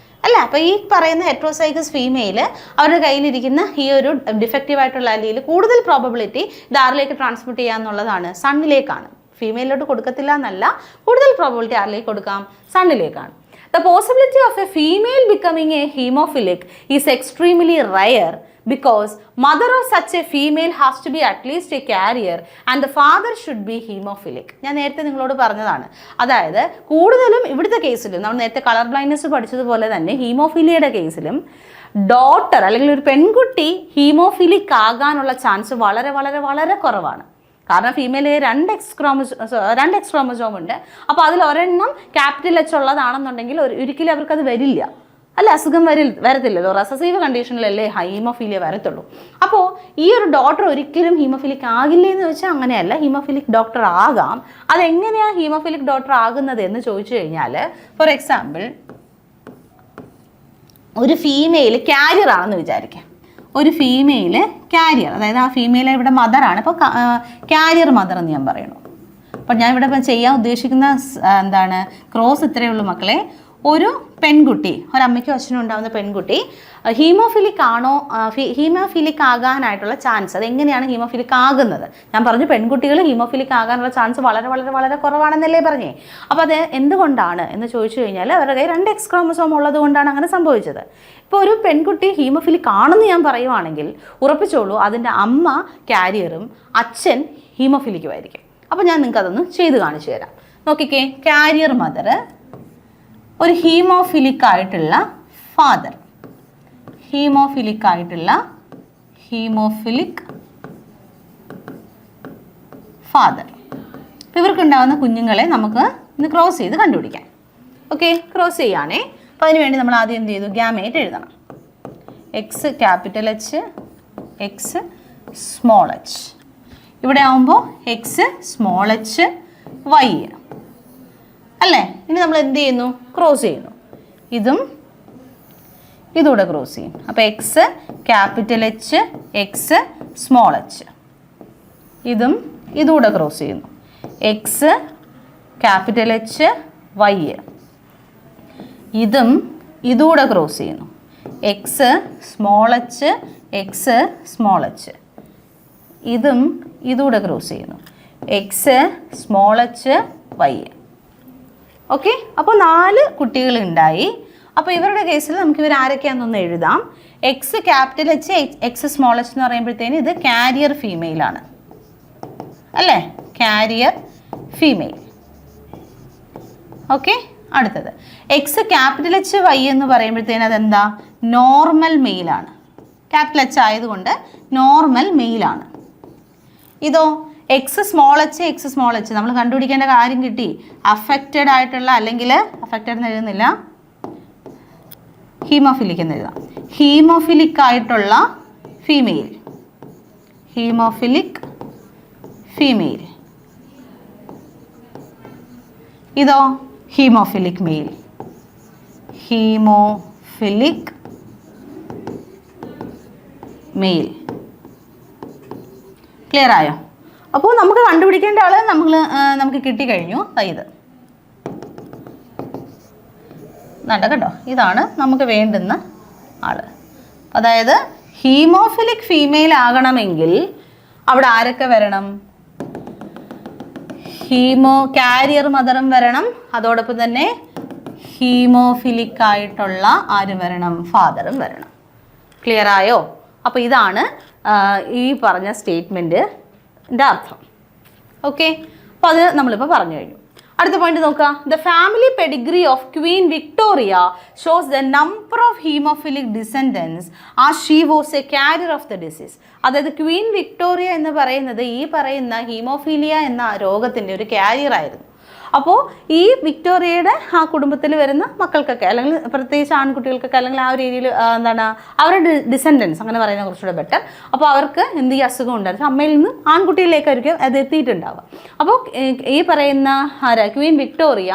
അല്ല. അപ്പോൾ ഈ പറയുന്ന ഹെട്രോസൈഗസ് ഫീമെയിൽ അവരുടെ കയ്യിലിരിക്കുന്ന ഈ ഒരു ഡിഫക്റ്റീവ് ആയിട്ടുള്ള അലീൽ കൂടുതൽ പ്രോബബിലിറ്റി ഇത് ആരിലേക്ക് ട്രാൻസ്മിറ്റ് ചെയ്യാന്നുള്ളതാണ്? സണ്ണിലേക്കാണ്. ഫീമെയിലോട്ട് കൊടുക്കത്തില്ല എന്നല്ല, കൂടുതൽ പ്രോബബിലിറ്റി ആരിലേക്ക് കൊടുക്കാം? സണ്ണിലേക്കാണ്. The possibility of a female becoming a hemophilic is extremely rare because mother of such a female has to be at least a carrier and the father should be hemophilic. ഞാൻ നേരത്തെ നിങ്ങളോട് പറഞ്ഞതാണ്. അതായത് കൂടുതലും ഇവിടുത്തെ കേസിലും നമ്മൾ നേരത്തെ കളർ ബ്ലൈൻഡ്നെസ് പഠിച്ചതുപോലെ തന്നെ ഹീമോഫീലിയയുടെ കേസിലും ഡോട്ടർ അല്ലെങ്കിൽ ഒരു പെൺകുട്ടി ഹീമോഫിലിക് ആകാനുള്ള ചാൻസ് വളരെ വളരെ വളരെ കുറവാണ്. കാരണം ഫീമെയിൽ രണ്ട് എക്സ് ക്രോമസോം ഉണ്ട്. അപ്പോൾ അതിൽ ഒരെണ്ണം ക്യാപിറ്റൽ എച്ച് ഉള്ളതാണെന്നുണ്ടെങ്കിൽ ഒരിക്കലും അവർക്കത് വരില്ല അല്ല, അസുഖം വരത്തില്ലല്ലോ. റെസസീവ് കണ്ടീഷനിലല്ലേ ഹീമോഫീലിയ വരത്തുള്ളൂ. അപ്പോൾ ഈ ഒരു ഡോക്ടർ ഒരിക്കലും ഹീമോഫിലിക് ആകില്ലേ എന്ന് വെച്ചാൽ അങ്ങനെയല്ല, ഹീമോഫിലിക് ഡോക്ടർ ആകാം. അതെങ്ങനെയാണ് ഹീമോഫിലിക് ഡോക്ടർ ആകുന്നത് എന്ന് ചോദിച്ചു കഴിഞ്ഞാൽ, ഫോർ എക്സാമ്പിൾ ഒരു ഫീമെയിൽ ക്യാരിയർ ആണെന്ന് വിചാരിക്കാം. ഒരു ഫീമെയിൽ ക്യാരിയർ, അതായത് ആ ഫീമെയിൽ ഇവിടെ മദറാണ്. അപ്പോൾ ക്യാരിയർ മദർ എന്ന് ഞാൻ പറയണു. അപ്പോൾ ഞാൻ ഇവിടെ ചെയ്യാൻ ഉദ്ദേശിക്കുന്ന എന്താണ്, ക്രോസ് ഇത്രയേ ഉള്ളൂ മക്കളെ. ഒരു പെൺകുട്ടി, ഒരമ്മയ്ക്കും അച്ഛനും ഉണ്ടാകുന്ന പെൺകുട്ടി ഹീമോഫിലിക് ആണോ, ഹീമോഫിലിക് ആകാനായിട്ടുള്ള ചാൻസ്, അതെങ്ങനെയാണ് ഹീമോഫിലിക് ആകുന്നത്? ഞാൻ പറഞ്ഞു പെൺകുട്ടികൾ ഹീമോഫിലിക് ആകാനുള്ള ചാൻസ് വളരെ വളരെ വളരെ കുറവാണെന്നല്ലേ പറഞ്ഞേ. അപ്പോൾ അത് എന്തുകൊണ്ടാണ് എന്ന് ചോദിച്ചു കഴിഞ്ഞാൽ അവരുടെ കയ്യിൽ രണ്ട് എക്സ് ക്രോമസോം ഉള്ളത് കൊണ്ടാണ് അങ്ങനെ സംഭവിച്ചത്. ഇപ്പോൾ ഒരു പെൺകുട്ടി ഹീമോഫിലിക് ആണെന്ന് ഞാൻ പറയുവാണെങ്കിൽ ഉറപ്പിച്ചോളൂ അതിൻ്റെ അമ്മ ക്യാരിയറും അച്ഛൻ ഹീമോഫിലിക്കും ആയിരിക്കും. അപ്പോൾ ഞാൻ നിങ്ങൾക്ക് അതൊന്ന് ചെയ്ത് കാണിച്ചു തരാം. നോക്കിക്കേ, ക്യാരിയർ മദർ, ഒരു ഹീമോഫിലിക് ആയിട്ടുള്ള ഫാദർ, ഹീമോഫിലിക് ഫാദർ. ഇവർക്കുണ്ടാകുന്ന കുഞ്ഞുങ്ങളെ നമുക്ക് ഇന്ന് ക്രോസ് ചെയ്ത് കണ്ടുപിടിക്കാം. ഓക്കെ, ക്രോസ് ചെയ്യാനേ. അപ്പോൾ അതിനുവേണ്ടി നമ്മൾ ആദ്യം എന്ത് ചെയ്തു? ഗ്യാമേറ്റ് എഴുതണം. X capital H X small H. ഇവിടെ ആകുമ്പോൾ എക്സ് സ്മോൾ എച്ച് വൈ അല്ലേ. ഇനി നമ്മൾ എന്ത് ചെയ്യുന്നു? ക്രോസ് ചെയ്യുന്നു. ഇതൂടെ ക്രോസ് ചെയ്യും. അപ്പോൾ X capital H X small H. ഇതൂടെ ക്രോസ് ചെയ്യുന്നു. X capital H Y. ഇതൂടെ ക്രോസ് ചെയ്യുന്നു. X small H X small H. ഇതൂടെ ക്രോസ് ചെയ്യുന്നു. X small H Y. Okay, അപ്പോൾ 4 കുട്ടികളുണ്ടായി. അപ്പോൾ ഇവരുടെ കേസിൽ നമുക്ക് ഇവർ ആരൊക്കെയാണെന്നൊന്ന് എഴുതാം. X capital H X small H എന്ന് പറയുമ്പോഴത്തേന് ഇത് കാരിയർ ഫീമെയിലാണ് അല്ലേ, കാരിയർ ഫീമെയിൽ. ഓക്കെ, അടുത്തത് എക്സ് ക്യാപിറ്റൽ എച്ച് വൈ എന്ന് പറയുമ്പോഴത്തേന് അതെന്താ? നോർമൽ മെയിലാണ്. ക്യാപിറ്റൽ എച്ച് ആയതുകൊണ്ട് നോർമൽ മെയിലാണ്. ഇതോ എക്സ് സ്മോൾ എച്ച് നമ്മൾ കണ്ടുപിടിക്കേണ്ട കാര്യം കിട്ടി. അഫക്റ്റഡ് ആയിട്ടുള്ള, അല്ലെങ്കിൽ അഫക്റ്റഡ് എന്ന് എഴുതുന്നില്ല, ഹീമോഫിലിക് എന്ന് എഴുതാം. ഹീമോഫിലിക് ആയിട്ടുള്ള ഫീമെയിൽ, ഹീമോഫിലിക് ഫീമെയിൽ. ഇതോ haemophilic male, haemophilic male. Clear ആയോ? അപ്പോൾ നമുക്ക് കണ്ടുപിടിക്കേണ്ട ആളെ നമുക്ക് കിട്ടിക്കഴിഞ്ഞു. ഇത് കേട്ടോ, ഇതാണ് നമുക്ക് വേണ്ടുന്ന ആൾ. അതായത് ഹീമോഫിലിക് ഫീമെയിൽ ആകണമെങ്കിൽ അവിടെ ആരൊക്കെ വരണം? കാരിയർ മദറും വരണം, അതോടൊപ്പം തന്നെ ഹീമോഫിലിക് ആയിട്ടുള്ള ആര് വരണം, ഫാദറും വരണം. ക്ലിയർ ആയോ? അപ്പോൾ ഇതാണ് ഈ പറഞ്ഞ സ്റ്റേറ്റ്മെൻറ്റിൻ്റെ അർത്ഥം. ഓക്കെ, അപ്പോൾ അത് നമ്മളിപ്പോൾ പറഞ്ഞു കഴിഞ്ഞു. അടുത്ത പോയിന്റ് നോക്കാം. The family pedigree of Queen Victoria shows the number of haemophilic descendants as she was a carrier of the disease. അതായത് ക്വീൻ വിക്ടോറിയ എന്ന് പറയുന്നത് ഈ പറയുന്ന ഹീമോഫീലിയ എന്ന രോഗത്തിൻ്റെ ഒരു കാരിയർ ആയിരുന്നു. അപ്പോൾ ഈ വിക്ടോറിയയുടെ ആ കുടുംബത്തിൽ വരുന്ന മക്കൾക്കൊക്കെ, അല്ലെങ്കിൽ പ്രത്യേകിച്ച് ആൺകുട്ടികൾക്കൊക്കെ, അല്ലെങ്കിൽ ആ ഒരു രീതിയിൽ എന്താണ് അവരുടെ ഡിസെൻഡൻസ് അങ്ങനെ പറയുന്നത് കുറച്ചുകൂടെ ബെറ്റർ. അപ്പോൾ അവർക്ക് എന്ത് ഈ അസുഖം ഉണ്ടായിരുന്നു, അമ്മയിൽ നിന്ന് ആൺകുട്ടിയിലേക്കായിരിക്കും അത് എത്തിയിട്ടുണ്ടാവുക. അപ്പോൾ ഈ പറയുന്ന ക്വീൻ വിക്ടോറിയ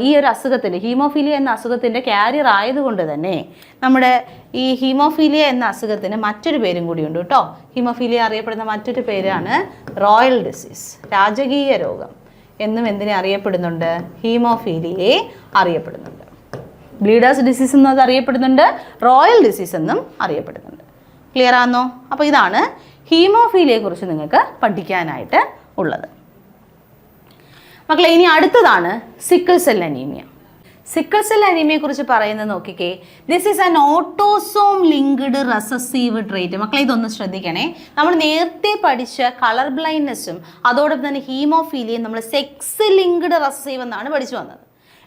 ഈ ഒരു അസുഖത്തിൻ്റെ, ഹീമോഫീലിയ എന്ന അസുഖത്തിൻ്റെ കാരിയർ ആയതുകൊണ്ട് തന്നെ നമ്മുടെ ഈ ഹീമോഫീലിയ എന്ന അസുഖത്തിന് മറ്റൊരു പേരും കൂടിയുണ്ട് കേട്ടോ. ഹീമോഫീലിയ അറിയപ്പെടുന്ന മറ്റൊരു പേരാണ് റോയൽ ഡിസീസ്, രാജകീയ രോഗം എന്നും എന്തിനെ അറിയപ്പെടുന്നുണ്ട്, ഹീമോഫീലിയയെ അറിയപ്പെടുന്നുണ്ട്. ബ്ലീഡേഴ്സ് ഡിസീസ് എന്നും അത് അറിയപ്പെടുന്നുണ്ട്, റോയൽ ഡിസീസ് എന്നും അറിയപ്പെടുന്നുണ്ട്. ക്ലിയർ ആണോ? അപ്പോൾ ഇതാണ് ഹീമോഫീലിയയെക്കുറിച്ച് നിങ്ങൾക്ക് പഠിക്കാനായിട്ട് ഉള്ളത്. മക്കളെ, ഇനി അടുത്തതാണ് sickle cell anaemia. Sickle cell അനീമിയയെ കുറിച്ച് പറയുന്നത് നോക്കിക്കേ. This is an autosome linked recessive trait. മക്കളെ ഇതൊന്ന് ശ്രദ്ധിക്കണേ. നമ്മൾ നേരത്തെ പഠിച്ച കളർ ബ്ലൈൻഡ്നെസ്സും അതോടൊപ്പം തന്നെ ഹീമോഫീലിയയും നമ്മൾ സെക്സ് ലിങ്ക്ഡ് റെസസീവ് എന്നാണ് പഠിച്ചു വന്നത്.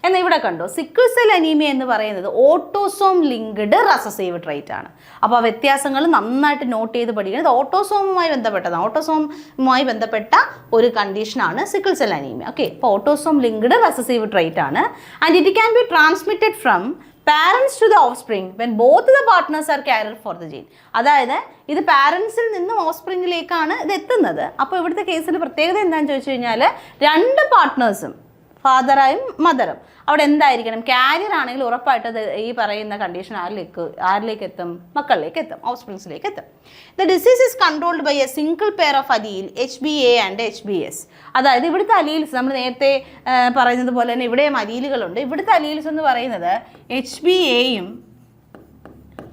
എന്നാൽ ഇവിടെ കണ്ടോ, സിക്കിൾ സെൽ അനീമിയ എന്ന് പറയുന്നത് ഓട്ടോസോം ലിങ്ക്ഡ് റെസസീവ് ട്രേറ്റ് ആണ്. അപ്പോൾ ആ വ്യത്യാസങ്ങൾ നന്നായിട്ട് നോട്ട് ചെയ്ത് പഠിക്കുന്നത്. ഓട്ടോസോമുമായി ബന്ധപ്പെട്ടതാണ്, ഓട്ടോസോമുമായി ബന്ധപ്പെട്ട ഒരു കണ്ടീഷനാണ് സിക്കിൾ സെൽ അനീമിയ. ഓക്കെ, അപ്പോൾ ഓട്ടോസോം ലിങ്ക്ഡ് റെസസീവ് ട്രേറ്റ് ആണ്. And it can be transmitted from parents to the offspring when both the partners are carrier for the gene. അതായത് ഇത് പാരൻസിൽ നിന്നും ഓഫ്സ്പ്രിങ്ങിലേക്കാണ് ഇത് എത്തുന്നത്. അപ്പോൾ ഇവിടുത്തെ കേസിൽ പ്രത്യേകത എന്താണെന്ന് ചോദിച്ചു കഴിഞ്ഞാൽ, രണ്ട് പാർട്ട്നേഴ്സും ഫാദറായും മദറും അവിടെ എന്തായിരിക്കണം, കാരിയർ ആണെങ്കിൽ ഉറപ്പായിട്ട് അത് ഈ പറയുന്ന കണ്ടീഷൻ ആരിലേക്ക് എത്തും, മക്കളിലേക്ക് എത്തും, ഓഫ്സ്പ്രിങ്സിലേക്ക് എത്തും. The disease is controlled by a single pair of allele HBA and HBS. അതായത് ഇവിടുത്തെ അലീൽസ് നമ്മൾ നേരത്തെ പറയുന്നത് പോലെ തന്നെ ഇവിടെയും അലീലുകളുണ്ട്. ഇവിടുത്തെ അലീൽസ് എന്ന് പറയുന്നത് HBAയും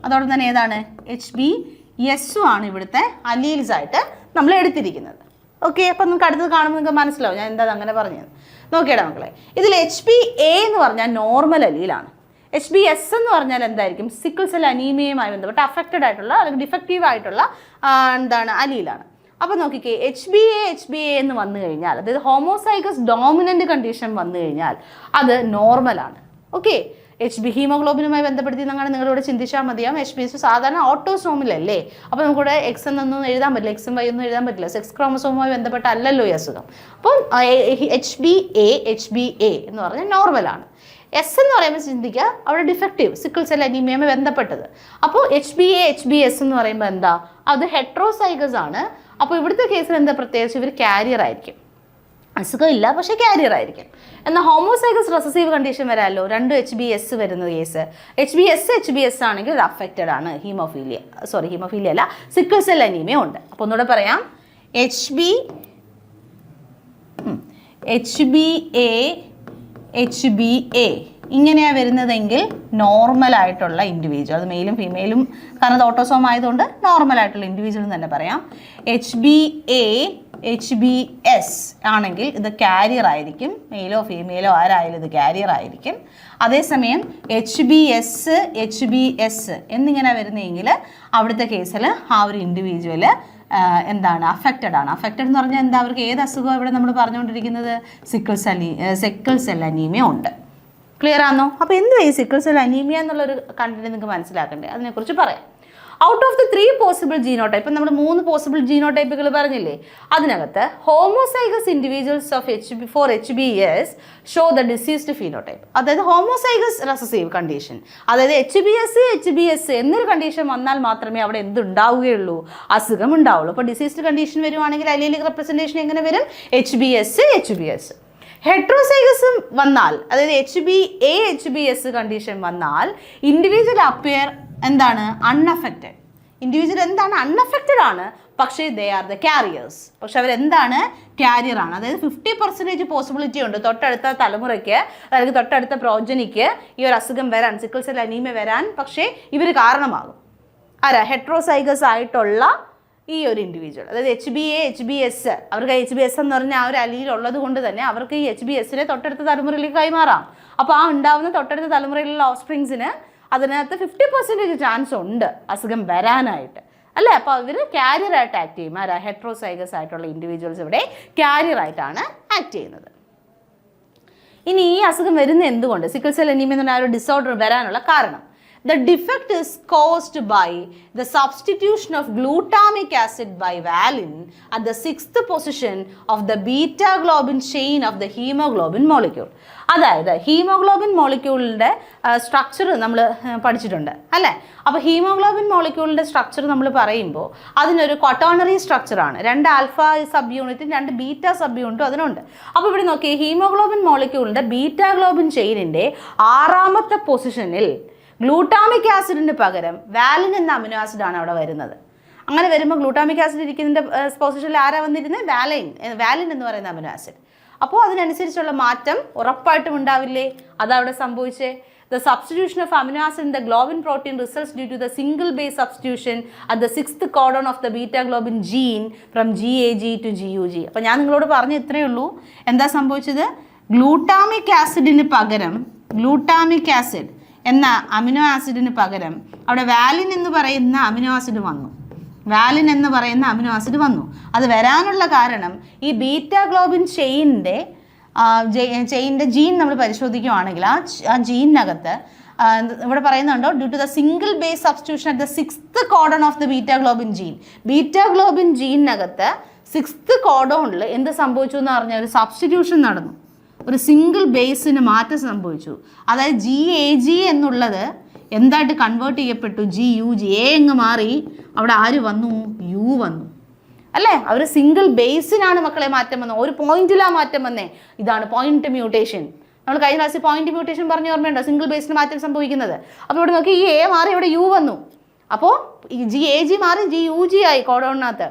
അതോടൊപ്പം തന്നെ ഏതാണ്, HBSഉം ആണ് ഇവിടുത്തെ അലീൽസ് ആയിട്ട് നമ്മൾ എടുത്തിരിക്കുന്നത്. ഓക്കെ, അപ്പം നമുക്ക് അടുത്തത് കാണുമ്പോൾ നിങ്ങൾക്ക് മനസ്സിലാവും ഞാൻ എന്താ അങ്ങനെ പറഞ്ഞത്. നോക്കിയടാ മക്കളെ, ഇതിൽ HBA എന്ന് പറഞ്ഞാൽ നോർമൽ അലീലാണ്. HBS എന്ന് പറഞ്ഞാൽ എന്തായിരിക്കും, സിക്കിൾ സെൽ അനീമിയയുമായി ബന്ധപ്പെട്ട് അഫക്റ്റഡ് ആയിട്ടുള്ള അല്ലെങ്കിൽ ഡിഫക്റ്റീവ് ആയിട്ടുള്ള എന്താണ് അലീലാണ്. അപ്പോൾ നോക്കിക്കേ, HBA എന്ന് വന്നു കഴിഞ്ഞാൽ, അതായത് ഹോമോസൈഗസ് ഡോമിനൻ്റ് കണ്ടീഷൻ വന്നു കഴിഞ്ഞാൽ അത് നോർമലാണ്. ഓക്കെ, ഹീമോഗ്ലോബിനുമായി ബന്ധപ്പെടുത്തി നിങ്ങളിവിടെ ചിന്തിച്ചാൽ മതിയാവും. HBS സാധാരണ ഓട്ടോസോമിലല്ലേ, അപ്പോൾ നമുക്കിവിടെ എക്സ് എന്നൊന്നും എഴുതാൻ പറ്റില്ല, എക്സും വൈ ഒന്നും എഴുതാൻ പറ്റില്ല, സെക്സ് ക്രോമസോമുമായി ബന്ധപ്പെട്ട അല്ലല്ലോ ഈ അസുഖം. അപ്പം HBA എന്ന് പറഞ്ഞാൽ നോർമലാണ്. എസ് എന്ന് പറയുമ്പോൾ ചിന്തിക്കുക അവിടെ ഡിഫക്റ്റീവ്, സിക്കിൾ സെൽ അനീമിയയുമായി ബന്ധപ്പെട്ടത്. അപ്പോൾ HBS എന്ന് പറയുമ്പോൾ എന്താ, അത് ഹെട്രോസൈഗസ് ആണ്. അപ്പോൾ ഇവിടുത്തെ കേസിൽ എന്താ പ്രത്യേകിച്ച്, ഇവർ കാരിയർ ആയിരിക്കും, അസുഖം ഇല്ല പക്ഷേ കാരിയർ ആയിരിക്കും. എന്നാൽ ഹോമോസൈഗസ് റെസസീവ് കണ്ടീഷൻ വരാമല്ലോ, രണ്ട് HBS വരുന്ന കേസ്, HBS ആണെങ്കിൽ അത് അഫക്റ്റഡ് ആണ്, ഹീമോഫീലിയ അല്ല, സിക്കിൾ സെൽ അനീമിയ ഉണ്ട്. അപ്പോൾ ഒന്നുകൂടെ പറയാം, HBA ഇങ്ങനെയാണ് വരുന്നതെങ്കിൽ നോർമലായിട്ടുള്ള ഇൻഡിവിജ്വൽ, അത് മെയിലും ഫീമെയിലും, കാരണം അത് ഓട്ടോസോം ആയതുകൊണ്ട് നോർമലായിട്ടുള്ള ഇൻഡിവിജ്വൽ എന്ന് തന്നെ പറയാം. HBS ആണെങ്കിൽ ഇത് കാരിയർ ആയിരിക്കും, മെയിലോ ഫീമെയിലോ ആരായാലും ഇത് കാരിയർ ആയിരിക്കും. അതേസമയം HBS എന്നിങ്ങനെ വരുന്നതെങ്കിൽ അവിടുത്തെ കേസിൽ ആ ഒരു ഇൻഡിവിജ്വൽ എന്താണ്, അഫക്റ്റഡ് ആണ്. അഫക്റ്റഡ് എന്ന് പറഞ്ഞാൽ എന്താ, അവർക്ക് ഏത് അസുഖമാണ് ഇവിടെ നമ്മൾ പറഞ്ഞുകൊണ്ടിരിക്കുന്നത്, സിക്കിൾ സെൽ അനീമിയ ഉണ്ട്. ക്ലിയർ ആണോ? അപ്പോൾ എന്തുവാ ഈ സിക്കിൾ സെൽ അനീമിയ എന്നുള്ളൊരു കണ്ടന്റ് നിങ്ങൾക്ക് മനസ്സിലാക്കണ്ടേ, അതിനെക്കുറിച്ച് പറയാം. Out of the 3 possible genotype, ഇപ്പം നമ്മൾ 3 പോസിബിൾ ജീനോടൈപ്പുകൾ പറഞ്ഞില്ലേ, അതിനകത്ത് homozygous individuals for HBS show the diseased phenotype. അതായത് ഹോമോസൈഗസ് റെസസീവ് കണ്ടീഷൻ, അതായത് HBS എന്നൊരു കണ്ടീഷൻ വന്നാൽ മാത്രമേ അവിടെ എന്തുണ്ടാവുകയുള്ളൂ, അസുഖം ഉണ്ടാവുള്ളൂ. അപ്പോൾ ഡിസീസ്ഡ് കണ്ടീഷൻ വരുവാണെങ്കിൽ അലീലിക് റെപ്രസെൻറ്റേഷൻ എങ്ങനെ വരും, HBS. ഹെട്രോസൈഗസ് വന്നാൽ, അതായത് HBS കണ്ടീഷൻ വന്നാൽ ഇൻഡിവിജ്വൽ അപ്പിയർ എന്താണ്, അൺഅഫക്റ്റഡ്. ഇൻഡിവിജ്വൽ എന്താണ്, അൺഅഫക്റ്റഡ് ആണ്, പക്ഷേ ദേ ആർ ദ കാരിയേഴ്സ്. പക്ഷെ അവരെന്താണ്, കാരിയർ ആണ്. അതായത് 50% പോസിബിലിറ്റി ഉണ്ട് തൊട്ടടുത്ത തലമുറയ്ക്ക്, അല്ലെങ്കിൽ തൊട്ടടുത്ത പ്രോജനിക്ക് ഈ ഒരു അസുഖം വരാൻ, സിക്കിൾ സെൽ അനീമിയ വരാൻ. പക്ഷേ ഇവർ കാരണമാകും ആരാ, ഹെട്രോസൈഗസ് ആയിട്ടുള്ള ഈ ഒരു ഇൻഡിവിജ്വൽ, അതായത് HbA-HbS, അവർക്ക് HbS എന്ന് പറഞ്ഞാൽ ആ ഒരു അലീൽ ഉള്ളത് കൊണ്ട് തന്നെ അവർക്ക് ഈ HbSനെ തൊട്ടടുത്ത തലമുറയിലേക്ക് കൈമാറാം. അപ്പോൾ ആ ഉണ്ടാവുന്ന തൊട്ടടുത്ത തലമുറയിലുള്ള ഓഫ്സ്പ്രിങ്സിന് അതിനകത്ത് 50% ചാൻസ് ഉണ്ട് അസുഖം വരാനായിട്ട്, അല്ലേ? അപ്പോൾ അവർ ക്യാരിയറായിട്ട് ആക്ട് ചെയ്യും. ആരാ? ഹെട്രോസൈഗസ് ആയിട്ടുള്ള ഇൻഡിവിജ്വൽസ് ഇവിടെ ക്യാരിയറായിട്ടാണ് ആക്ട് ചെയ്യുന്നത്. ഇനി ഈ അസുഖം വരുന്ന എന്തുകൊണ്ട്? സിക്കിൾ സെൽ അനീമിയ എന്ന് പറഞ്ഞ ഒരു ഡിസോർഡർ വരാനുള്ള കാരണം, the defect is caused by the substitution of glutamic acid by valine at the 6th position of the beta globin chain of the hemoglobin molecule. അതായത് ഹീമോഗ്ലോബിൻ മോളിക്യൂളിൻ്റെ സ്ട്രക്ചർ നമ്മൾ പഠിച്ചിട്ടുണ്ട്, അല്ലേ? അപ്പോൾ ഹീമോഗ്ലോബിൻ മോളിക്യൂളിൻ്റെ സ്ട്രക്ചർ നമ്മൾ പറയുമ്പോൾ അതിനൊരു ക്വാട്ടേണറി സ്ട്രക്ചറാണ്. 2 ആൽഫ സബ് യൂണിറ്റും 2 beta sub യൂണിറ്റും അതിനുണ്ട്. അപ്പോൾ ഇവിടെ നോക്കിയേ, ഹീമോഗ്ലോബിൻ മോളിക്യൂളിൻ്റെ ബീറ്റാ ഗ്ലോബിൻ ചെയിനിൻ്റെ 6ാമത്തെ പൊസിഷനിൽ ഗ്ലൂട്ടാമിക് ആസിഡിന് പകരം വാലിൻ എന്ന അമിനോ ആസിഡാണ് അവിടെ വരുന്നത്. അങ്ങനെ വരുമ്പോൾ ഗ്ലൂട്ടാമിക് ആസിഡ് ഇരിക്കുന്നതിൻ്റെ പൊസിഷനിൽ ആരാ വന്നിരുന്നത്? വാലിൻ എന്ന് പറയുന്ന അമിനോ ആസിഡ്. അപ്പോൾ അതിനനുസരിച്ചുള്ള മാറ്റം ഉറപ്പായിട്ടും ഉണ്ടാവില്ലേ? അതവിടെ സംഭവിച്ചേ. The substitution of amino acid in the globin protein results due to the single base substitution at the 6th codon of the beta globin gene from GAG to GUG. അപ്പോൾ ഞാൻ നിങ്ങളോട് പറഞ്ഞ ഇത്രയേ ഉള്ളൂ. എന്താ സംഭവിച്ചത്? ഗ്ലൂട്ടാമിക് ആസിഡിന് പകരം ഗ്ലൂട്ടാമിക് ആസിഡ് എന്ന അമിനോ ആസിഡിന് പകരം അവിടെ വാലിൻ എന്ന് പറയുന്ന അമിനോ ആസിഡ് വന്നു. വാലിൻ എന്ന് പറയുന്ന അമിനോ ആസിഡ് വന്നു. അത് വരാനുള്ള കാരണം ഈ ബീറ്റാ ഗ്ലോബിൻ ചെയിനിൻ്റെ ജീൻ നമ്മൾ പരിശോധിക്കുകയാണെങ്കിൽ ആ ജീനിനകത്ത് ഇവിടെ പറയുന്നുണ്ടോ, due to the single base substitution at the 6th codon of the beta globin gene. Beta globin ജീനിനകത്ത് 6th കോഡോണിൽ എന്ത് സംഭവിച്ചു എന്ന് പറഞ്ഞാൽ ഒരു സബ്സ്റ്റിറ്റ്യൂഷൻ നടന്നു. ഒരു സിംഗിൾ ബേസിന് മാറ്റം സംഭവിച്ചു. അതായത് GAG എന്നുള്ളത് എന്തായിട്ട് കൺവേർട്ട് ചെയ്യപ്പെട്ടു? GUG. എ അങ്ങ് മാറി അവിടെ ആര് വന്നു? യു വന്നു, അല്ലേ? അവർ സിംഗിൾ ബേസിനാണ് മക്കളെ മാറ്റം വന്നത്, ഒരു പോയിന്റിലാണ് മാറ്റം വന്നേ. ഇതാണ് പോയിന്റ് മ്യൂട്ടേഷൻ. നമ്മൾ കഴിഞ്ഞ ക്ലാസ്സിൽ പോയിന്റ് മ്യൂട്ടേഷൻ പറഞ്ഞ ഓർമ്മയുണ്ടോ? സിംഗിൾ ബേസിന് മാറ്റം സംഭവിക്കുന്നത്. അപ്പോൾ ഇവിടെ നോക്കി, ഈ എ മാറി ഇവിടെ യു വന്നു. അപ്പോൾ ഈ GAG മാറി GUG ആയി കോഡോണിനകത്ത്.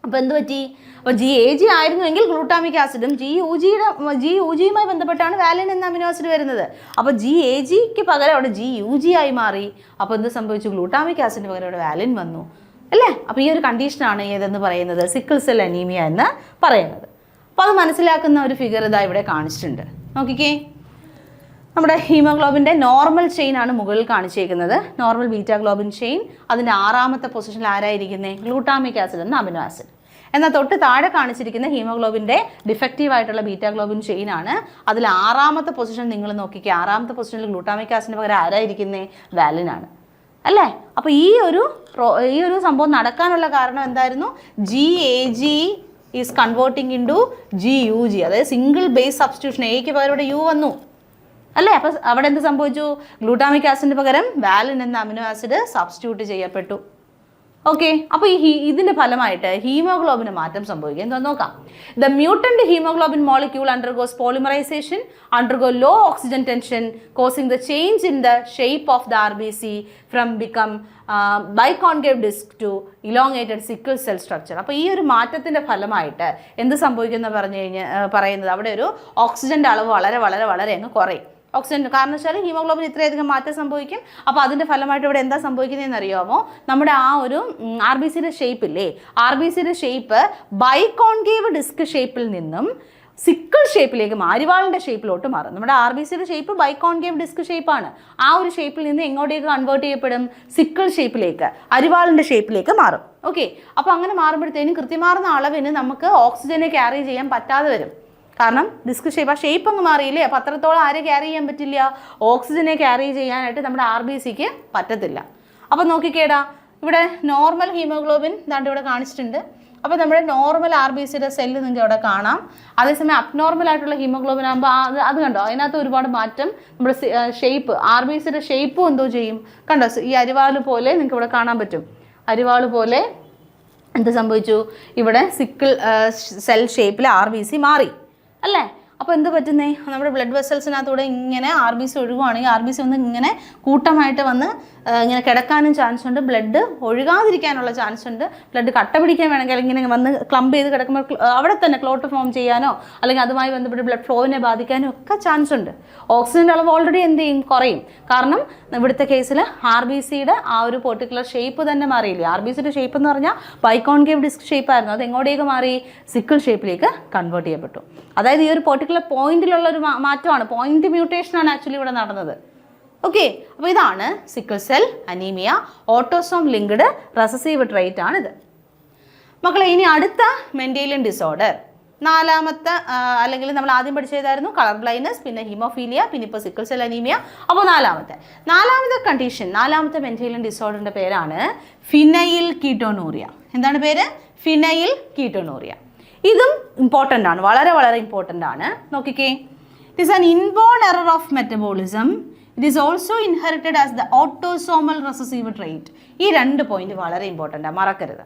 അപ്പോൾ എന്ത് പറ്റി? അപ്പോൾ GAG ആയിരുന്നുവെങ്കിൽ ഗ്ലൂട്ടാമിക് ആസിഡും GUGയുമായി ബന്ധപ്പെട്ടാണ് വാലിൻ എന്ന അമിനോ ആസിഡ് വരുന്നത്. അപ്പോൾ GAGക്ക് പകരം അവിടെ GUG ആയി മാറി. അപ്പോൾ എന്ത് സംഭവിച്ചു? ഗ്ലൂട്ടാമിക് ആസിഡിന് പകരം അവിടെ വാലിൻ വന്നു, അല്ലേ? അപ്പോൾ ഈ ഒരു കണ്ടീഷനാണ് ഏതെന്ന് പറയുന്നത്? സിക്കിൾ സെൽ അനീമിയ എന്ന് പറയുന്നത്. അപ്പോൾ അത് മനസ്സിലാക്കുന്ന ഒരു ഫിഗർ ഇതാ ഇവിടെ കാണിച്ചിട്ടുണ്ട്. നോക്കിക്കേ, നമ്മുടെ ഹീമോഗ്ലോബിൻ്റെ നോർമൽ ചെയിൻ ആണ് മുകളിൽ കാണിച്ചേക്കുന്നത്. Normal beta globin chain. അതിൻ്റെ 6ാമത്തെ പൊസിഷനിൽ ആരായിരിക്കുന്നത്? ഗ്ലൂട്ടാമിക് ആസിഡ് എന്ന അമിനോ ആസിഡ്. എന്നാൽ തൊട്ട് താഴെ കാണിച്ചിരിക്കുന്ന ഹീമോഗ്ലോബിൻ്റെ ഡിഫക്റ്റീവ് ആയിട്ടുള്ള ബീറ്റാ ഗ്ലോബിൻ ചെയിൻ ആണ്. അതിൽ 6ാമത്തെ പൊസിഷൻ നിങ്ങൾ നോക്കിക്കുക. 6ാമത്തെ പൊസിഷനിൽ ഗ്ലൂട്ടാമിക് ആസിഡിന് പകരം ആരായിരിക്കുന്നത്? വാലിനാണ്, അല്ലേ? അപ്പോൾ ഈ ഒരു സംഭവം നടക്കാനുള്ള കാരണം എന്തായിരുന്നു? GAG is converting into GUG. അതായത് സിംഗിൾ ബേസ് സബ്സ്റ്റിറ്റ്യൂഷൻ. എക്ക് പകരം ഇവിടെ യു വന്നു, അല്ലേ? അപ്പോൾ അവിടെ എന്ത് സംഭവിച്ചു? ഗ്ലൂട്ടാമിക് ആസിഡിന് പകരം വാലിൻ എന്ന അമിനോ ആസിഡ് സബ്സ്റ്റിറ്റ്യൂട്ട് ചെയ്യപ്പെട്ടു. ഓക്കെ, അപ്പോൾ ഇതിൻ്റെ ഫലമായിട്ട് ഹീമോഗ്ലോബിന് മാറ്റം സംഭവിക്കുക. എന്താ നോക്കാം. The mutant haemoglobin molecule undergoes polymerisation, undergo low oxygen tension, causing the change in the shape of the RBC from become biconcave disc to elongated sickle cell structure. അപ്പോൾ ഈ ഒരു മാറ്റത്തിൻ്റെ ഫലമായിട്ട് എന്ത് സംഭവിക്കുമെന്ന് പറയുന്നത് അവിടെ ഒരു ഓക്സിജൻ്റെ അളവ് വളരെ വളരെ വളരെ അങ്ങ് കുറയും. ഓക്സിജൻ കാരണം വെച്ചാൽ ഹീമോഗ്ലോബിൻ ഇത്രയധികം മാറ്റം സംഭവിക്കും. അപ്പോൾ അതിൻ്റെ ഫലമായിട്ട് ഇവിടെ എന്താ സംഭവിക്കുന്നതെന്ന് അറിയാമോ? നമ്മുടെ ആ ഒരു RBCയുടെ ഷേപ്പ് ഇല്ലേ, RBCയുടെ ഷേപ്പ് ബൈകോൺകേവ് ഡിസ്ക് ഷേപ്പിൽ നിന്നും സിക്കിൾ ഷേപ്പിലേക്ക്, അരിവാളിൻ്റെ ഷേപ്പിലോട്ട് മാറും. നമ്മുടെ RBCയുടെ ഷേപ്പ് ബൈകോൺകേവ് ഡിസ്ക് ഷേപ്പാണ്. ആ ഒരു ഷേപ്പിൽ നിന്ന് എങ്ങോട്ടേക്ക് കൺവേർട്ട് ചെയ്യപ്പെടും? സിക്കിൾ ഷേപ്പിലേക്ക്, അരിവാളിൻ്റെ ഷേപ്പിലേക്ക് മാറും. ഓക്കെ, അപ്പോൾ അങ്ങനെ മാറുമ്പോഴത്തേനും കൃത്യമാർന്ന അളവിന് നമുക്ക് ഓക്സിജനെ ക്യാരി ചെയ്യാൻ പറ്റാതെ വരും. കാരണം ഡിസ്ക് ഷേപ്പ്, ആ ഷേപ്പ് അങ്ങ് മാറിയില്ലേ. അപ്പോൾ അത്രത്തോളം ആരെ ക്യാരി ചെയ്യാൻ പറ്റില്ല? ഓക്സിജനെ ക്യാരി ചെയ്യാനായിട്ട് നമ്മുടെ RBCക്ക് പറ്റത്തില്ല. അപ്പോൾ നോക്കിക്കേടാ, ഇവിടെ നോർമൽ ഹീമോഗ്ലോബിൻ ദാണ്ട് ഇവിടെ കാണിച്ചിട്ടുണ്ട്. അപ്പോൾ നമ്മുടെ നോർമൽ RBCയുടെ സെല്ല് നിങ്ങൾക്ക് അവിടെ കാണാം. അതേസമയം അബ്നോർമൽ ആയിട്ടുള്ള ഹീമോഗ്ലോബിൻ ആകുമ്പോൾ അത് കണ്ടോ, അതിനകത്ത് ഒരുപാട് മാറ്റം. നമ്മുടെ ഷേപ്പ്, RBCയുടെ ഷേപ്പും എന്തോ ചെയ്യും, കണ്ടോ? ഈ അരിവാള് പോലെ നിങ്ങൾക്ക് ഇവിടെ കാണാൻ പറ്റും. അരിവാള് പോലെ എന്ത് സംഭവിച്ചു? ഇവിടെ സിക്കിൾ സെൽ ഷേപ്പിൽ RBC മാറി, അല്ലേ? അപ്പോൾ എന്ത് പറ്റുന്നേ, നമ്മുടെ ബ്ലഡ് വെസൽസിനകത്തൂടെ ഇങ്ങനെ RBC ഒഴുകുവാണെങ്കിൽ RBC ഒന്ന് ഇങ്ങനെ കൂട്ടമായിട്ട് വന്ന് ഇങ്ങനെ കിടക്കാനും ചാൻസ് ഉണ്ട്, ബ്ലഡ് ഒഴുകാതിരിക്കാനുള്ള ചാൻസ് ഉണ്ട്, ബ്ലഡ് കട്ട പിടിക്കാൻ വേണമെങ്കിൽ ഇങ്ങനെ വന്ന് ക്ലംപ് ചെയ്ത് കിടക്കുമ്പോൾ അവിടെ തന്നെ ക്ലോട്ട് ഫോം ചെയ്യാനോ അല്ലെങ്കിൽ അതുമായി ബന്ധപ്പെട്ട് ബ്ലഡ് ഫ്ലോവിനെ ബാധിക്കാനും ഒക്കെ ചാൻസ് ഉണ്ട്. ഓക്സിജൻ്റെ അളവ് ഓൾറെഡി എന്ത് ചെയ്യും, കുറയും. കാരണം ഇവിടുത്തെ കേസിൽ RBCയുടെ ആ ഒരു പെർട്ടിക്കുലർ ഷേപ്പ് തന്നെ മാറിയില്ലേ. RBCയുടെ ഷേപ്പ് എന്ന് പറഞ്ഞാൽ ബൈക്കോൺകേവ് ഡിസ്ക് ഷേപ്പ് ആയിരുന്നു, അത് എങ്ങോട്ടേക്ക് മാറി, സിക്കിൾ ഷേപ്പിലേക്ക് കൺവേർട്ട് ചെയ്യപ്പെട്ടു. അതായത് ഈ ഒരു പെർട്ടിക്കുലർ പോയിന്റിലുള്ള ഒരു മാറ്റമാണ്, പോയിന്റ് മ്യൂട്ടേഷനാണ് ആക്ച്വലി ഇവിടെ നടന്നത്. ഓക്കെ, അപ്പോൾ ഇതാണ് sickle cell anaemia, autosome linked recessive trait ആണിത്. മക്കളെ ഇനി അടുത്ത മെൻഡേലിയൻ ഡിസോർഡർ, നാലാമത്തെ അല്ലെങ്കിൽ നമ്മൾ ആദ്യം പഠിച്ചതായിരുന്നു കളർ ബ്ലൈൻഡ്നസ്, പിന്നെ ഹീമോഫീലിയ, പിന്നെ ഇപ്പോൾ സിക്കിൾ സെൽ അനീമിയ. അപ്പോൾ നാലാമത്തെ കണ്ടീഷൻ, നാലാമത്തെ മെൻഡേലിയൻ ഡിസോർഡറിൻ്റെ പേരാണ് ഫിനൈൽ കീറ്റോണൂറിയ. എന്താണ് പേര്? ഫിനൈൽ കീറ്റോണൂറിയ. ഇതും ഇമ്പോർട്ടൻ്റ് ആണ്, വളരെ വളരെ ഇമ്പോർട്ടൻ്റ് ആണ്. നോക്കിക്കേ, it is an inborn error of metabolism, it is also inherited as the autosomal recessive trait. ഈ 2 പോയിന്റ് വളരെ ഇമ്പോർട്ടൻ്റ് ആണ്, മറക്കരുത്.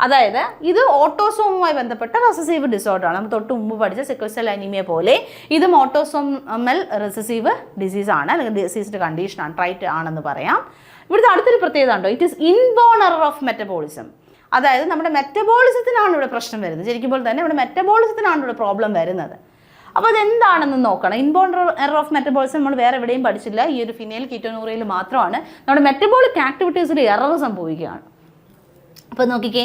അതായത് ഇത് ഓട്ടോസോമുമായി ബന്ധപ്പെട്ട റെസസീവ് ഡിസോർഡർ ആണ്. നമ്മൾ തൊട്ട് മുമ്പ് പഠിച്ച സിക്കിൾ സെൽ അനീമിയ പോലെ ഇതും ഓട്ടോസോമൽ റെസസീവ് ഡിസീസ് ആണ്, അല്ലെങ്കിൽ ഡിസീസ്ഡ് കണ്ടീഷനാണ്, ട്രൈറ്റ് ആണെന്ന് പറയാം. ഇവിടുത്തെ അടുത്തൊരു പ്രത്യേകത ഉണ്ടോ, it is inborn error of metabolism. അതായത് നമ്മുടെ മെറ്റബോളിസത്തിനാണ് ഇവിടെ പ്രശ്നം വരുന്നത്, ജനിക്കുമ്പോൾ തന്നെ ഇവിടെ മെറ്റബോളിസത്തിനാണ് ഇവിടെ പ്രോബ്ലം വരുന്നത്. അപ്പോൾ അതെന്താണെന്ന് നോക്കണം. ഇൻബോൺ എറർ ഓഫ് മെറ്റബോളിസം നമ്മൾ വേറെ എവിടെയും പഠിച്ചില്ല, ഈ ഒരു ഫിനൈൽ കീറ്റോണൂറിയയിൽ മാത്രമാണ് നമ്മുടെ മെറ്റബോളിക് ആക്ടിവിറ്റീസിൽ എറർ സംഭവിക്കുകയാണ്. അപ്പോൾ നോക്കിക്കേ,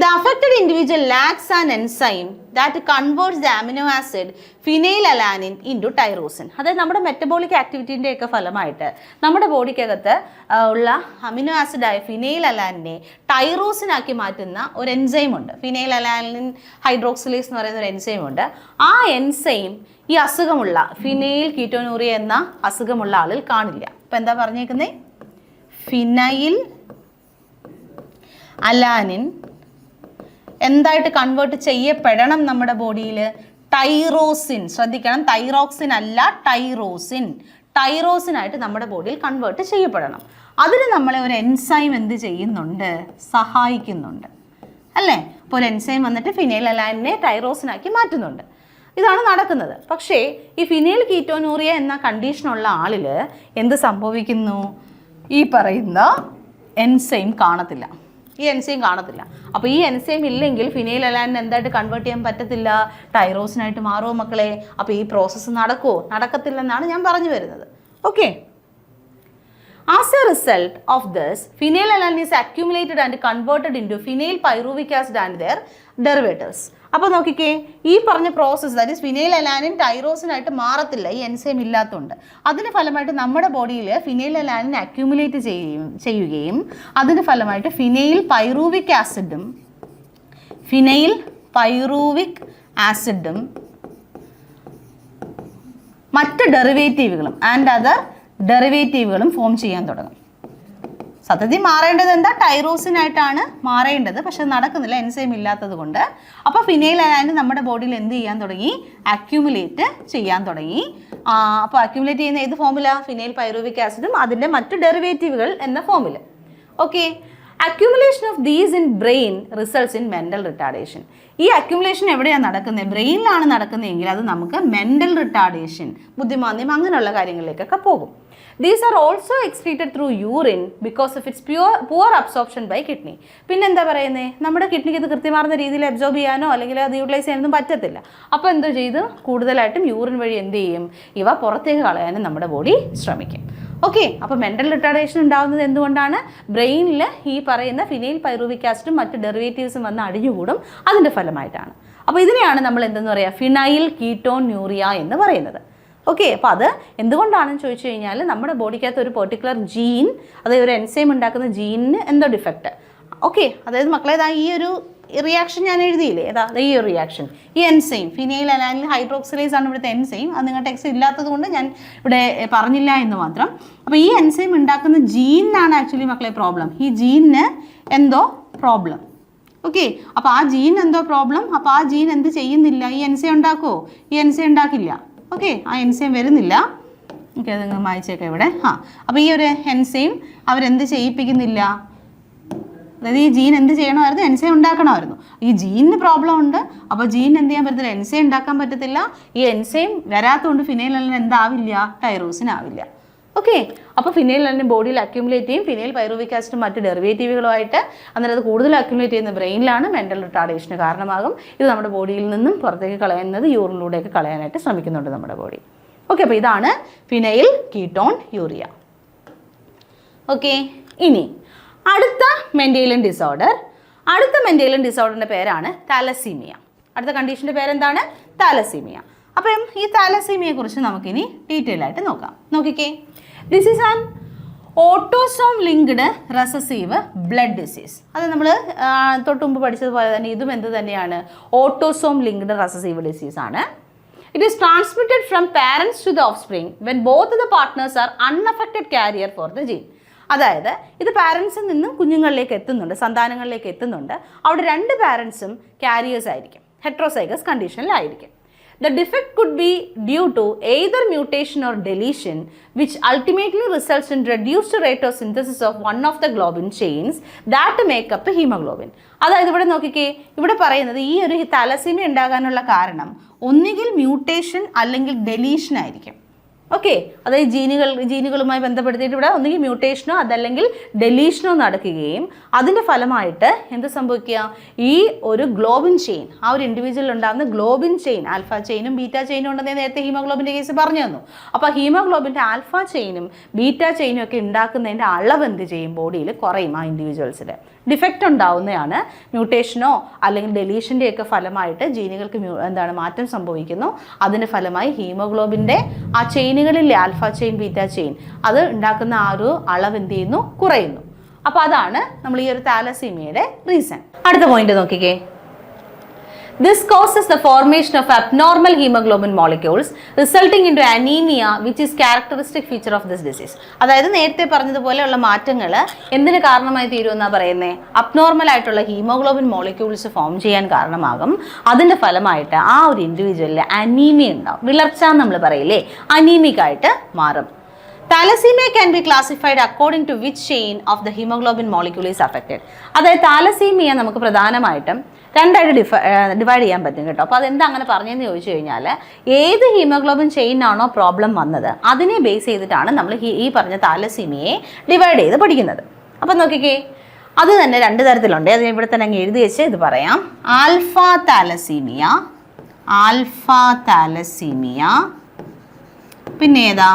the affected individual lakhs an enzyme that converts the amino acid phenyl alanine into tyrosine. അതായത് നമ്മുടെ മെറ്റബോളിക് ആക്ടിവിറ്റീൻ്റെയൊക്കെ ഫലമായിട്ട് നമ്മുടെ ബോഡിക്കകത്ത് ഉള്ള അമിനോ ആസിഡായ ഫിനൈൽ അലാനിനെ ടൈറോസിനാക്കി മാറ്റുന്ന ഒരു എൻസൈം ഉണ്ട്. ഫിനൈൽ അലാനിൻ ഹൈഡ്രോക്സിലേസ് എന്ന് പറയുന്ന ഒരു എൻസൈം ഉണ്ട്. ആ എൻസൈം ഈ അസുഖമുള്ള ഫിനൈൽ കീറ്റോണൂറിയ എന്ന അസുഖമുള്ള ആളിൽ കാണില്ല. അപ്പോൾ എന്താ പറഞ്ഞേക്കുന്നത്, ഫിനൈൽ അലാനിൻ എന്തായിട്ട് കൺവേർട്ട് ചെയ്യപ്പെടണം നമ്മുടെ ബോഡിയിൽ, ടൈറോസിൻ. ശ്രദ്ധിക്കണം, തൈറോക്സിൻ അല്ല, ടൈറോസിൻ. ടൈറോസിനായിട്ട് നമ്മുടെ ബോഡിയിൽ കൺവേർട്ട് ചെയ്യപ്പെടണം. അതിന് നമ്മളെ ഒരു എൻസൈം എന്ത് ചെയ്യുന്നുണ്ട്, സഹായിക്കുന്നുണ്ട് അല്ലേ. അപ്പോൾ ഒരു എൻസൈം വന്നിട്ട് ഫിനൈൽ അലാനിനെ ടൈറോസിനാക്കി മാറ്റുന്നുണ്ട്. ഇതാണ് നടക്കുന്നത്. പക്ഷേ ഈ ഫിനൈൽ കീറ്റോണൂറിയ എന്ന കണ്ടീഷനുള്ള ആളിൽ എന്ത് സംഭവിക്കുന്നു, ഈ പറയുന്ന എൻസൈം കാണത്തില്ല, ഈ എൻസൈം കാണത്തില്ല. അപ്പോൾ ഈ എൻസൈം ഇല്ലെങ്കിൽ ഫിനൈൽ അലാനിനെ എന്തായിട്ട് കൺവേർട്ട് ചെയ്യാൻ പറ്റത്തില്ല, ടൈറോസിനായിട്ട് മാറുമോ മക്കളെ. അപ്പോൾ ഈ പ്രോസസ്സ് നടക്കുമോ, നടക്കത്തില്ലെന്നാണ് ഞാൻ പറഞ്ഞു വരുന്നത്. Okay, as a result of this, phenylalanine is accumulated and converted into phenyl pyruvic acid and their derivatives. അപ്പോൾ നോക്കിക്കേ, ഈ പറഞ്ഞ process, that is phenylalanine ടൈറോസിനായിട്ട് മാറത്തില്ല, ഈ എൻസൈം ഇല്ലാത്തതുകൊണ്ട്. അതിൻ്റെ ഫലമായിട്ട് നമ്മുടെ ബോഡിയിൽ ഫിനൈൽ അലാനിൻ അക്യൂമുലേറ്റ് ചെയ്യുകയും അതിൻ്റെ ഫലമായിട്ട് ഫിനൈൽ പൈറൂവിക് ആസിഡും മറ്റ് ഡെറിവേറ്റീവുകളും ഡെറിവേറ്റീവുകളും ഫോം ചെയ്യാൻ തുടങ്ങും. സത്യത്തിൽ മാറേണ്ടത് എന്താ, ടൈറോസിനായിട്ടാണ് മാറേണ്ടത്, പക്ഷെ നടക്കുന്നില്ല, എൻസൈം ഇല്ലാത്തത് കൊണ്ട്. അപ്പോൾ ഫിനൈൽ അലാനിൻ നമ്മുടെ ബോഡിയിൽ എന്ത് ചെയ്യാൻ തുടങ്ങി, അക്യൂമുലേറ്റ് ചെയ്യാൻ തുടങ്ങി. അപ്പോൾ അക്യൂമുലേറ്റ് ചെയ്യുന്ന ഏത് ഫോമില, ഫിനൈൽ പൈറുവിക് ആസിഡും അതിൻ്റെ മറ്റ് ഡെറിവേറ്റീവുകൾ എന്ന ഫോമിൽ. Okay, accumulation of these in brain results in mental retardation. ഈ അക്യൂമുലേഷൻ എവിടെയാണ് നടക്കുന്നത്, ബ്രെയിനിലാണ് നടക്കുന്നതെങ്കിൽ അത് നമുക്ക് മെൻ്റൽ റിട്ടാർഡേഷൻ, ബുദ്ധിമാന്ദ്യം അങ്ങനെയുള്ള കാര്യങ്ങളിലേക്കൊക്കെ പോകും. These are also excreted through urine because of its poor absorption by kidney. പിന്നെന്താ പറയുന്നത്, നമ്മുടെ കിഡ്നിക്ക് ഇത് കൃത്യമാർന്ന രീതിയിൽ അബ്സോർബ് ചെയ്യാനോ അല്ലെങ്കിൽ അത് യൂട്ടിലൈസ് ചെയ്യാനൊന്നും പറ്റത്തില്ല. അപ്പോൾ എന്തോ ചെയ്ത് കൂടുതലായിട്ടും യൂറിൻ വഴി എന്ത് ചെയ്യും, ഇവ പുറത്തേക്ക് കളയാനും നമ്മുടെ ബോഡി ശ്രമിക്കും. ഓക്കെ, അപ്പോൾ മെൻ്റൽ റിട്ടാർഡേഷൻ ഉണ്ടാകുന്നത് എന്തുകൊണ്ടാണ്, ബ്രെയിനിൽ ഈ പറയുന്ന ഫിനൈൽ പൈറുവിക് ആസിഡും മറ്റ് ഡെറിവേറ്റീവ്സും വന്ന് അടിഞ്ഞുകൂടും, അതിൻ്റെ ഫലമായിട്ടാണ്. അപ്പോൾ ഇതിനെയാണ് നമ്മൾ എന്തെന്ന് പറയുക, ഫിനൈൽ കീറ്റോൺയൂറിയ എന്ന് പറയുന്നത്. ഓക്കെ, അപ്പോൾ അത് എന്തുകൊണ്ടാണെന്ന് ചോദിച്ചു കഴിഞ്ഞാൽ നമ്മുടെ ബോഡിക്കകത്ത് ഒരു പെർട്ടിക്കുലർ ജീൻ, അതായത് ഒരു എൻസൈം ഉണ്ടാക്കുന്ന ജീനിന് എന്തോ ഡിഫക്റ്റ്. ഓക്കെ, അതായത് മക്കളെ ഈ ഒരു റിയാക്ഷൻ ഞാൻ എഴുതിയില്ലേ, ഈ ഒരു റിയാക്ഷൻ, ഈ എൻസൈം ഫിനൈൽ അലാനിൻ ഹൈഡ്രോക്സിലേസ് ആണ് ഇവിടുത്തെ എൻസൈം. അത് നിങ്ങളുടെ ടെക്സ്റ്റ് ഇല്ലാത്തത് കൊണ്ട് ഞാൻ ഇവിടെ പറഞ്ഞില്ല എന്ന് മാത്രം. അപ്പോൾ ഈ എൻസൈം ഉണ്ടാക്കുന്ന ജീനിനാണ് ആക്ച്വലി മക്കളെ പ്രോബ്ലം. ഈ ജീനിന് എന്തോ പ്രോബ്ലം. ഓക്കെ, അപ്പോൾ ആ ജീൻ എന്തോ പ്രോബ്ലം. അപ്പോൾ ആ ജീൻ എന്ത് ചെയ്യുന്നില്ല, ഈ എൻസൈം ഉണ്ടാക്കുമോ, ഈ എൻസൈം ഉണ്ടാക്കില്ല. ഓക്കെ, ആ എൻസൈം വരുന്നില്ല. ഓക്കെ, അത് നിങ്ങൾ വായിച്ചേക്കാം ഇവിടെ. അപ്പോൾ ഈ ഒരു എൻസൈം അവരെന്ത് ചെയ്യിപ്പിക്കുന്നില്ല, അതായത് ഈ ജീൻ എന്ത് ചെയ്യണമായിരുന്നു, എൻസൈം ഉണ്ടാക്കണമായിരുന്നു. ഈ ജീനിന് പ്രോബ്ലം ഉണ്ട്, അപ്പോൾ ജീൻ എന്ത് ചെയ്യാൻ പറ്റത്തില്ല, എൻസൈം ഉണ്ടാക്കാൻ പറ്റത്തില്ല. ഈ എൻസൈം വരാത്തതുകൊണ്ട് ഫിനൈലലൈൻ എന്താവില്ല, ടൈറോസിൻ ആവില്ല. ഓക്കെ, അപ്പോൾ ഫിനൈലലൈൻ ബോഡിയിൽ അക്യുമുലേറ്റ് ചെയ്യും. ഫിനൈൽ പൈറുവിക് ആസിഡും മറ്റ് ഡെറിവേറ്റീവുകളുമായിട്ട് അന്നേരം അത് കൂടുതൽ അക്യുമുലേറ്റ് ചെയ്യുന്ന ബ്രെയിനിലാണ്, മെൻ്റൽ റിട്ടാർഡേഷന് കാരണമാകും. ഇത് നമ്മുടെ ബോഡിയിൽ നിന്നും പുറത്തേക്ക് കളയുന്നത് യൂറിനിലൂടെയൊക്കെ കളയാനായിട്ട് ശ്രമിക്കുന്നുണ്ട് നമ്മുടെ ബോഡി. ഓക്കെ, അപ്പോൾ ഇതാണ് ഫിനൈൽ കീറ്റോൺ യൂറിയ. ഓക്കെ, ഇനി അടുത്ത മെൻഡേലിയൻ ഡിസോർഡർ. അടുത്ത മെൻഡേലിയൻ ഡിസോർഡറിൻ്റെ പേരാണ് താലസീമിയ. അടുത്ത കണ്ടീഷൻ്റെ പേരെന്താണ്, താലസീമിയ. അപ്പം ഈ താലസീമിയെ കുറിച്ച് നമുക്കിനി ഡീറ്റെയിൽ ആയിട്ട് നോക്കാം. നോക്കിക്കേ, this is an autosome linked recessive blood disease. അത് നമ്മൾ തൊട്ട് മുമ്പ് പഠിച്ചതുപോലെ തന്നെ ഇതും എന്ത് തന്നെയാണ്, ഓട്ടോസോം ലിങ്ക്ഡ് റെസസീവ് ഡിസീസ് ആണ്. It is transmitted from parents to the offspring when both the partners are unaffected carrier for the gene. അതായത് ഇത് പാരൻസിൽ നിന്നും കുഞ്ഞുങ്ങളിലേക്ക് എത്തുന്നുണ്ട്, സന്താനങ്ങളിലേക്ക് എത്തുന്നുണ്ട്. അവിടെ രണ്ട് പാരൻസും കാരിയേഴ്സ് ആയിരിക്കും, heterozygous കണ്ടീഷനിലായിരിക്കും. The defect could be due to either mutation or deletion, which ultimately results in reduced rate of synthesis of one of the globin chains that make up hemoglobin. അതായത് ഇവിടെ നോക്കിക്കേ, ഇവിടെ പറയുന്നത് ഈ ഒരു താലസീമിയ ഉണ്ടാകാനുള്ള കാരണം ഒന്നുകിൽ മ്യൂട്ടേഷൻ അല്ലെങ്കിൽ ഡെലീഷൻ ആയിരിക്കും. ഓക്കെ, അതായത് ജീനുകളുമായി ബന്ധപ്പെടുത്തിയിട്ട് ഇവിടെ ഒന്നുകിൽ മ്യൂട്ടേഷനോ അതല്ലെങ്കിൽ ഡെലീഷനോ നടക്കുകയും അതിൻ്റെ ഫലമായിട്ട് എന്ത് സംഭവിക്കുക, ഈ ഒരു ഗ്ലോബിൻ ചെയിൻ, ആ ഒരു ഇൻഡിവിജ്വലിൽ ഉണ്ടാകുന്ന ഗ്ലോബിൻ ചെയിൻ, ആൽഫ ചെയിനും ബീറ്റ ചെയിനും ഉണ്ടെന്ന് നേരത്തെ ഹീമോഗ്ലോബിൻ്റെ കേസ് പറഞ്ഞു തന്നു. അപ്പോൾ ഹീമോഗ്ലോബിൻ്റെ ആൽഫ ചെയിനും ബീറ്റ ചെയിനും ഒക്കെ ഉണ്ടാക്കുന്നതിൻ്റെ അളവ് എന്ത് ചെയ്യും, ബോഡിയിൽ കുറയും. ആ ഇൻഡിവിജ്വൽസിൽ ഡിഫക്റ്റ് ഉണ്ടാവുന്നതാണ്. മ്യൂട്ടേഷനോ അല്ലെങ്കിൽ ഡെലീഷൻ്റെയൊക്കെ ഫലമായിട്ട് ജീനുകൾക്ക് മാറ്റം സംഭവിക്കുന്നു. അതിൻ്റെ ഫലമായി ഹീമോഗ്ലോബിൻ്റെ ആ ചെയിനുകളിലെ ആൽഫ ചെയിൻ ബീറ്റ ചെയിൻ അത് ഉണ്ടാക്കുന്ന ആ ഒരു അളവ് എന്ത് ചെയ്യുന്നു, കുറയുന്നു. അപ്പോൾ അതാണ് നമ്മൾ ഈ ഒരു താലസീമിയയുടെ റീസൺ. അടുത്ത പോയിന്റ് നോക്കിക്കേ, this causes the formation of abnormal hemoglobin molecules resulting into anemia, which is characteristic feature of this disease. അതായത് നേരത്തെ പറഞ്ഞതുപോലെയുള്ള മാറ്റങ്ങൾ എന്തിന് കാരണമായി തീരുമെന്നാണ് പറയുന്നത്, അബ്നോർമൽ ആയിട്ടുള്ള ഹീമോഗ്ലോബിൻ മോളിക്യൂൾസ് ഫോം ചെയ്യാൻ കാരണമാകും. അതിൻ്റെ ഫലമായിട്ട് ആ ഒരു ഇൻഡിവിജ്വലിൽ അനീമിയ ഉണ്ടാവും, വിളർച്ച നമ്മൾ പറയില്ലേ, അനീമിക് ആയിട്ട് മാറും. Thalassemia can be classified according to which chain of the hemoglobin molecule is affected. അതായത് താലസീമിയ നമുക്ക് പ്രധാനമായിട്ടും രണ്ടായിട്ട് ഡിവൈഡ് ചെയ്യാൻ പറ്റും കേട്ടോ. അപ്പോൾ അതെന്താ അങ്ങനെ പറഞ്ഞതെന്ന് ചോദിച്ചു കഴിഞ്ഞാൽ, ഏത് ഹീമോഗ്ലോബിൻ ചെയിനാണോ പ്രോബ്ലം വന്നത് അതിനെ ബേസ് ചെയ്തിട്ടാണ് നമ്മൾ ഈ പറഞ്ഞ താലസീമിയയെ ഡിവൈഡ് ചെയ്ത് പഠിക്കുന്നത്. അപ്പം നോക്കിക്കേ, അത് തന്നെ രണ്ട് തരത്തിലുണ്ട്. അത് ഇവിടെ തന്നെ അങ്ങ് എഴുതി വെച്ച് ഇത് പറയാം. ആൽഫ താലസീമിയ, പിന്നെ ഏതാ,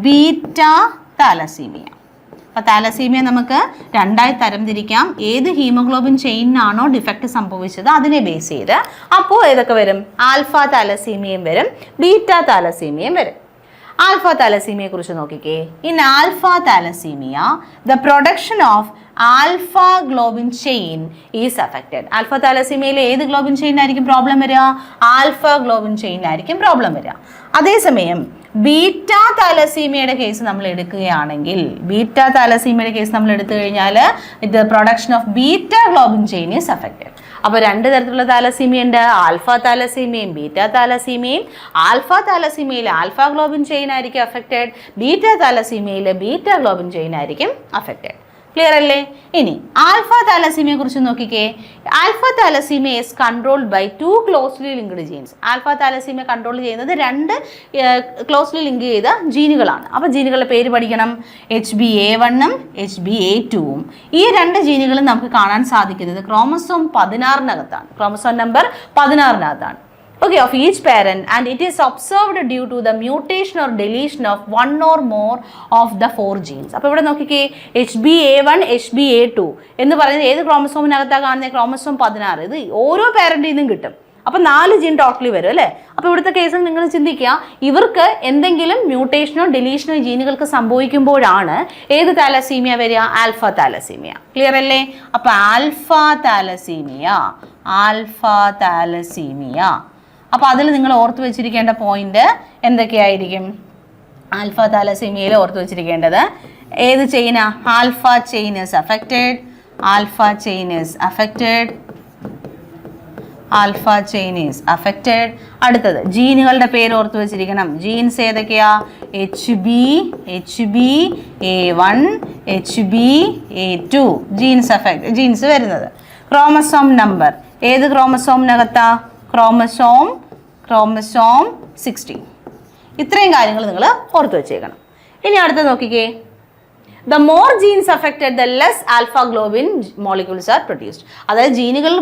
ബീറ്റ താലസീമിയ. അപ്പോൾ താലസീമിയ നമുക്ക് രണ്ടായി തരംതിരിക്കാം. ഏത് ഹീമോഗ്ലോബിൻ ചെയിനാണോ ഡിഫക്റ്റ് സംഭവിച്ചത് അതിനെ ബേസ് ചെയ്ത്. അപ്പോൾ ഏതൊക്കെ വരും, ആൽഫ താലസീമിയയും വരും, ബീറ്റ താലസീമിയയും വരും. ആൽഫ താലസീമിയയെ കുറിച്ച് നോക്കിക്കേ. In alpha thalassaemia the production of alpha globin chain is affected. Alpha താലസീമിയയിൽ ഏത് ഗ്ലോബിൻ ചെയിനായിരിക്കും പ്രോബ്ലം വരിക, ആൽഫ ഗ്ലോബിൻ ചെയിനായിരിക്കും പ്രോബ്ലം വരിക. അതേസമയം ബീറ്റ താലസീമിയയുടെ കേസ് നമ്മൾ എടുക്കുകയാണെങ്കിൽ, എടുത്തു കഴിഞ്ഞാൽ ഇത് production of beta globin chain is affected. അപ്പോൾ രണ്ട് തരത്തിലുള്ള താലസീമിയ ഉണ്ട്, ആൽഫ താലസീമിയയും ബീറ്റ താലസീമിയയും. ആൽഫ താലസീമിയയിൽ ആൽഫ ഗ്ലോബിൻ ചെയിൻ ആയിരിക്കും അഫക്റ്റഡ്, ബീറ്റ താലസീമിയയിൽ ബീറ്റ ഗ്ലോബിൻ ചെയിൻ ആയിരിക്കും അഫക്റ്റഡ്. ക്ലിയർ അല്ലേ? ഇനി ആൽഫ താലസീമിയെ കുറിച്ച് നോക്കിക്കേ. Alpha thalassaemia is controlled by 2 closely linked genes. Alpha thalassaemia control ചെയ്യുന്നത് രണ്ട് ക്ലോസ്ലി ലിങ്ക് ചെയ്ത ജീനുകളാണ്. അപ്പോൾ ജീനുകളുടെ പേര് പഠിക്കണം. HbA1ഉം HbA2ഉം. ഈ രണ്ട് ജീനുകളും നമുക്ക് കാണാൻ സാധിക്കുന്നത് ക്രോമസോം 16-നകത്താണ്, ക്രോമസോം നമ്പർ 16-നകത്താണ്. Okay, of each parent, and it is observed due to the mutation or deletion of one or more of the 4 genes. അപ്പോൾ ഇവിടെ നോക്കിക്കേ, HbA1 HbA2 എന്ന് പറയുന്നത് ഏത് ക്രോമസോമിനകത്താണ് കാണുന്നത്, ക്രോമസോം 16. ഇത് ഓരോ പാരന്റിൽ നിന്നും കിട്ടും. അപ്പോൾ 4 ജീൻ ടോട്ടലി വരും അല്ലേ. അപ്പോൾ ഇവിടുത്തെ കേസിൽ നിങ്ങൾ ചിന്തിക്കുക, ഇവർക്ക് എന്തെങ്കിലും മ്യൂട്ടേഷനോ ഡെലീഷനോ ജീനുകൾക്ക് സംഭവിക്കുമ്പോഴാണ് ഏത് താലസീമിയ വരിക, ആൽഫ താലസീമിയ. ക്ലിയർ അല്ലേ? അപ്പോൾ ആൽഫ താലസീമിയ. അപ്പോൾ അതിൽ നിങ്ങൾ ഓർത്ത് വെച്ചിരിക്കേണ്ട പോയിന്റ് എന്തൊക്കെയായിരിക്കും? ആൽഫ താലസീമിയയിൽ ഓർത്ത് വെച്ചിരിക്കേണ്ടത് ഏത് ചെയിനാ, alpha chain is affected, alpha chain is affected. അടുത്തത് ജീനുകളുടെ പേര് ഓർത്ത് വെച്ചിരിക്കണം. ജീൻസ് ഏതൊക്കെയാ? HB, A1, HB, A2 genes വരുന്നത്. ക്രോമസോം നമ്പർ ഏത് ക്രോമസോമിനകത്താ? ക്രോമസോം 16. ഇത്രയും കാര്യങ്ങൾ നിങ്ങൾ ഓർത്ത് വെച്ചേക്കണം. ഇനി അടുത്ത നോക്കിക്കേ. The more genes affected, the less alpha globin molecules are produced. അതായത് ജീനുകൾ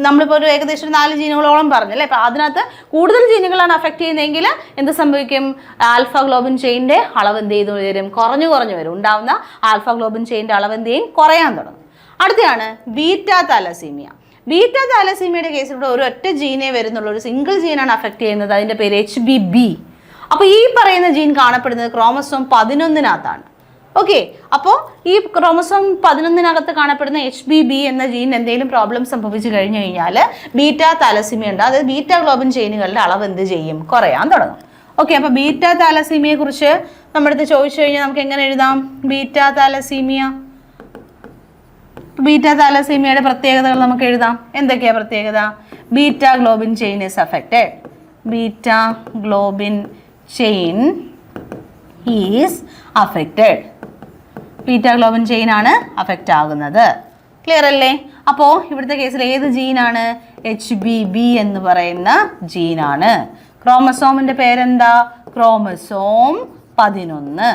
നമ്മളിപ്പോൾ ഒരു ഏകദേശം 4 ജീനുകളോളം പറഞ്ഞല്ലേ. അപ്പോൾ അതിനകത്ത് കൂടുതൽ ജീനുകളാണ് അഫക്റ്റ് ചെയ്യുന്നതെങ്കിൽ എന്ത് സംഭവിക്കും? ആൽഫ ഗ്ലോബിൻ ചെയിൻ്റെ അളവ് എന്ത് ചെയ്തു വരും? കുറഞ്ഞു വരും. ഉണ്ടാവുന്ന ആൽഫ ഗ്ലോബിൻ ചെയിൻ്റെ അളവ് എന്ത് ചെയ്യും? കുറയാൻ തുടങ്ങും. അടുത്തയാണ് ബീറ്റാ താലസീമിയ. ബീറ്റാ താലസീമിയയുടെ കേസിൽ ഇവിടെ ഒരു ഒറ്റ ജീനേ വരുന്നുള്ളൂ. ഒരു സിംഗിൾ ജീനാണ് അഫക്റ്റ് ചെയ്യുന്നത്. അതിൻ്റെ പേര് HBB. അപ്പോൾ ഈ പറയുന്ന ജീൻ കാണപ്പെടുന്നത് ക്രോമസോം 11-നകത്താണ്. ഓക്കെ, അപ്പോൾ ഈ ക്രോമസോം 11-നകത്ത് കാണപ്പെടുന്ന HBB എന്ന ജീൻ എന്തെങ്കിലും പ്രോബ്ലം സംഭവിച്ചു കഴിഞ്ഞു കഴിഞ്ഞാൽ ബീറ്റാ താലസീമിയ ഉണ്ട്. അതായത് ബീറ്റാ ഗ്ലോബിൻ ചെയിനുകളുടെ അളവ് എന്ത് ചെയ്യും? കുറയാൻ തുടങ്ങും. ഓക്കെ, അപ്പോൾ ബീറ്റാ താലസീമിയയെ കുറിച്ച് നമ്മുടെ അടുത്ത് ചോദിച്ചു കഴിഞ്ഞാൽ നമുക്ക് എങ്ങനെ എഴുതാം? ബീറ്റാ താലസീമിയയുടെ പ്രത്യേകതകൾ നമുക്ക് എഴുതാം. എന്തൊക്കെയാണ് പ്രത്യേകത? Beta globin chain is affected. Beta globin chain is affected. Beta globin chain ആണ് അഫക്റ്റ് ആകുന്നത്. ക്ലിയർ അല്ലേ? അപ്പോൾ ഇവിടുത്തെ കേസിൽ ഏത് ജീനാണ്? HBB എന്ന് പറയുന്ന ജീനാണ്. ക്രോമസോമിൻ്റെ പേരെന്താ? ക്രോമസോം 11.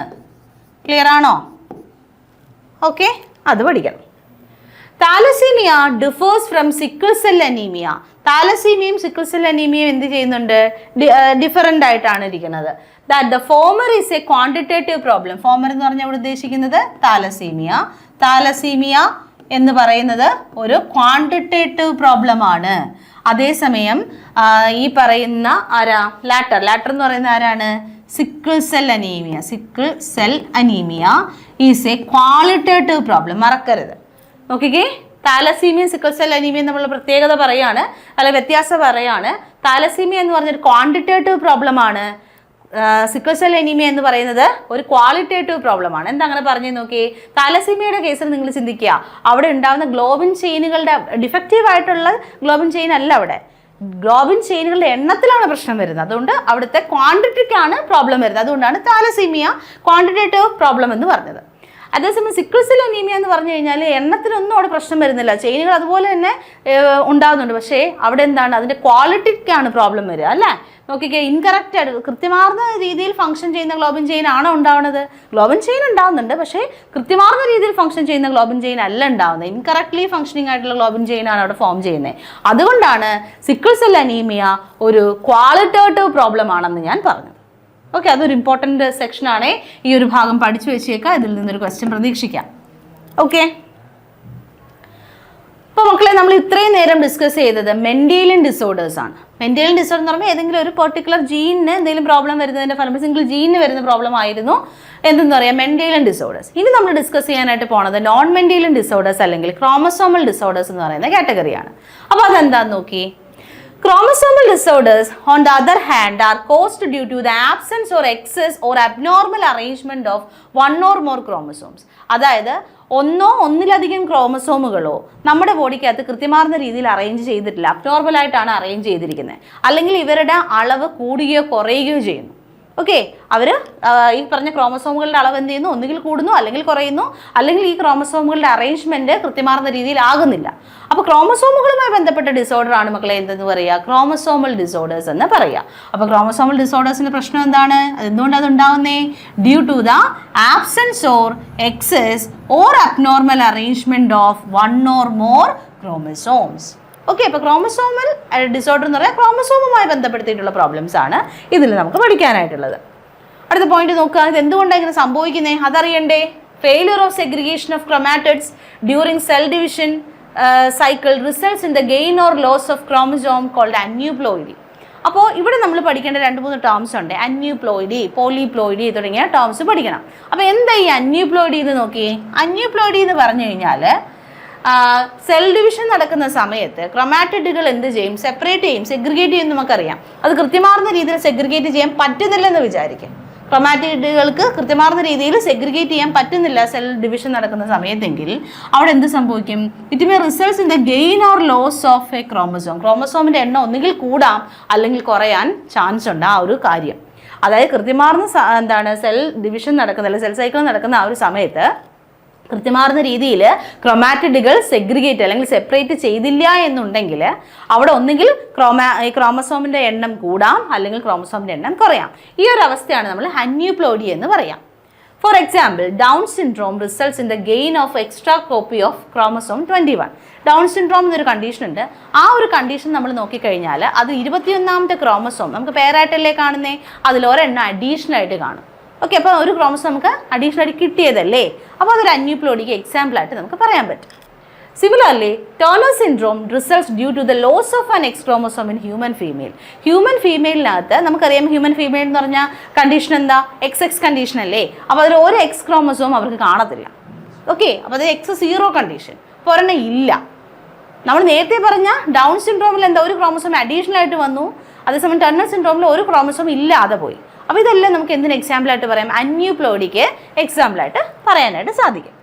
ക്ലിയർ ആണോ? ഓക്കെ, അത് പഠിക്കണം. Thalassaemia differs from sickle cell anaemia. താലസീമിയയും സിക്കിൾ സെൽ അനീമിയയും എന്ത് ചെയ്യുന്നുണ്ട്? ഡിഫറൻ്റ് ആയിട്ടാണ് ഇരിക്കുന്നത്. That the former is a quantitative problem. Former എന്ന് പറഞ്ഞാൽ ഇവിടെ ഉദ്ദേശിക്കുന്നത് താലസീമിയ എന്ന് പറയുന്നത് ഒരു ക്വാണ്ടിറ്റേറ്റീവ് പ്രോബ്ലം ആണ്. അതേസമയം ഈ പറയുന്ന ലാറ്റർ എന്ന് പറയുന്ന ആരാണ്? Sickle cell anaemia is A qualitative problem. മറക്കരുത്. നോക്കിക്കേ, താലസീമിയ സിക്കിൾ സെൽ അനീമിയ നമ്മൾ പ്രത്യേകത പറയാണ്, അല്ല വ്യത്യാസം പറയാണ്. താലസീമിയ എന്ന് പറഞ്ഞൊരു ക്വാണ്ടിറ്റേറ്റീവ് പ്രോബ്ലം ആണ്. സിക്കിൾ സെൽ അനീമിയ എന്ന് പറയുന്നത് ഒരു ക്വാളിറ്റേറ്റീവ് പ്രോബ്ലം ആണ്. എന്താ അങ്ങനെ പറഞ്ഞു നോക്കിയേ? താലസീമിയയുടെ കേസിൽ നിങ്ങൾ ചിന്തിക്കുക, അവിടെ ഉണ്ടാകുന്ന ഗ്ലോബിൻ ചെയിനുകളുടെ ഡിഫക്റ്റീവ് ആയിട്ടുള്ള ഗ്ലോബിൻ ചെയിൻ അല്ല, അവിടെ ഗ്ലോബിൻ ചെയിനുകളുടെ എണ്ണത്തിലാണ് പ്രശ്നം വരുന്നത്. അതുകൊണ്ട് അവിടുത്തെ ക്വാണ്ടിറ്റിക്കാണ് പ്രോബ്ലം വരുന്നത്. അതുകൊണ്ടാണ് താലസീമിയ ക്വാണ്ടിറ്റേറ്റീവ് പ്രോബ്ലം എന്ന് പറഞ്ഞത്. അതേസമയം സിക്കിൾ സെൽ അനീമിയ എന്ന് പറഞ്ഞു കഴിഞ്ഞാൽ എണ്ണത്തിനൊന്നും അവിടെ പ്രശ്നം വരുന്നില്ല, ചെയിനുകൾ അതുപോലെ തന്നെ ഉണ്ടാകുന്നുണ്ട്. പക്ഷേ അവിടെ എന്താണ്? അതിൻ്റെ ക്വാളിറ്റിക്കാണ് പ്രോബ്ലം വരിക അല്ലേ? നോക്കിക്കേ, ഇൻകറക്റ്റ് ആയിട്ട് കൃത്യമാർന്ന രീതിയിൽ ഫംഗ്ഷൻ ചെയ്യുന്ന ഗ്ലോബിൻ ചെയിൻ ആണോ ഉണ്ടാവുന്നത്? ഗ്ലോബിൻ ചെയിൻ ഉണ്ടാവുന്നുണ്ട്, പക്ഷേ കൃത്യമാർന്ന രീതിയിൽ ഫംഗ്ഷൻ ചെയ്യുന്ന ഗ്ലോബിൻ ചെയിൻ അല്ല ഉണ്ടാവുന്നത്. ഇൻകറക്റ്റ്ലി ഫംഗ്ഷനിങ് ആയിട്ടുള്ള ഗ്ലോബിൻ ചെയിൻ ആണ് അവിടെ ഫോം ചെയ്യുന്നത്. അതുകൊണ്ടാണ് സിക്കിൾ സെൽ അനീമിയ ഒരു ക്വാളിറ്റേറ്റീവ് പ്രോബ്ലം ആണെന്ന് ഞാൻ പറഞ്ഞത്. ഓക്കെ, അതൊരു ഇമ്പോർട്ടൻറ്റ് സെക്ഷനാണ്. ഈ ഒരു ഭാഗം പഠിച്ചു വെച്ചേക്കാം. ഇതിൽ നിന്നൊരു ക്വസ്റ്റ്യൻ പ്രതീക്ഷിക്കാം. ഓക്കെ, അപ്പോൾ മക്കളെ നമ്മൾ ഇത്രയും നേരം ഡിസ്കസ് ചെയ്തത് മെൻഡേലിയൻ ഡിസോർഡേഴ്സ് ആണ്. മെൻഡേലിയൻ ഡിസോർഡർ എന്ന് പറയുമ്പോൾ ഏതെങ്കിലും ഒരു പെർട്ടിക്കുലർ ജീനിന് എന്തെങ്കിലും പ്രോബ്ലം വരുന്നതിൻ്റെ ഫലം സിംഗിൾ ജീനിന് വരുന്ന പ്രോബ്ലം ആയിരുന്നു എന്തെന്ന് പറയുക? Mendelian disorders. ഇനി നമ്മൾ ഡിസ്കസ് ചെയ്യാനായിട്ട് പോണത് നോൺ മെൻഡേലിയൻ ഡിസോർഡേഴ്സ് അല്ലെങ്കിൽ ക്രോമസോമൽ ഡിസോർഡേഴ്സ് എന്ന് പറയുന്ന കാറ്റഗറിയാണ്. അപ്പോൾ അതെന്താന്ന് നോക്കി. Chromosomal disorders, on the other hand, are caused due to the absence or excess or abnormal arrangement of one or more chromosomes. അതായത് ഒന്നിലധികം ക്രോമസോമുകളോ നമ്മുടെ ബോഡിക്കകത്ത് കൃത്യമാർന്ന രീതിയിൽ അറേഞ്ച് ചെയ്തിട്ടില്ല, അബ്നോർമലായിട്ടാണ് അറേഞ്ച് ചെയ്തിരിക്കുന്നത്, അല്ലെങ്കിൽ ഇവരുടെ അളവ് കൂടുകയോ കുറയുകയോ ചെയ്യുന്നു. ഓക്കെ, അവർ ഈ പറഞ്ഞ ക്രോമസോമുകളുടെ അളവ് എന്ത് ചെയ്യുന്നു? ഒന്നുകിൽ കൂടുന്നു, അല്ലെങ്കിൽ കുറയുന്നു, അല്ലെങ്കിൽ ഈ ക്രോമസോമുകളുടെ അറേഞ്ച്മെൻറ്റ് കൃത്യമാർന്ന രീതിയിൽ ആകുന്നില്ല. അപ്പോൾ ക്രോമസോമുകളുമായി ബന്ധപ്പെട്ട ഡിസോർഡർ ആണ് മക്കളെ എന്തെന്ന് പറയുക? ക്രോമസോമൽ ഡിസോർഡേഴ്സ് എന്ന് പറയുക. അപ്പോൾ ക്രോമസോമൽ ഡിസോർഡേഴ്സിൻ്റെ പ്രശ്നം എന്താണ്? എന്തുകൊണ്ട് അതുണ്ടാവുന്നേ? Due to the absence or excess or abnormal arrangement of one or more chromosomes. Okay, അപ്പോൾ ക്രോമസോമൽ ഡിസോർഡർ എന്ന് പറയുക ക്രോമസോമുമായി ബന്ധപ്പെടുത്തിയിട്ടുള്ള പ്രോബ്ലംസ് ആണ് ഇതിൽ നമുക്ക് പഠിക്കാനായിട്ടുള്ളത്. അടുത്ത പോയിന്റ് നോക്കുക, ഇത് എന്തുകൊണ്ടാണ് ഇങ്ങനെ സംഭവിക്കുന്നത് അതറിയണ്ടേ? Failure of segregation of chromatids during cell division cycle results in the gain or loss of chromosome called aneuploidy. അപ്പോൾ ഇവിടെ നമ്മൾ പഠിക്കേണ്ട 2-3 ടേംസ് ഉണ്ട്. അന്യൂപ്ലോയിഡി, പോളിപ്ലോയിഡി തുടങ്ങിയ ടേംസ് പഠിക്കണം. അപ്പോൾ എന്താ ഈ അന്യൂപ്ലോയിഡി എന്ന് നോക്കി. അന്യൂപ്ലോയിഡി എന്ന് പറഞ്ഞു കഴിഞ്ഞാൽ സെൽ ഡിവിഷൻ നടക്കുന്ന സമയത്ത് ക്രൊമാറ്റിഡുകൾ എന്ത് ചെയ്യും? സെപ്പറേറ്റ് ചെയ്യും, സെഗ്രിഗേറ്റ് ചെയ്യും. നമുക്കറിയാം അത് കൃത്യമാർന്ന രീതിയിൽ സെഗ്രിഗേറ്റ് ചെയ്യാൻ പറ്റുന്നില്ലെന്ന് വിചാരിക്കും. ക്രൊമാറ്റിഡുകൾക്ക് കൃത്യമാർന്ന രീതിയിൽ സെഗ്രിഗേറ്റ് ചെയ്യാൻ പറ്റുന്നില്ല സെൽ ഡിവിഷൻ നടക്കുന്ന സമയത്തെങ്കിൽ അവിടെ എന്ത് സംഭവിക്കും? It may results in the gain or loss of a chromosome. ക്രോമസോമിൻ്റെ എണ്ണം ഒന്നുകിൽ കൂടാം അല്ലെങ്കിൽ കുറയാൻ ചാൻസ് ഉണ്ട് ആ ഒരു കാര്യം. അതായത് കൃത്യമാർന്ന സെൽ ഡിവിഷൻ നടക്കുന്ന അല്ലെങ്കിൽ സെൽ സൈക്കിൾ നടക്കുന്ന ആ ഒരു സമയത്ത് കൃത്യമാർന്ന രീതിയിൽ ക്രൊമാറ്റിഡുകൾ സെഗ്രിഗേറ്റ് അല്ലെങ്കിൽ സെപ്പറേറ്റ് ചെയ്തില്ല എന്നുണ്ടെങ്കിൽ അവിടെ ഒന്നുകിൽ ക്രോമസോമിൻ്റെ എണ്ണം കൂടാം അല്ലെങ്കിൽ ക്രോമസോമിൻ്റെ എണ്ണം കുറയാം. ഈ ഒരു അവസ്ഥയാണ് നമ്മൾ അന്യൂപ്ലോയിഡി എന്ന് പറയാം. For example, down syndrome results in the gain of extra copy of chromosome 21. Down syndrome എന്നൊരു കണ്ടീഷൻ ഉണ്ട്. ആ ഒരു കണ്ടീഷൻ നമ്മൾ നോക്കിക്കഴിഞ്ഞാൽ അത് 21ാമത്തെ ക്രോമസോം നമുക്ക് പേരായിട്ടല്ലേ കാണുന്നേ, അതിലൊരെണ്ണം അഡീഷണൽ ആയിട്ട് കാണും. ഓക്കെ, അപ്പോൾ ഒരു ക്രോമസോം നമുക്ക് അഡീഷണൽ ആയിട്ട് കിട്ടിയതല്ലേ, അപ്പോൾ അതൊരു അന്യൂപ്ലോയിഡിക്ക് എക്സാമ്പിളായിട്ട് നമുക്ക് പറയാൻ പറ്റും. Similarly, Turner syndrome results due to the loss of an X chromosome in human female. Human female-നകത്ത് നമുക്കറിയാം ഹ്യൂമൻ ഫീമെയിൽ എന്ന് പറഞ്ഞാൽ കണ്ടീഷൻ എന്താ? XX കണ്ടീഷൻ അല്ലേ. അപ്പോൾ അതിൽ ഒരു X ക്രോമസോം അവർക്ക് കാണത്തില്ല. ഓക്കെ, അപ്പോൾ അത് X0 കണ്ടീഷൻ. അപ്പോൾ ഒരെണ്ണം ഇല്ല. നമ്മൾ നേരത്തെ പറഞ്ഞ ഡൗൺ സിൻഡ്രോമിൽ എന്താ ഒരു ക്രോമസോം അഡീഷണൽ ആയിട്ട് വന്നു, അതേസമയം ടർണർ സിൻഡ്രോമിൽ ഒരു ക്രോമസോം ഇല്ലാതെ പോയി. അപ്പോൾ ഇതെല്ലാം നമുക്ക് എന്തിന് എക്സാമ്പിളായിട്ട് പറയാം? അന്യൂപ്ലോയിഡിക്ക് എക്സാമ്പിളായിട്ട് പറയാനായിട്ട് സാധിക്കും.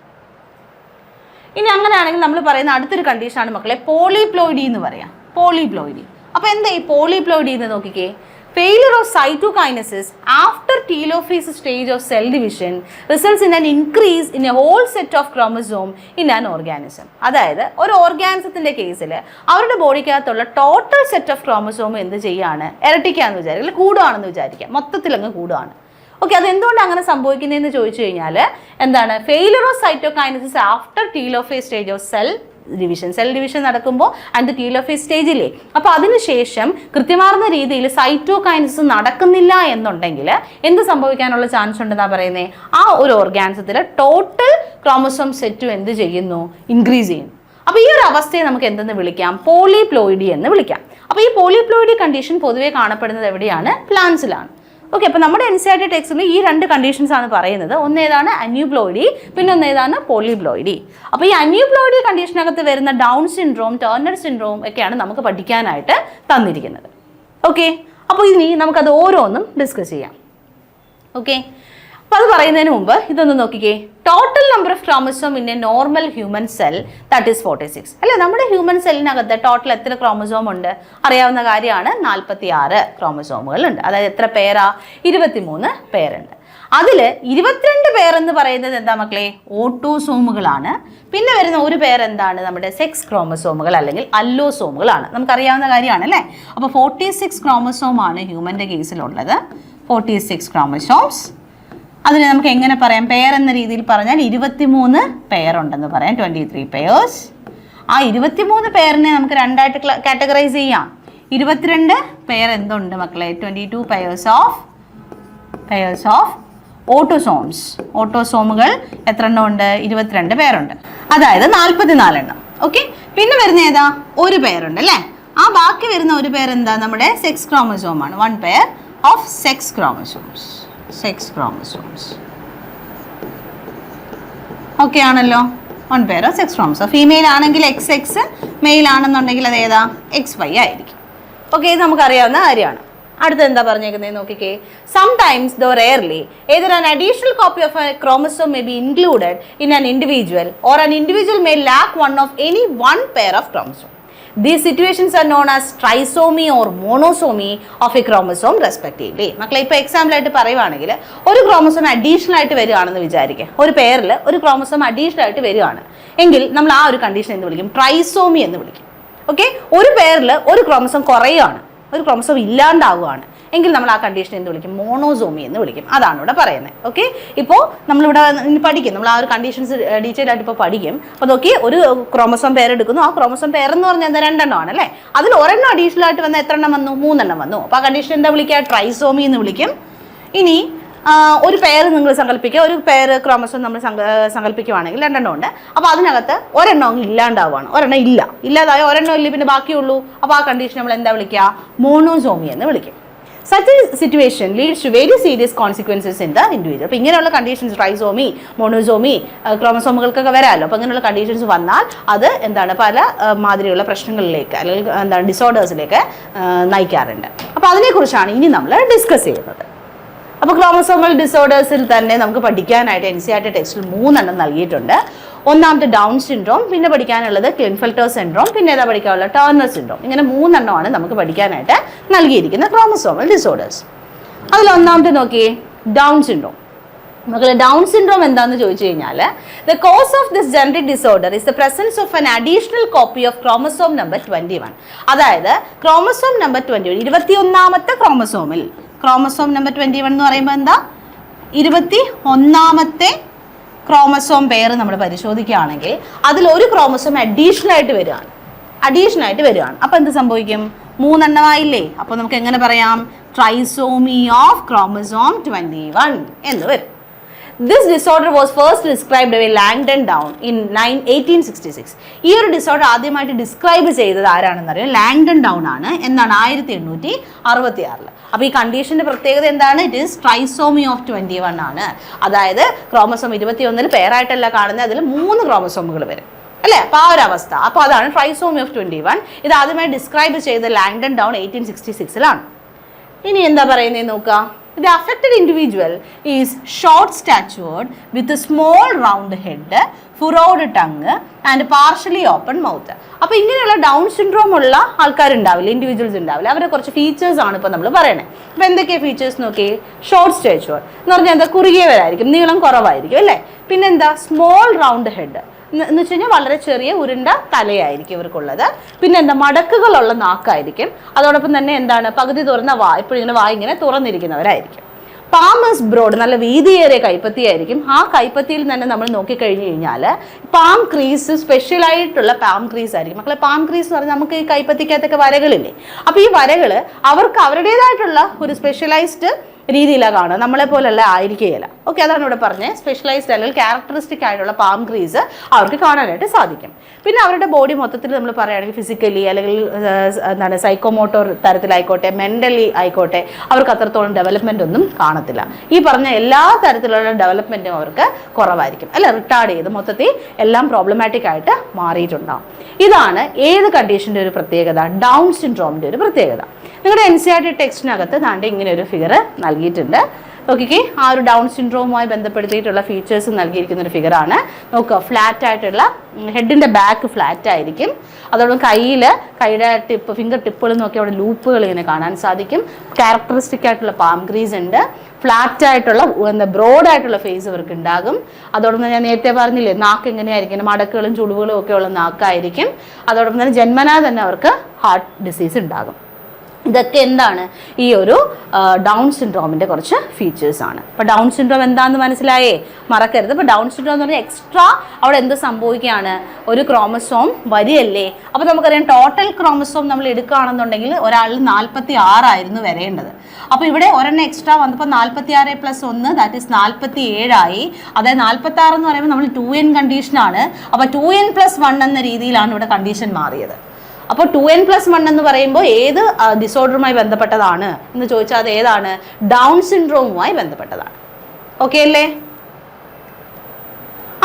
ഇനി അങ്ങനെയാണെങ്കിൽ നമ്മൾ പറയുന്ന അടുത്തൊരു കണ്ടീഷനാണ് മക്കളെ പോളിപ്ലോയിഡി എന്ന് പറയാം. പോളിപ്ലോയിഡി. അപ്പോൾ എന്താ ഈ പോളിപ്ലോയിഡി എന്ന് നോക്കിക്കേ. Failure of cytokinesis after telophase stage of cell division results in an increase in a whole set of chromosome in an organism. അതായത് ഒരു ഓർഗാനിസത്തിൻ്റെ കേസിൽ അവരുടെ ബോഡിക്കകത്തുള്ള ടോട്ടൽ സെറ്റ് ഓഫ് ക്രോമസോം എന്ത് ചെയ്യുകയാണ്? ഇരട്ടിക്കാന്ന് വിചാരിക്കുക, അല്ലെങ്കിൽ കൂടുകയാണെന്ന് വിചാരിക്കുക, മൊത്തത്തിലങ്ങ് കൂടുകയാണ്. ഓക്കെ, അതെന്തുകൊണ്ട് അങ്ങനെ സംഭവിക്കുന്നതെന്ന് ചോദിച്ചു കഴിഞ്ഞാൽ എന്താണ്? Failure of cytokinesis after telophase stage of cell division നടക്കുമ്പോൾ ആൻഡ് ടീലോഫേസ് സ്റ്റേജിലെ, അപ്പോൾ അതിനുശേഷം കൃത്യമാർന്ന രീതിയിൽ സൈറ്റോകൈനസിസ് നടക്കുന്നില്ല എന്നുണ്ടെങ്കിൽ എന്ത് സംഭവിക്കാനുള്ള ചാൻസ് ഉണ്ടെന്നാണ് പറയുന്നത്? ആ ഒരു ഓർഗാനിസത്തിൽ ടോട്ടൽ ക്രോമസോം സെറ്റും എന്ത് ചെയ്യുന്നു? ഇൻക്രീസ് ചെയ്യുന്നു. അപ്പോൾ ഈ ഒരു അവസ്ഥയെ നമുക്ക് എന്തെന്ന് വിളിക്കാം? പോളിപ്ലോയിഡി എന്ന് വിളിക്കാം. അപ്പോൾ ഈ പോളിപ്ലോയിഡി കണ്ടീഷൻ പൊതുവെ കാണപ്പെടുന്നത് എവിടെയാണ്? പ്ലാന്റ്സിലാണ്. ഓക്കെ, അപ്പോൾ നമ്മുടെ NCERT ടെക്സ്റ്റിൽ ഈ രണ്ട് കണ്ടീഷൻസ് ആണ് പറയുന്നത്. ഒന്നേതാണ് അന്യൂപ്ലോയിഡി, പിന്നെ ഒന്നേതാണ് പോളിപ്ലോയിഡി. അപ്പോൾ ഈ അന്യൂപ്ലോയിഡി കണ്ടീഷനകത്ത് വരുന്ന ഡൗൺ സിൻഡ്രോം, ടേർണർ സിൻഡ്രോം ഒക്കെയാണ് നമുക്ക് പഠിക്കാനായിട്ട് തന്നിരിക്കുന്നത്. ഓക്കെ, അപ്പോൾ ഇനി നമുക്കത് ഓരോന്നും ഡിസ്കസ് ചെയ്യാം. ഓക്കെ, അപ്പോൾ അത് പറയുന്നതിന് മുമ്പ് ഇതൊന്ന് നോക്കിക്കേ. Total number of chromosome in A normal human cell that is 46 അല്ലേ. നമ്മുടെ ഹ്യൂമൻ സെല്ലിനകത്ത് ടോട്ടൽ എത്ര ക്രോമസോം ഉണ്ട്? അറിയാവുന്ന കാര്യമാണ്, 46 ക്രോമസോമുകൾ ഉണ്ട്. അതായത് എത്ര പേരാ? 23 പേരുണ്ട്. അതിൽ 22 പേരെന്ന് പറയുന്നത് എന്താ മക്കളെ? ഓട്ടോസോമുകളാണ്. പിന്നെ വരുന്ന ഒരു പേരെന്താണ്? നമ്മുടെ സെക്സ് ക്രോമസോമുകൾ അല്ലെങ്കിൽ അല്ലോസോമുകളാണ്. നമുക്കറിയാവുന്ന കാര്യമാണ് അല്ലേ. അപ്പോൾ 46 ക്രോമസോമാണ് ഹ്യൂമൻ്റെ കേസിലുള്ളത്. 46 ക്രോമസോംസ്. അതിന് നമുക്ക് എങ്ങനെ പറയാം? പെയർ എന്ന രീതിയിൽ പറഞ്ഞാൽ 23 പെയറുണ്ടെന്ന് പറയാം, 23 പെയേഴ്സ്. ആ 23 പെയറിനെ നമുക്ക് രണ്ടായിട്ട് കാറ്റഗറൈസ് ചെയ്യാം. 22 പെയർ എന്തുണ്ട് മക്കളെ? 22 പെയേഴ്സ് ഓഫ് ഓട്ടോസോംസ്. ഓട്ടോസോമുകൾ എത്ര എണ്ണം ഉണ്ട്? 22 പേരുണ്ട്. അതായത് 44 എണ്ണം. ഓക്കെ, പിന്നെ വരുന്ന ഏതാ? ഒരു പെയറുണ്ട് അല്ലേ. ആ ബാക്കി വരുന്ന ഒരു പെയർ എന്താ? നമ്മുടെ സെക്സ് ക്രോമസോമാണ്. 1 pair of sex chromosomes. Okay ആണല്ലോ. 1 pair of sex chromosome. Female ആണെങ്കിൽ XX, മെയിൽ ആണെന്നുണ്ടെങ്കിൽ അത് ഏതാ? XY ആയിരിക്കും. ഓക്കെ, ഇത് നമുക്കറിയാവുന്ന കാര്യമാണ്. അടുത്ത എന്താ പറഞ്ഞേക്കുന്നത് നോക്കിക്കേ. Sometimes though rarely either an additional copy of a chromosome may be included in an individual or an individual may lack one of any one pair of chromosome. These situations are known as trisomy or monosomy of a chromosome respectively. മക്കളെ ഇപ്പോൾ example ആയിട്ട് പറയുവാണെങ്കിൽ ഒരു chromosome additional ആയിട്ട് വരികയാണെന്ന് വിചാരിക്കുക. ഒരു പെയറിൽ ഒരു ക്രോമസോം അഡീഷണൽ ആയിട്ട് വരികയാണ് എങ്കിൽ നമ്മൾ ആ ഒരു കണ്ടീഷൻ എന്ത് വിളിക്കും? ട്രൈസോമി എന്ന് വിളിക്കും. ഓക്കെ, ഒരു പെയറിൽ ഒരു ക്രോമസോം കുറയുകയാണ്, ഒരു ക്രോമസോം ഇല്ലാണ്ടാവുകയാണ് എങ്കിൽ നമ്മൾ ആ കണ്ടീഷൻ എന്ത് വിളിക്കും? മോണോസോമി എന്ന് വിളിക്കും. അതാണ് ഇവിടെ പറയുന്നത്. ഓക്കെ, ഇപ്പോൾ നമ്മളിവിടെ പഠിക്കും, നമ്മൾ ആ ഒരു കണ്ടീഷൻസ് ഡീറ്റെയിൽ ആയിട്ട് ഇപ്പോൾ പഠിക്കും. അപ്പോൾ നോക്കി, ഒരു ക്രോമസോം പെയർ എടുക്കുന്നു. ആ ക്രോമസോം പെയർ എന്ന് പറഞ്ഞാൽ എന്താ? 2 എണ്ണമാണ് അല്ലേ. അതിൽ ഒരെണ്ണം അഡീഷണൽ ആയിട്ട് വന്ന എത്ര എണ്ണം വന്നു? 3 എണ്ണം വന്നു. അപ്പോൾ ആ കണ്ടീഷൻ എന്താ വിളിക്കുക? ട്രൈസോമി എന്ന് വിളിക്കും. ഇനി ഒരു പെയർ നിങ്ങൾ സങ്കല്പിക്കുക, ഒരു പെയർ ക്രോമസോം നമ്മൾ സങ്കല്പിക്കുകയാണെങ്കിൽ 2 എണ്ണം ഉണ്ട്. അപ്പോൾ അതിനകത്ത് ഒരെണ്ണം ഇല്ലാണ്ടാവുകയാണ്, ഒരെണ്ണം ഇല്ലാതായ ഒരെണ്ണം ഇല്ല, പിന്നെ ബാക്കിയുള്ളൂ. അപ്പോൾ ആ കണ്ടീഷൻ നമ്മൾ എന്താ വിളിക്കുക? മോണോസോമി എന്ന് വിളിക്കും. Such a situation leads to very serious consequences in the individual. അപ്പോൾ ഇങ്ങനെയുള്ള കണ്ടീഷൻസ് ട്രൈസോമി, മോണോസോമി, ക്രോമസോമുകൾക്കൊക്കെ വരാമല്ലോ. അപ്പോൾ ഇങ്ങനെയുള്ള കണ്ടീഷൻസ് വന്നാൽ അത് എന്താണ്? പല മാതിരിയുള്ള പ്രശ്നങ്ങളിലേക്ക് അല്ലെങ്കിൽ എന്താണ് ഡിസോർഡേഴ്സിലേക്ക് നയിക്കാറുണ്ട്. അപ്പോൾ അതിനെക്കുറിച്ചാണ് ഇനി നമ്മൾ ഡിസ്കസ് ചെയ്യുന്നത്. അപ്പോൾ ക്രോമസോമൽ ഡിസോർഡേഴ്സിൽ തന്നെ നമുക്ക് പഠിക്കാനായിട്ട് NCERT ടെക്സ്റ്റിൽ 3 എണ്ണം നൽകിയിട്ടുണ്ട്. ഒന്നാമത്തെ ഡൗൺ സിൻഡ്രോം, പിന്നെ പഠിക്കാനുള്ളത് ക്ലിൻഫെൽറ്റർ സിൻഡ്രോം, പിന്നെ ഏതാ പഠിക്കാനുള്ള ടേർണർ സിൻഡ്രോം. ഇങ്ങനെ 3 എണ്ണമാണ് നമുക്ക് പഠിക്കാനായിട്ട് നൽകിയിരിക്കുന്ന ക്രോമസോമൽ ഡിസോർഡേഴ്സ്. അതിൽ ഒന്നാമത്തെ നോക്കിയേ, ഡൗൺ സിൻഡ്രോം. മക്കളെ ഡൗൺ സിൻഡ്രോം എന്താണെന്ന് ചോദിച്ചു കഴിഞ്ഞാൽ the cause of this genetic disorder is the presence of an additional copy of chromosome number 21. അതായത് ക്രോമസോം നമ്പർ 21, 21ാമത്തെ ക്രോമസോമിൽ, ക്രോമസോം നമ്പർ 21 എന്ന് പറയുമ്പോൾ എന്താ, 21ാമത്തെ ക്രോമസോം പെയർ നമ്മൾ പരിശോധിക്കുകയാണെങ്കിൽ അതിൽ ഒരു ക്രോമസോം അഡീഷണൽ ആയിട്ട് വരികയാണ്. അപ്പോൾ എന്ത് സംഭവിക്കും? 3 എണ്ണമായില്ലേ? അപ്പോൾ നമുക്ക് എങ്ങനെ പറയാം? ട്രൈസോമി ഓഫ് ക്രോമസോം 21 എന്ന് വരും. This disorder was first described by Langdon Down in 1866. ഈ ഒരു ഡിസോർഡർ ആദ്യമായിട്ട് ഡിസ്ക്രൈബ് ചെയ്തത് ആരാണെന്ന് അറിയാം? ലാങ്ഡൺ ഡൗൺ ആണ്. എന്നാണ്? 1866. അപ്പോൾ ഈ കണ്ടീഷന്റെ പ്രത്യേകത എന്താണ്? ഇറ്റ് ഈസ് ട്രൈസോമി ഓഫ് 21 ആണ്. അതായത് ക്രോമസോം 21 പെയറായിട്ടല്ല കാണുന്നത്, അതിൽ 3 ക്രോമസോമുകൾ വരും അല്ലേ? അപ്പോൾ ആ ഒരു അവസ്ഥ. അപ്പോൾ അതാണ് ട്രൈസോമി ഓഫ് 21. ഇത് ആദ്യമായി ഡിസ്ക്രൈബ് ചെയ്ത ലാങ്ഡൺ ഡൗൺ 1866. ഇനി എന്താ പറയുന്നത് നോക്കാം. The affected individual is short statured with a small round head, furrowed tongue and partially open mouth. അപ്പോൾ ഇങ്ങനെയുള്ള ഡൗൺ സിൻഡ്രോം ഉള്ള ആൾക്കാരുണ്ടാവില്ല, ഇൻഡിവിജ്വൽസ് ഉണ്ടാവില്ല. അവരുടെ കുറച്ച് ഫീച്ചേഴ്സ് ആണ് ഇപ്പോൾ നമ്മൾ പറയണത്. അപ്പോൾ എന്തൊക്കെയാണ് ഫീച്ചേഴ്സ് നോക്കി? ഷോർട്ട് സ്റ്റാച്ചുവർ എന്ന് പറഞ്ഞാൽ എന്താ, കുറുകിയവരായിരിക്കും, നീളം കുറവായിരിക്കും അല്ലേ? പിന്നെന്താ, സ്മോൾ റൗണ്ട് ഹെഡ് എന്ന് വെച്ച് കഴിഞ്ഞാൽ വളരെ ചെറിയ ഉരുണ്ട തലയായിരിക്കും ഇവർക്കുള്ളത്. പിന്നെ എന്താ, മടക്കുകളുള്ള നാക്കായിരിക്കും. അതോടൊപ്പം തന്നെ എന്താണ്, പകുതി തുറന്ന എപ്പോഴും ഇങ്ങനെ ഇങ്ങനെ തുറന്നിരിക്കുന്നവരായിരിക്കും. പാമസ് ബ്രോഡ്, നല്ല വീതിയേറിയ കൈപ്പത്തിയായിരിക്കും. ആ കൈപ്പത്തിയിൽ തന്നെ നമ്മൾ നോക്കിക്കഴിഞ്ഞു കഴിഞ്ഞാൽ പാം ക്രീസ്, സ്പെഷ്യലായിട്ടുള്ള പാം ക്രീസ് ആയിരിക്കും. മക്കളെ പാം ക്രീസ് എന്ന് പറഞ്ഞാൽ നമുക്ക് ഈ കൈപ്പത്തിക്കകത്തൊക്കെ വരകളില്ലേ, അപ്പോൾ ഈ വരകൾ അവർക്ക് അവരുടേതായിട്ടുള്ള ഒരു സ്പെഷ്യലൈസ്ഡ് രീതിയിലാണ് കാണുക, നമ്മളെ പോലെയല്ല ആയിരിക്കുകയില്ല. ഓക്കെ, അതാണ് ഇവിടെ പറഞ്ഞത്. സ്പെഷ്യലൈസ്ഡ് അല്ലെങ്കിൽ ക്യാരക്ടറിസ്റ്റിക് ആയിട്ടുള്ള പാം ക്രീസ് അവർക്ക് കാണാനായിട്ട് സാധിക്കും. പിന്നെ അവരുടെ ബോഡി മൊത്തത്തിൽ നമ്മൾ പറയുകയാണെങ്കിൽ ഫിസിക്കലി അല്ലെങ്കിൽ എന്താണ് സൈക്കോമോട്ടോർ തരത്തിലായിക്കോട്ടെ, മെൻ്റലി ആയിക്കോട്ടെ, അവർക്ക് അത്രത്തോളം ഡെവലപ്മെൻ്റ് ഒന്നും കാണത്തില്ല. ഈ പറഞ്ഞ എല്ലാ തരത്തിലുള്ള ഡെവലപ്മെൻറ്റും അവർക്ക് കുറവായിരിക്കും അല്ലെ, റിട്ടാർഡ് ചെയ്ത് മൊത്തത്തിൽ എല്ലാം പ്രോബ്ലമാറ്റിക് ആയിട്ട് മാറിയിട്ടുണ്ടാകും. ഇതാണ് ഏത് കണ്ടീഷൻ്റെ ഒരു പ്രത്യേകത? ഡൗൺ സിൻഡ്രോമിൻ്റെ ഒരു പ്രത്യേകത. നിങ്ങളുടെ NCERT ടെക്സ്റ്റിനകത്ത് താണ്ടെ ഇങ്ങനെ ഒരു ഫിഗർ നൽകിയിട്ടുണ്ട്. നോക്കിക്കേ, ആ ഒരു ഡൗൺ സിൻഡ്രോമുമായി ബന്ധപ്പെടുത്തിയിട്ടുള്ള ഫീച്ചേഴ്സ് നൽകിയിരിക്കുന്ന ഒരു ഫിഗറാണ്. നോക്കുക, ഫ്ലാറ്റ് ആയിട്ടുള്ള ഹെഡിൻ്റെ ബാക്ക് ഫ്ലാറ്റ് ആയിരിക്കും. അതോടൊപ്പം കൈയുടെ ടിപ്പ്, ഫിംഗർ ടിപ്പുകൾ നോക്കി അവിടെ ലൂപ്പുകൾ ഇങ്ങനെ കാണാൻ സാധിക്കും. ക്യാരക്ടറിസ്റ്റിക് ആയിട്ടുള്ള പാം ക്രീസ് ഉണ്ട്. ഫ്ലാറ്റ് ആയിട്ടുള്ള ബ്രോഡായിട്ടുള്ള ഫേസ് ഇവർക്ക് ഉണ്ടാകും. അതോടൊപ്പം ഞാൻ നേരത്തെ പറഞ്ഞില്ലേ, നാക്ക് എങ്ങനെയായിരിക്കും, മടക്കുകളും ചുളിവുകളും ഒക്കെ ഉള്ള നാക്കായിരിക്കും. അതോടൊപ്പം തന്നെ ജന്മനാ തന്നെ അവർക്ക് ഹാർട്ട് ഡിസീസ് ഉണ്ടാകും. ഇതൊക്കെ എന്താണ്, ഈ ഒരു ഡൗൺ സിൻഡ്രോമിൻ്റെ കുറച്ച് ഫീച്ചേഴ്സാണ്. അപ്പോൾ ഡൗൺ സിൻഡ്രോം എന്താണെന്ന് മനസ്സിലായേ? മറക്കരുത്. ഇപ്പോൾ ഡൗൺ സിൻഡ്രോം എന്ന് പറഞ്ഞാൽ എക്സ്ട്രാ അവിടെ എന്ത് സംഭവിക്കുകയാണ്, ഒരു ക്രോമസോം വരികയല്ലേ. അപ്പോൾ നമുക്കറിയാം ടോട്ടൽ ക്രോമസോം നമ്മൾ എടുക്കുകയാണെന്നുണ്ടെങ്കിൽ ഒരാളിൽ 46 ആയിരുന്നു വരേണ്ടത്. അപ്പോൾ ഇവിടെ ഒരെണ്ണം എക്സ്ട്രാ വന്നപ്പോൾ 46 + 1 ദാറ്റ് ഈസ് 47 ആയി. അതായത് 46 എന്ന് പറയുമ്പോൾ നമ്മൾ 2n കണ്ടീഷനാണ്. അപ്പോൾ 2n + 1 എന്ന രീതിയിലാണ് ഇവിടെ കണ്ടീഷൻ മാറിയത്. അപ്പോൾ 2n + 1 എന്ന് പറയുമ്പോൾ ഏത് ഡിസോർഡറുമായി ബന്ധപ്പെട്ടതാണ് എന്ന് ചോദിച്ചാൽ അത് ഏതാണ്? ഡൗൺ സിൻഡ്രോമുമായി ബന്ധപ്പെട്ടതാണ്. ഓക്കെ അല്ലേ?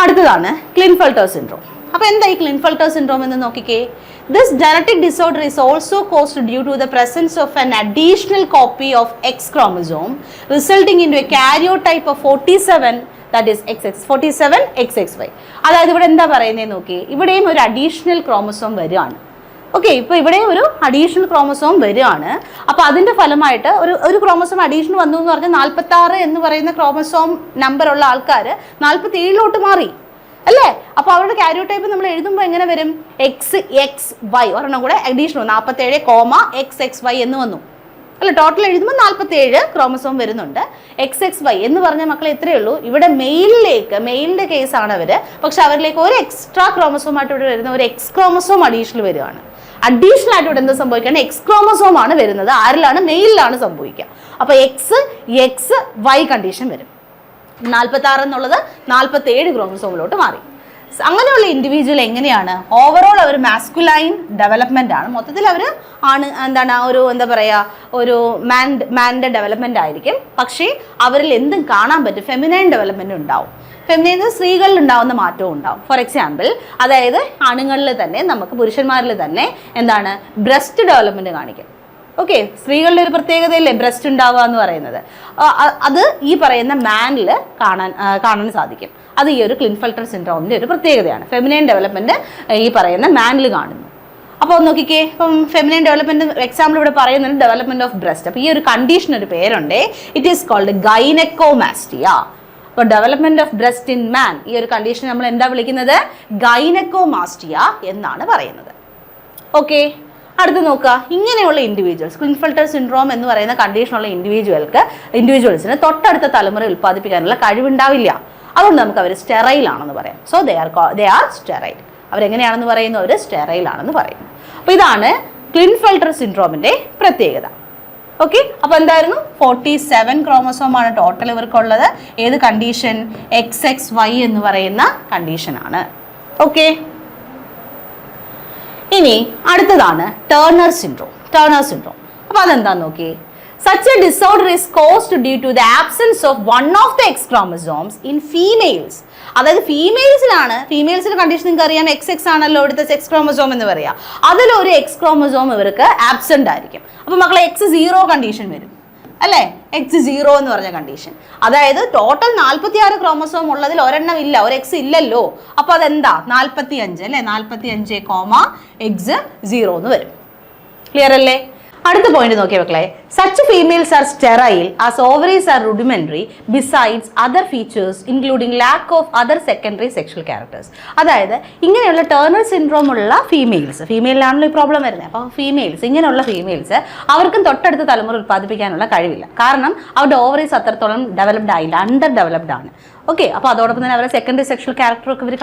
അടുത്തതാണ് ക്ലിൻഫെൽറ്റർ സിൻഡ്രോം. അപ്പോൾ എന്താ ഈ ക്ലിൻഫെൽറ്റർ സിൻഡ്രോം എന്ന് നോക്കിക്കേ. This genetic disorder is also caused due to the presence of an additional copy of X chromosome resulting into a karyotype of 47, that is XX, 47 XXY. അതായത് ഇവിടെ എന്താ പറയുന്നത് നോക്കി, ഇവിടെയും ഒരു അഡീഷണൽ ക്രോമസോം വരികയാണ്. ഓക്കെ, ഇപ്പോൾ ഇവിടെ ഒരു അഡീഷണൽ ക്രോമസോം വരികയാണ്. അപ്പോൾ അതിൻ്റെ ഫലമായിട്ട് ഒരു ക്രോമസോം അഡീഷണൽ വന്നു എന്ന് പറഞ്ഞാൽ 46 എന്ന് പറയുന്ന ക്രോമസോം നമ്പറുള്ള ആൾക്കാർ 47 മാറി അല്ലേ. അപ്പോൾ അവരുടെ കാരിയോടൈപ്പ് നമ്മൾ എഴുതുമ്പോൾ എങ്ങനെ വരും? XXY, ഒരെണ്ണം കൂടെ അഡീഷണൽ 47, XXY എന്ന് വന്നു അല്ല. ടോട്ടൽ എഴുതുമ്പോൾ 47 ക്രോമസോം വരുന്നുണ്ട്. XXY എന്ന് പറഞ്ഞ മക്കളെ എത്രയേ ഉള്ളൂ, ഇവിടെ മെയിലിൻ്റെ കേസാണ് അവർ. പക്ഷെ അവരിലേക്ക് ഒരു എക്സ്ട്രാ ക്രോമസോം ആയിട്ട് ഇവിടെ വരുന്ന ഒരു X ക്രോമസോം അഡീഷണൽ വരികയാണ്. അഡീഷണൽ ആയിട്ട് ഇവിടെ എന്താ സംഭവിക്കുകയാണ്? X ക്രോമസോം ആണ് വരുന്നത്. ആരിലാണ്? മെയിലിലാണ് സംഭവിക്കുക. അപ്പോൾ XY കണ്ടീഷൻ വരും. 46 എന്നുള്ളത് 47 ക്രോമസോമിലോട്ട് മാറി. അങ്ങനെയുള്ള ഇൻഡിവിജ്വൽ എങ്ങനെയാണ്? ഓവറോൾ അവർ മാസ്കുലൈൻ ഡെവലപ്മെൻ്റ് ആണ്. മൊത്തത്തിൽ അവർ എന്താണ് ഒരു എന്താ പറയുക, ഒരു മാൻ്റെ ഡെവലപ്മെൻ്റ് ആയിരിക്കും. പക്ഷേ അവരിൽ എന്തും കാണാൻ പറ്റും, ഫെമിനൈൻ ഡെവലപ്മെൻറ്റ് ഉണ്ടാവും. ഫെമിനൈൻ സ്ത്രീകളിൽ ഉണ്ടാവുന്ന മാറ്റവും ഉണ്ടാവും. ഫോർ എക്സാമ്പിൾ, അതായത് ആണുങ്ങളിൽ തന്നെ നമുക്ക് പുരുഷന്മാരിൽ തന്നെ എന്താണ് ബ്രസ്റ്റ് ഡെവലപ്മെൻറ്റ് കാണിക്കും ഓക്കെ, സ്ത്രീകളുടെ ഒരു പ്രത്യേകതയല്ലേ ബ്രസ്റ്റ് ഉണ്ടാവുക എന്ന് പറയുന്നത്. അത് ഈ പറയുന്ന മാനിൽ കാണാൻ സാധിക്കും. അത് ഈ ഒരു ക്ലിൻഫെൽട്ടർ സിൻഡ്രോമിൻ്റെ ഒരു പ്രത്യേകതയാണ്. ഫെമിനൈൻ ഡെവലപ്മെൻറ്റ് ഈ പറയുന്ന മാനിൽ കാണുന്നു. അപ്പോൾ നോക്കിക്കേ, ഇപ്പം ഫെമിനൈൻ ഡെവലപ്മെൻറ്റ് എക്സാമ്പിൾ ഇവിടെ പറയുന്നുണ്ട് ഡെവലപ്മെൻറ്റ് ഓഫ് ബ്രസ്റ്റ്. അപ്പോൾ ഈ ഒരു കണ്ടീഷൻ ഒരു പേരുണ്ട്, ഇറ്റ് ഈസ് കോൾഡ് ഗൈനക്കോമാസ്റ്റിയ. അപ്പോൾ development of breast in man, ഈ ഒരു കണ്ടീഷൻ നമ്മൾ എന്താ വിളിക്കുന്നത്? ഗൈനക്കോമാസ്റ്റിയ എന്നാണ് പറയുന്നത്. ഓക്കെ, അടുത്ത് നോക്കുക, ഇങ്ങനെയുള്ള ഇൻഡിവിജ്വൽസ്, ക്ലിൻഫെൽട്ടർ സിൻഡ്രോം എന്ന് പറയുന്ന കണ്ടീഷനുള്ള ഇൻഡിവിജ്വൽസിന് തൊട്ടടുത്ത തലമുറ ഉൽപ്പാദിപ്പിക്കാനുള്ള കഴിവുണ്ടാവില്ല. അതുകൊണ്ട് നമുക്ക് അവർ സ്റ്റെറൈൽ ആണെന്ന് പറയാം. So they are sterile. അവരെങ്ങനെയാണെന്ന് പറയുന്നു? അവർ സ്റ്റെറൈൽ ആണെന്ന് പറയുന്നു. അപ്പോൾ ഇതാണ് ക്ലിൻഫെൽട്ടർ സിൻഡ്രോമിൻ്റെ പ്രത്യേകത. ഓക്കെ, അപ്പോൾ എന്തായിരുന്നു? 47 ക്രോമസോമാണ് ടോട്ടൽ ഇവർക്കുള്ളത്. ഏത് കണ്ടീഷൻ? XXY എന്ന് പറയുന്ന കണ്ടീഷനാണ്. ഓക്കെ, ഇനി അടുത്തതാണ് ടേർണർ സിൻഡ്രോം. അപ്പോൾ അതെന്താന്ന് നോക്കി. Such a disorder is caused due to the absence of one of the X chromosomes in females. അതായത് ഫീമെയിൽസിന്റെ കണ്ടീഷൻ നിങ്ങൾക്ക് അറിയാം, XX ആണല്ലോ ഇവിടുത്തെ സെക്സ് ക്രോമസോം എന്ന് പറയാം. അതിലൊരു X ക്രോമസോം ഇവർക്ക് ആബ്സെന്റ് ആയിരിക്കും. അപ്പോൾ മക്കളെ X0 കണ്ടീഷൻ വരും അല്ലേ? X0 എന്ന് പറഞ്ഞ കണ്ടീഷൻ. അതായത് ടോട്ടൽ 46 ക്രോമസോം ഉള്ളതിൽ ഒരെണ്ണം ഇല്ല, ഒരു X ഇല്ലല്ലോ. അപ്പോൾ അതെന്താ? 45 അല്ലേ? 45, X0 എന്ന് വരും. ക്ലിയർ അല്ലേ? അടുത്ത പോയിന്റ് നോക്കിയ മക്കളെ, such females are sterile as ovaries are rudimentary besides other features including lack of other secondary sexual characters. അതായത് ഇങ്ങനെയുള്ള ടേർണർ സിൻഡ്രോം ഉള്ള ഫീമെയിലാണല്ലോ ഈ പ്രോബ്ലം വരുന്നത്. അപ്പോൾ ഇങ്ങനെയുള്ള ഫീമെയിൽസ് അവർക്കും തൊട്ടടുത്ത തലമുറ ഉൽപ്പാദിപ്പിക്കാനുള്ള കഴിവില്ല. കാരണം അവരുടെ ഓവറീസ് അത്രത്തോളം ഡെവലപ്ഡ് ആയില്ല, അണ്ടർ ഡെവലപ്ഡ് ആണ്. ഓക്കെ, അപ്പോൾ അതോടൊപ്പം തന്നെ അവരുടെ സെക്കൻഡറി സെക്ഷൽ ക്യാരക്ടറൊക്കെ ഇവർ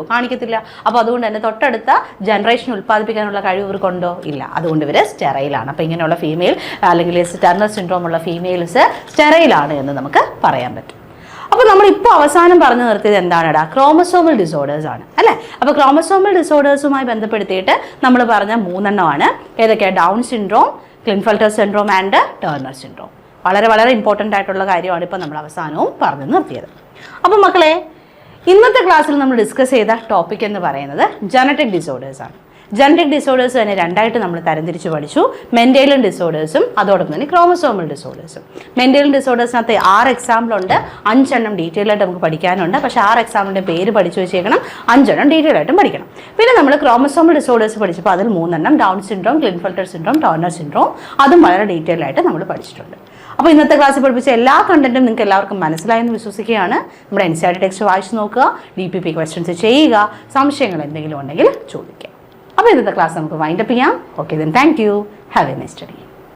കാണിക്കത്തില്ല. അപ്പോൾ അതുകൊണ്ട് തന്നെ തൊട്ടടുത്ത ജനറേഷൻ ഉൽപ്പാദിപ്പിക്കാനുള്ള കഴിവ് ഇവർക്കുണ്ടോ? ഇല്ല. അതുകൊണ്ട് ഇവർ സ്റ്റെറൈലാണ്. അപ്പോൾ ഇങ്ങനെയുള്ള ഫീമെയിൽ അല്ലെങ്കിൽ ടേർണർ സിൻഡ്രോം ഉള്ള ഫീമെയിൽസ് സ്റ്റെറൈലാണ് എന്ന് നമുക്ക് പറയാൻ പറ്റും. അപ്പോൾ നമ്മളിപ്പോൾ അവസാനം പറഞ്ഞു നിർത്തിയത് എന്താണെടാ? ക്രോമസോമൽ ഡിസോർഡേഴ്സ് ആണ് അല്ലേ? അപ്പോൾ ക്രോമസോമൽ ഡിസോർഡേഴ്സുമായി ബന്ധപ്പെടുത്തിയിട്ട് നമ്മൾ പറഞ്ഞ 3 എണ്ണമാണ്. ഏതൊക്കെയാണ്? Down syndrome, Klinefelter syndrome and Turner syndrome. വളരെ ഇമ്പോർട്ടൻ്റ് ആയിട്ടുള്ള കാര്യമാണ് ഇപ്പോൾ നമ്മൾ അവസാനവും പറഞ്ഞു നിർത്തിയത്. അപ്പോൾ മക്കളെ, ഇന്നത്തെ ക്ലാസ്സിൽ നമ്മൾ ഡിസ്കസ് ചെയ്ത ടോപ്പിക് എന്ന് പറയുന്നത് ജനറ്റിക് ഡിസോർഡേഴ്സ് ആണ്. ജനറ്റിക് ഡിസോർഡേഴ്സ് തന്നെ രണ്ടായിട്ട് നമ്മൾ തരംതിരിച്ച് പഠിച്ചു. മെൻഡേലിയൻ ഡിസോർഡേഴ്സും അതോടൊപ്പം തന്നെ ക്രോമസോമൽ ഡിസോർഡേഴ്സും. മെൻഡേലിയൻ ഡിസോർഡേഴ്സിനകത്ത് 6 എക്സാമ്പിളുണ്ട്. 5 എണ്ണം ഡീറ്റെയിൽ ആയിട്ട് നമുക്ക് പഠിക്കാനുണ്ട്. പക്ഷേ 6 എക്സാമ്പിളിൻ്റെ പേര് പഠിച്ചു വെച്ചേക്കണം, 5 എണ്ണം ഡീറ്റെയിൽ ആയിട്ടും പഠിക്കണം. പിന്നെ നമ്മൾ ക്രോമസോമൽ ഡിസോർഡേഴ്സ് പഠിച്ചപ്പോൾ അതിൽ 3 എണ്ണം Down syndrome, Klinefelter syndrome, Turner syndrome, അതും വളരെ ഡീറ്റെയിൽ ആയിട്ട് നമ്മൾ പഠിച്ചിട്ടുണ്ട്. അപ്പോൾ ഇന്നത്തെ ക്ലാസ്സിൽ പഠിപ്പിച്ച എല്ലാ കണ്ടന്റും നിങ്ങൾക്ക് എല്ലാവർക്കും മനസ്സിലായെന്ന് വിശ്വസിക്കുകയാണ്. നമ്മുടെ NCERT ടെക്സ്റ്റ് വായിച്ച് നോക്കുക, DPP ക്വസ്റ്റ്യൻസ് ചെയ്യുക, സംശയങ്ങൾ എന്തെങ്കിലും ഉണ്ടെങ്കിൽ ചോദിക്കുക. അപ്പോൾ ഇന്നത്തെ ക്ലാസ് നമുക്ക് വൈൻഡപ്പ് ചെയ്യാം. Okay, then thank you. Have A nice day.